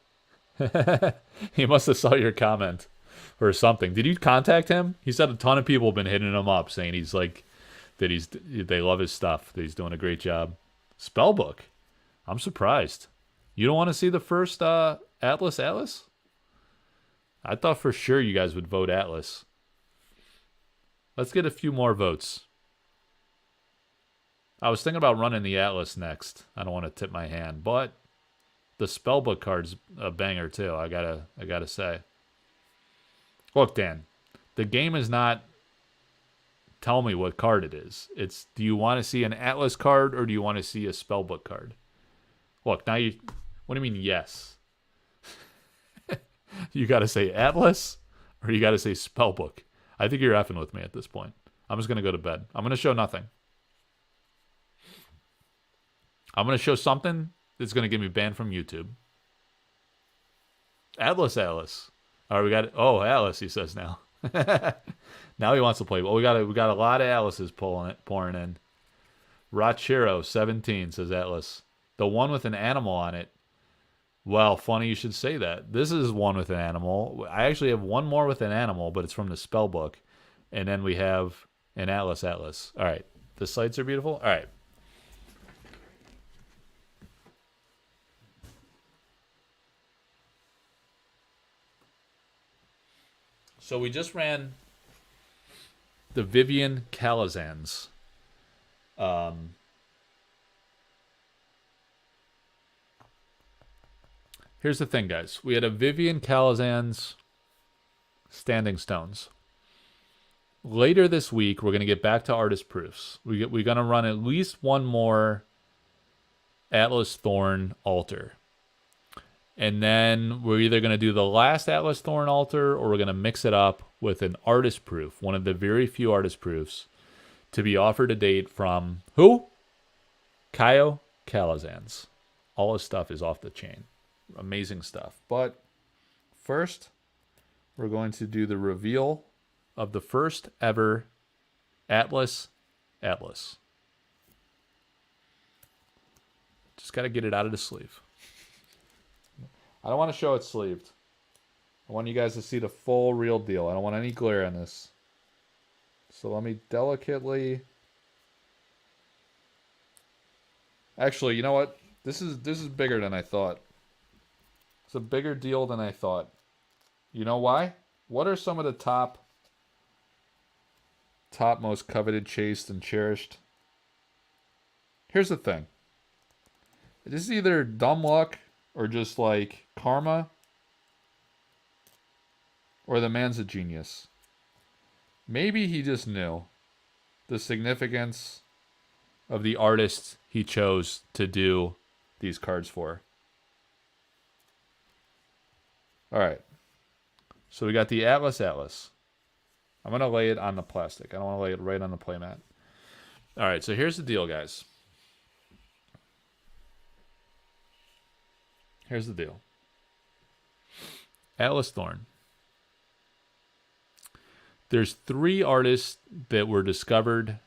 He must have saw your comment or something. Did you contact him? He said a ton of people have been hitting him up saying he's like, they love his stuff, that he's doing a great job. Spellbook. I'm surprised. You don't want to see the first Atlas? I thought for sure you guys would vote Atlas. Let's get a few more votes. I was thinking about running the Atlas next. I don't want to tip my hand, but the Spellbook card's a banger too. I gotta say. Look, Dan, the game is not tell me what card it is. It's, do you want to see an Atlas card or do you want to see a Spellbook card? Look, now what do you mean yes? You got to say Atlas or you got to say Spellbook. I think you're effing with me at this point. I'm just going to go to bed. I'm going to show nothing. I'm going to show something that's going to get me banned from YouTube. Atlas. All right, we got it. Oh, Atlas, he says now. Now he wants to play. Well, we got a lot of Atlases pouring in. Rachiro 17 says Atlas. The one with an animal on it. Well, funny you should say that. This is one with an animal. I actually have one more with an animal, but it's from the spell book. And then we have an Atlas. All right. The sights are beautiful. All right. So we just ran the Vivian Calazans. Here's the thing, guys. We had a Vivian Calazans Standing Stones. later this week, we're going to get back to artist proofs. We're going to run at least one more Atlas Thorne altar. And then we're either going to do the last Atlas Thorne altar or we're going to mix it up with an artist proof, one of the very few artist proofs to be offered to date from who? Curio Calazans. All his stuff is off the chain. Amazing stuff. But first, we're going to do the reveal of the first ever Atlas. Just got to get it out of the sleeve. I don't want to show it sleeved. I want you guys to see the full real deal. I don't want any glare on this. So let me delicately... Actually, you know what? This is bigger than I thought. It's a bigger deal than I thought. You know why? What are some of the top most coveted, chased, and cherished? Here's the thing. This is either dumb luck or just like karma, or the man's a genius. Maybe he just knew the significance of the artist he chose to do these cards for. Alright. So we got the Atlas. I'm going to lay it on the plastic. I don't want to lay it right on the playmat. Alright, so here's the deal, guys. Here's the deal. Atlas Thorne. There's 3 artists that were discovered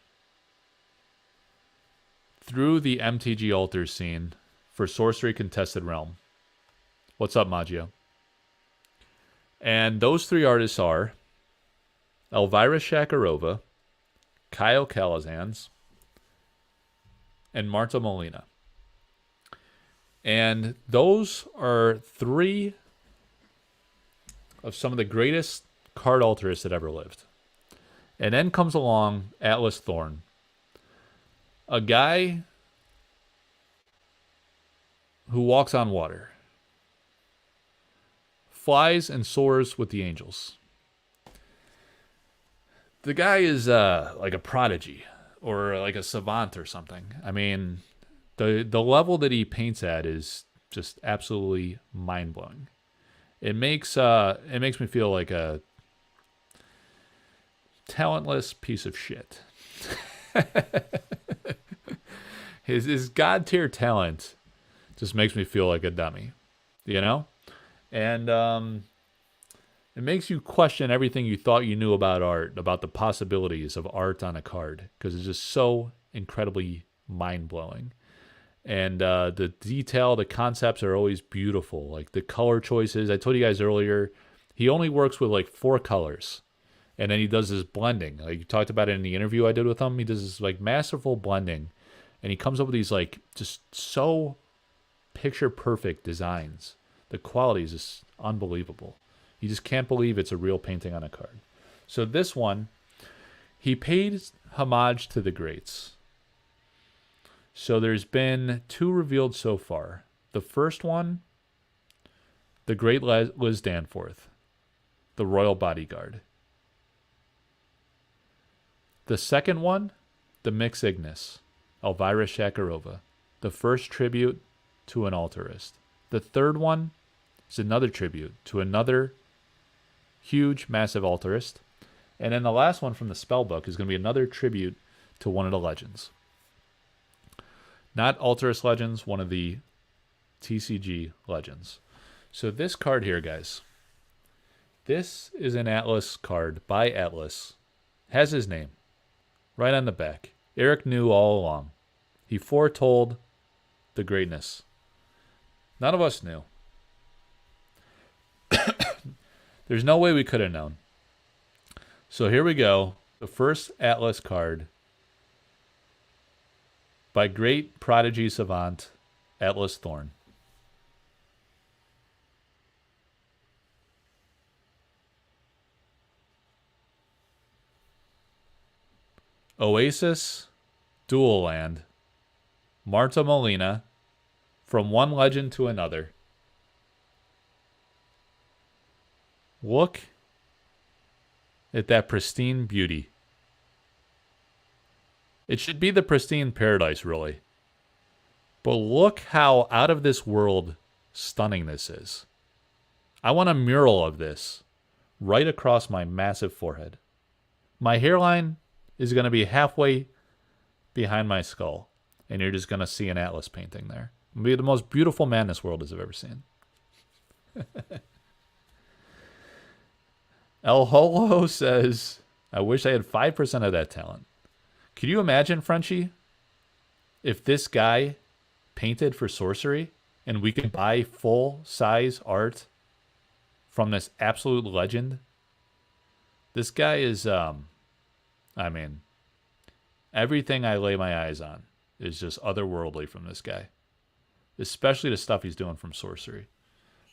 through the MTG altar scene for Sorcery Contested Realm. What's up, Maggio? And those 3 artists are Elvira Shakarova, Curio Calazans, and Marta Molina. And those are 3 of some of the greatest card altarists that ever lived. And then comes along Atlas Thorne, a guy who walks on water, flies and soars with the angels. The guy is like a prodigy or like a savant or something. I mean, the level that he paints at is just absolutely mind-blowing. It makes me feel like a talentless piece of shit. His god-tier talent just makes me feel like a dummy, you know? And it makes you question everything you thought you knew about art, about the possibilities of art on a card, because it's just so incredibly mind-blowing. And the detail, the concepts are always beautiful. Like the color choices, I told you guys earlier, he only works with like 4 colors. And then he does this blending. Like you talked about it in the interview I did with him. He does this like masterful blending. And he comes up with these like just so picture perfect designs. The quality is just unbelievable. You just can't believe it's a real painting on a card. So this one, he paid homage to the greats. So there's been 2 revealed so far. The first one, the great Liz Danforth, the royal bodyguard. The second one, the Mix Ignis, Elvira Shakarova, the first tribute to an altarist. The third one is another tribute to another huge, massive altarist. And then the last one from the spell book is going to be another tribute to one of the legends. Not altarist legends, one of the TCG legends. So this card here, guys, this is an Atlas card by Atlas. Has his name right on the back. Eric knew all along. He foretold the greatness. None of us knew. There's no way we could have known. So here we go. The first Atlas card by great prodigy savant Atlas Thorne. Oasis, Dual Land, Marta Molina, from one legend to another. Look at that pristine beauty. It should be the pristine paradise, really. But look how out of this world stunning this is. I want a mural of this right across my massive forehead. My hairline is going to be halfway behind my skull, and you're just going to see an Atlas painting there. It'll be the most beautiful man this world has ever seen. El Holo says, I wish I had 5% of that talent. Could you imagine, Frenchie, if this guy painted for sorcery and we could buy full-size art from this absolute legend? This guy is, I mean, everything I lay my eyes on is just otherworldly from this guy. Especially the stuff he's doing from sorcery.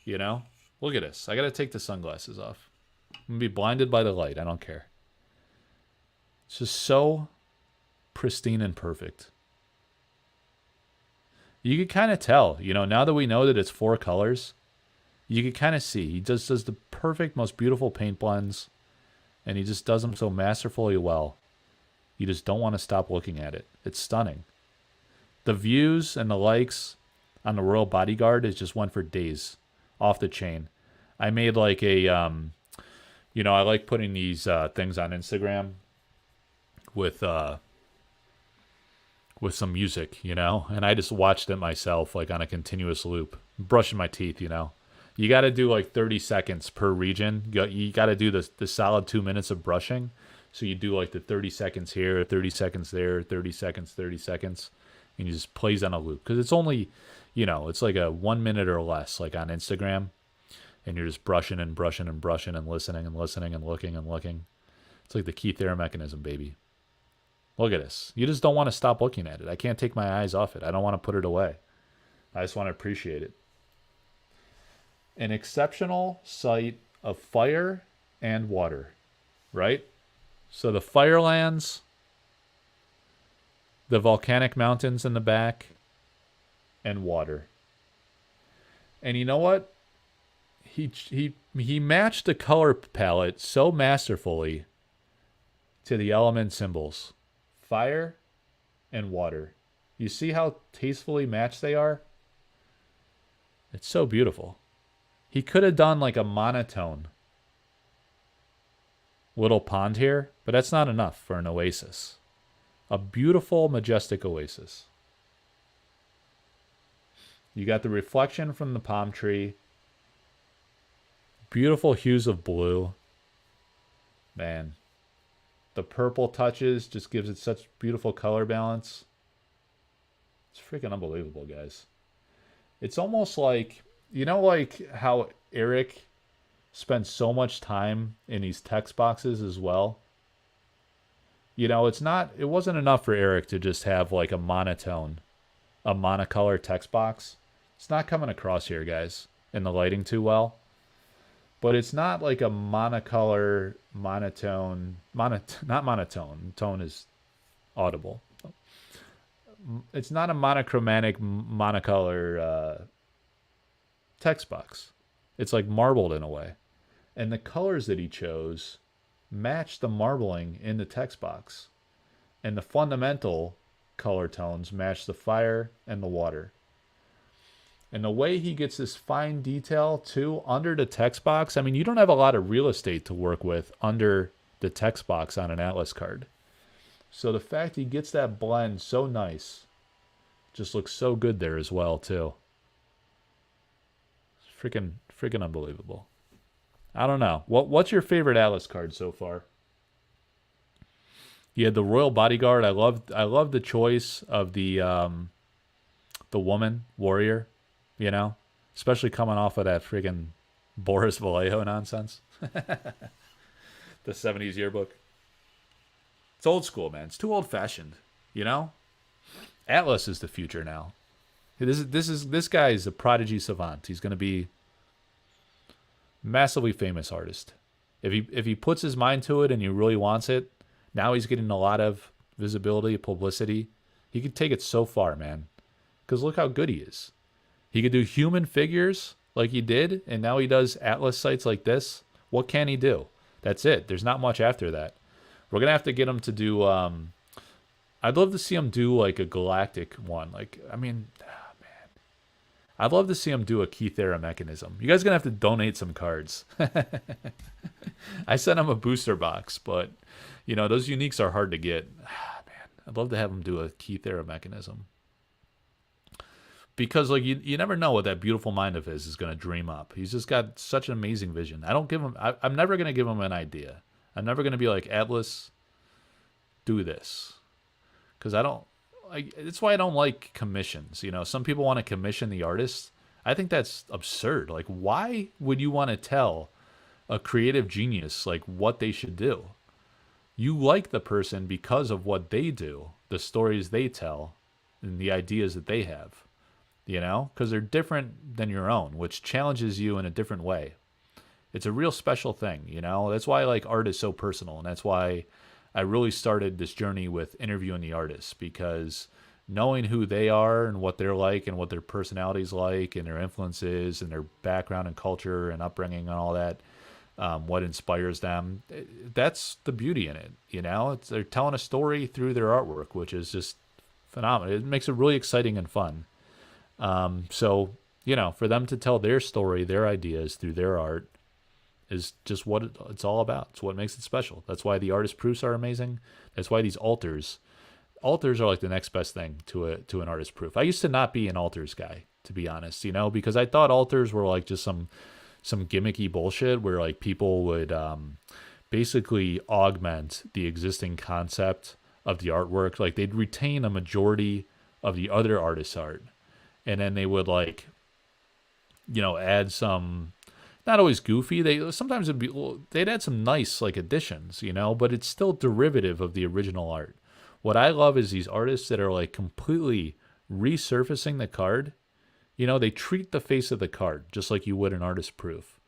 You know? Look at this. I got to take the sunglasses off. I'm going to be blinded by the light. I don't care. It's just so pristine and perfect. You could kind of tell, you know, now that we know that it's 4 colors, you could kind of see. He just does the perfect, most beautiful paint blends, and he just does them so masterfully well. You just don't want to stop looking at it. It's stunning. The views and the likes on the Royal Bodyguard is just went for days off the chain. I made like a, you know, I like putting these things on Instagram with some music, you know, and I just watched it myself, like on a continuous loop, brushing my teeth, you know. You got to do like 30 seconds per region. You got to do the solid 2 minutes of brushing. So you do like the 30 seconds here, 30 seconds there, 30 seconds, 30 seconds, and it just plays on a loop. Because it's only, you know, it's like a 1 minute or less, like on Instagram, and you're just brushing and brushing and brushing and listening and listening and looking and looking. It's like the Keith Air mechanism, baby. Look at this. You just don't want to stop looking at it. I can't take my eyes off it. I don't want to put it away. I just want to appreciate it. An exceptional sight of fire and water, right? So the firelands, the volcanic mountains in the back, and water. And you know what? He matched the color palette so masterfully to the element symbols. Fire and water. You see how tastefully matched they are? It's so beautiful. He could have done like a monotone little pond here, but that's not enough for an oasis. A beautiful, majestic oasis. You got the reflection from the palm tree. Beautiful hues of blue. Man. The purple touches just gives it such beautiful color balance. It's freaking unbelievable, guys. It's almost like, you know, like how Eric spends so much time in these text boxes as well. You know, it wasn't enough for Eric to just have like a monotone, a monocolor text box. It's not coming across here, guys, in the lighting too well. But it's not like a monocolor, monotone, not monotone. Tone is audible. It's not a monochromatic, monocolor text box. It's like marbled in a way. And the colors that he chose match the marbling in the text box. And the fundamental color tones match the fire and the water. And the way he gets this fine detail, too, under the text box. I mean, you don't have a lot of real estate to work with under the text box on an Atlas card. So the fact he gets that blend so nice just looks so good there as well, too. It's freaking unbelievable. I don't know. What's your favorite Atlas card so far? You had the Royal Bodyguard. I loved the choice of the woman warrior. You know, especially coming off of that friggin' Boris Vallejo nonsense. The 70s yearbook. It's old school, man. It's too old-fashioned, you know? Atlas is the future now. This guy is a prodigy savant. He's going to be massively famous artist. If he puts his mind to it and he really wants it, now he's getting a lot of visibility, publicity. He could take it so far, man. Because look how good he is. He could do human figures like he did, and now he does Atlas sites like this. What can he do? That's it. There's not much after that. We're gonna have to get him to do. I'd love to see him do like a galactic one. Like, I mean, I'd love to see him do a Kythera mechanism. You guys are gonna have to donate some cards. I sent him a booster box, but you know those uniques are hard to get. Man, I'd love to have him do a Kythera mechanism. Because like you never know what that beautiful mind of his is gonna dream up. He's just got such an amazing vision. I don't give him. I'm never gonna give him an idea. I'm never gonna be like, Atlas, do this, because I don't. It's why I don't like commissions. You know, some people want to commission the artist. I think that's absurd. Like, why would you want to tell a creative genius like what they should do? You like the person because of what they do, the stories they tell, and the ideas that they have. You know, because they're different than your own, which challenges you in a different way. It's a real special thing, you know. That's why like art is so personal, and that's why I really started this journey with interviewing the artists, because knowing who they are and what they're like and what their personality's like and their influences and their background and culture and upbringing and all that, what inspires them, that's the beauty in it, you know. They're telling a story through their artwork, which is just phenomenal. It makes it really exciting and fun. So, you know, for them to tell their story, their ideas through their art is just what it's all about. It's what makes it special. That's why the artist proofs are amazing. That's why these altars are like the next best thing to an artist proof. I used to not be an altars guy, to be honest, you know, because I thought altars were like just some gimmicky bullshit where like people would basically augment the existing concept of the artwork. Like they'd retain a majority of the other artist's art, and then they would like, you know, add some, not always goofy. They'd add some nice like additions, you know, but it's still derivative of the original art. What I love is these artists that are like completely resurfacing the card. You know, they treat the face of the card just like you would an artist proof,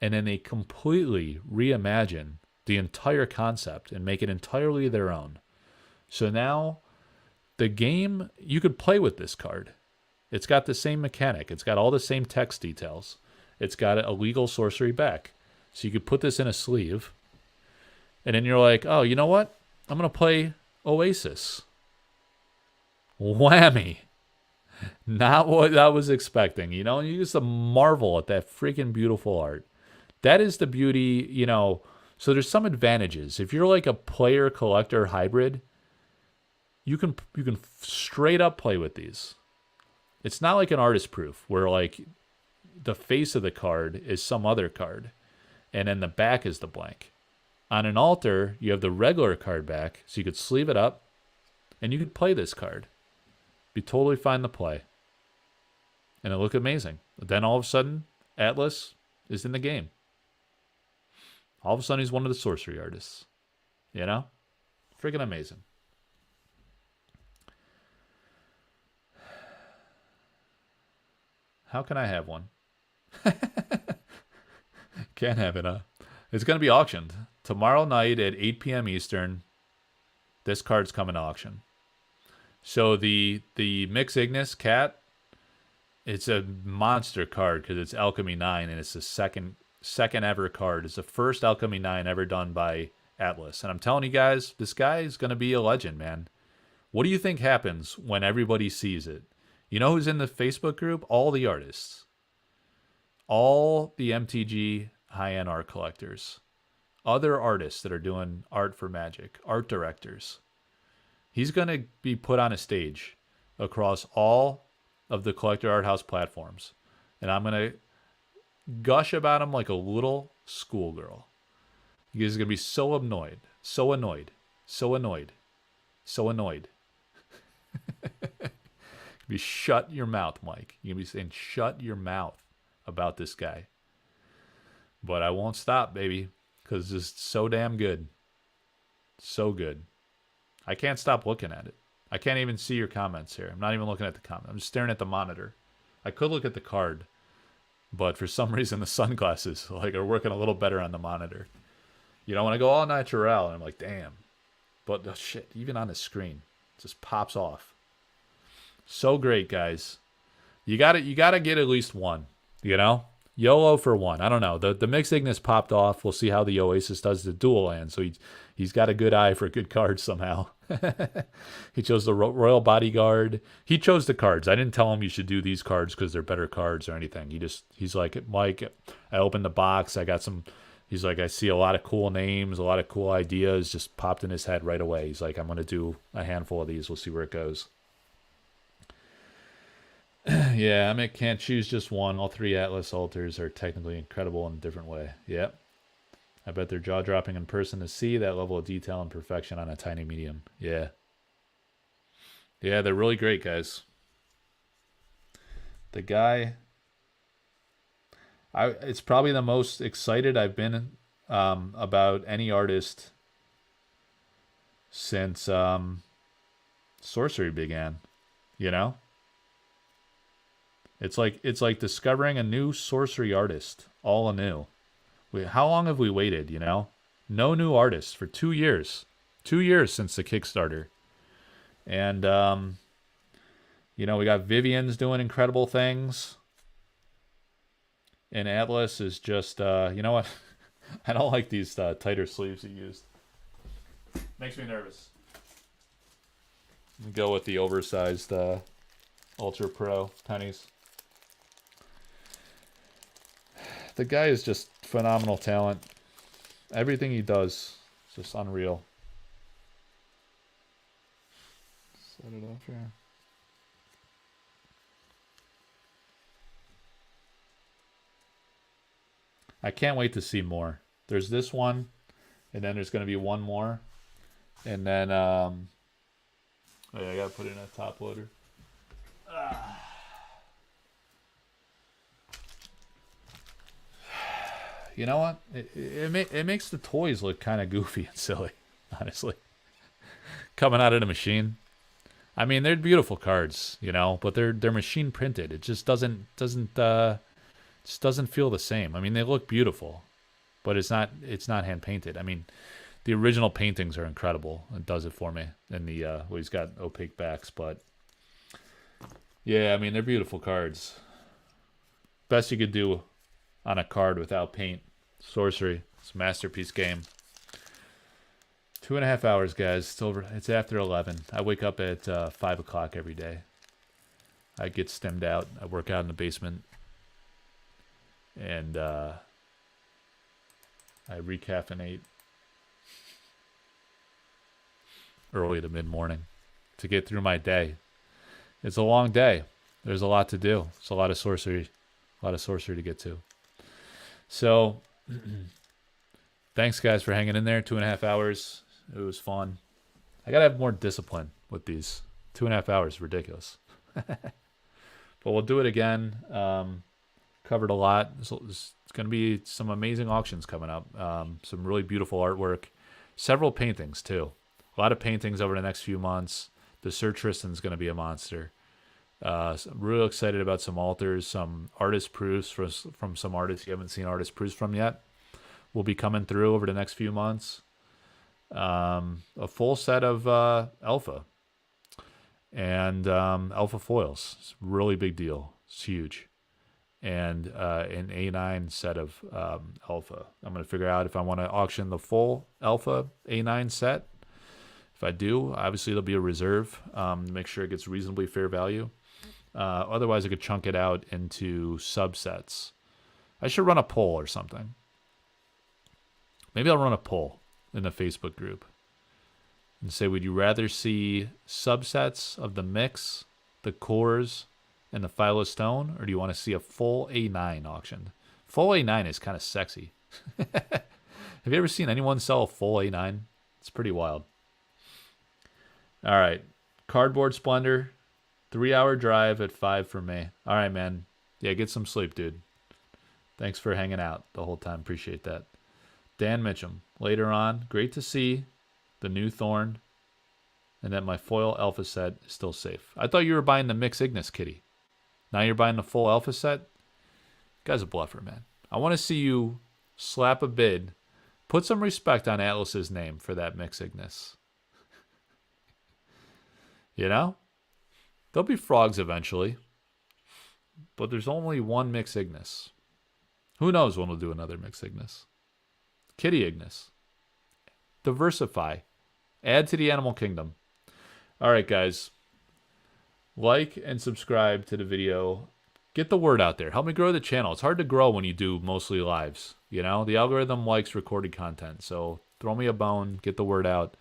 and then they completely reimagine the entire concept and make it entirely their own. So now the game, you could play with this card. It's got the same mechanic. It's got all the same text details. It's got a legal sorcery back. So you could put this in a sleeve. And then you're like, oh, you know what? I'm going to play Oasis. Whammy. Not what I was expecting. You know, you used to marvel at that freaking beautiful art. That is the beauty, you know. So there's some advantages. If you're like a player collector hybrid, you can straight up play with these. It's not like an artist proof where like the face of the card is some other card and then the back is the blank. On an altar, you have the regular card back, so you could sleeve it up and you could play this card. Be totally fine to play. And it look amazing. But then all of a sudden, Atlas is in the game. All of a sudden, he's one of the sorcery artists. You know? Freaking amazing. How can I have one? Can't have it, huh? It's going to be auctioned. Tomorrow night at 8 p.m. Eastern, this card's coming to auction. So the Mix Ignis cat, it's a monster card because it's Alchemy 9, and it's the second ever card. It's the first Alchemy 9 ever done by Atlas. And I'm telling you guys, this guy is going to be a legend, man. What do you think happens when everybody sees it? You know who's in the Facebook group? All the artists. All the MTG high-end art collectors. Other artists that are doing art for Magic. Art directors. He's going to be put on a stage across all of the Collector Arthouse platforms. And I'm going to gush about him like a little schoolgirl. You guys are going to be so annoyed. So annoyed. So annoyed. So annoyed. Be shut your mouth, Mike. You're going to be saying shut your mouth about this guy. But I won't stop, baby, because it's just so damn good. So good. I can't stop looking at it. I can't even see your comments here. I'm not even looking at the comment. I'm just staring at the monitor. I could look at the card, but for some reason the sunglasses like are working a little better on the monitor. You know, when I go all natural, and I'm like, damn. But oh, shit, even on the screen, it just pops off. So great, guys. You gotta get at least one. You know, YOLO for one. I don't know. The Mixed Ignis popped off. We'll see how the Oasis does the dual land. So he's got a good eye for good cards somehow. He chose the Royal Bodyguard. He chose the cards. I didn't tell him you should do these cards because they're better cards or anything. He's like, Mike, I opened the box. I got some. He's like, I see a lot of cool names, a lot of cool ideas. Just popped in his head right away. He's like, I'm going to do a handful of these. We'll see where it goes. Yeah, I mean, can't choose just one. All three Atlas altars are technically incredible in a different way. Yep. I bet they're jaw-dropping in person to see that level of detail and perfection on a tiny medium. Yeah. Yeah, they're really great, guys. The guy... it's probably the most excited I've been about any artist since Sorcery began. You know? It's like discovering a new Sorcery artist, all anew. How long have we waited, you know? No new artists for 2 years. 2 years since the Kickstarter. And, you know, we got Vivian's doing incredible things. And Atlas is just, you know what? I don't like these tighter sleeves he used. Makes me nervous. Go with the oversized Ultra Pro pennies. The guy is just phenomenal talent. Everything he does is just unreal. Set it off here. I can't wait to see more. There's this one, and then there's going to be one more. And then, oh yeah, I got to put it in a top loader. You know what? It makes the toys look kind of goofy and silly, honestly. Coming out of the machine. I mean, they're beautiful cards, you know, but they're machine printed. It just doesn't feel the same. I mean, they look beautiful, but it's not hand painted. I mean, the original paintings are incredible. It does it for me. And the well, he's got opaque backs, but yeah, I mean, they're beautiful cards. Best you could do on a card without paint. Sorcery. It's a masterpiece game. 2.5 hours, guys. It's after 11. I wake up at 5 o'clock every day. I get stemmed out. I work out in the basement. And I recaffeinate early to mid-morning to get through my day. It's a long day. There's a lot to do. It's a lot of sorcery to get to. So, thanks guys for hanging in there. 2.5 hours. It was fun. I gotta have more discipline with these. 2.5 hours, ridiculous. But we'll do it again. Covered a lot. There's gonna be some amazing auctions coming up. Some really beautiful artwork. Several paintings too. A lot of paintings over the next few months. The Sir Tristan's gonna be a monster. I'm real excited about some altars, some artist proofs from some artists you haven't seen artist proofs from yet. Will be coming through over the next few months. A full set of alpha and alpha foils. It's a really big deal. It's huge. And an A9 set of alpha. I'm going to figure out if I want to auction the full alpha A9 set. If I do, obviously there'll be a reserve to make sure it gets reasonably fair value. Otherwise, I could chunk it out into subsets. I should run a poll or something. Maybe I'll run a poll in the Facebook group and say, would you rather see subsets of the mix, the cores, and the Philo Stone, or do you want to see a full A9 auctioned? Full A9 is kind of sexy. Have you ever seen anyone sell a full A9? It's pretty wild. All right. Cardboard Splendor. 3-hour drive at 5 for me. All right, man. Yeah, get some sleep, dude. Thanks for hanging out the whole time. Appreciate that. Dan Mitchum. Later on, great to see the new Thorne and that my foil alpha set is still safe. I thought you were buying the Mix Ignis kitty. Now you're buying the full alpha set? Guy's a bluffer, man. I want to see you slap a bid. Put some respect on Atlas's name for that Mix Ignis. You know? There'll be frogs eventually. But there's only one Mix Ignis. Who knows when we'll do another Mixed Ignis. Kitty Ignis. Diversify. Add to the animal kingdom. All right, guys. Like and subscribe to the video. Get the word out there. Help me grow the channel. It's hard to grow when you do mostly lives. You know, the algorithm likes recorded content. So throw me a bone. Get the word out.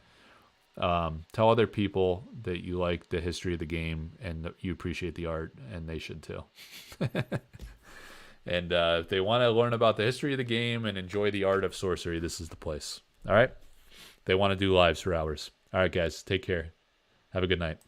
Tell other people that you like the history of the game and that you appreciate the art, and they should too. And if they want to learn about the history of the game and enjoy the art of sorcery, this is the place. All right? They want to do lives for hours. All right, guys. Take care. Have a good night.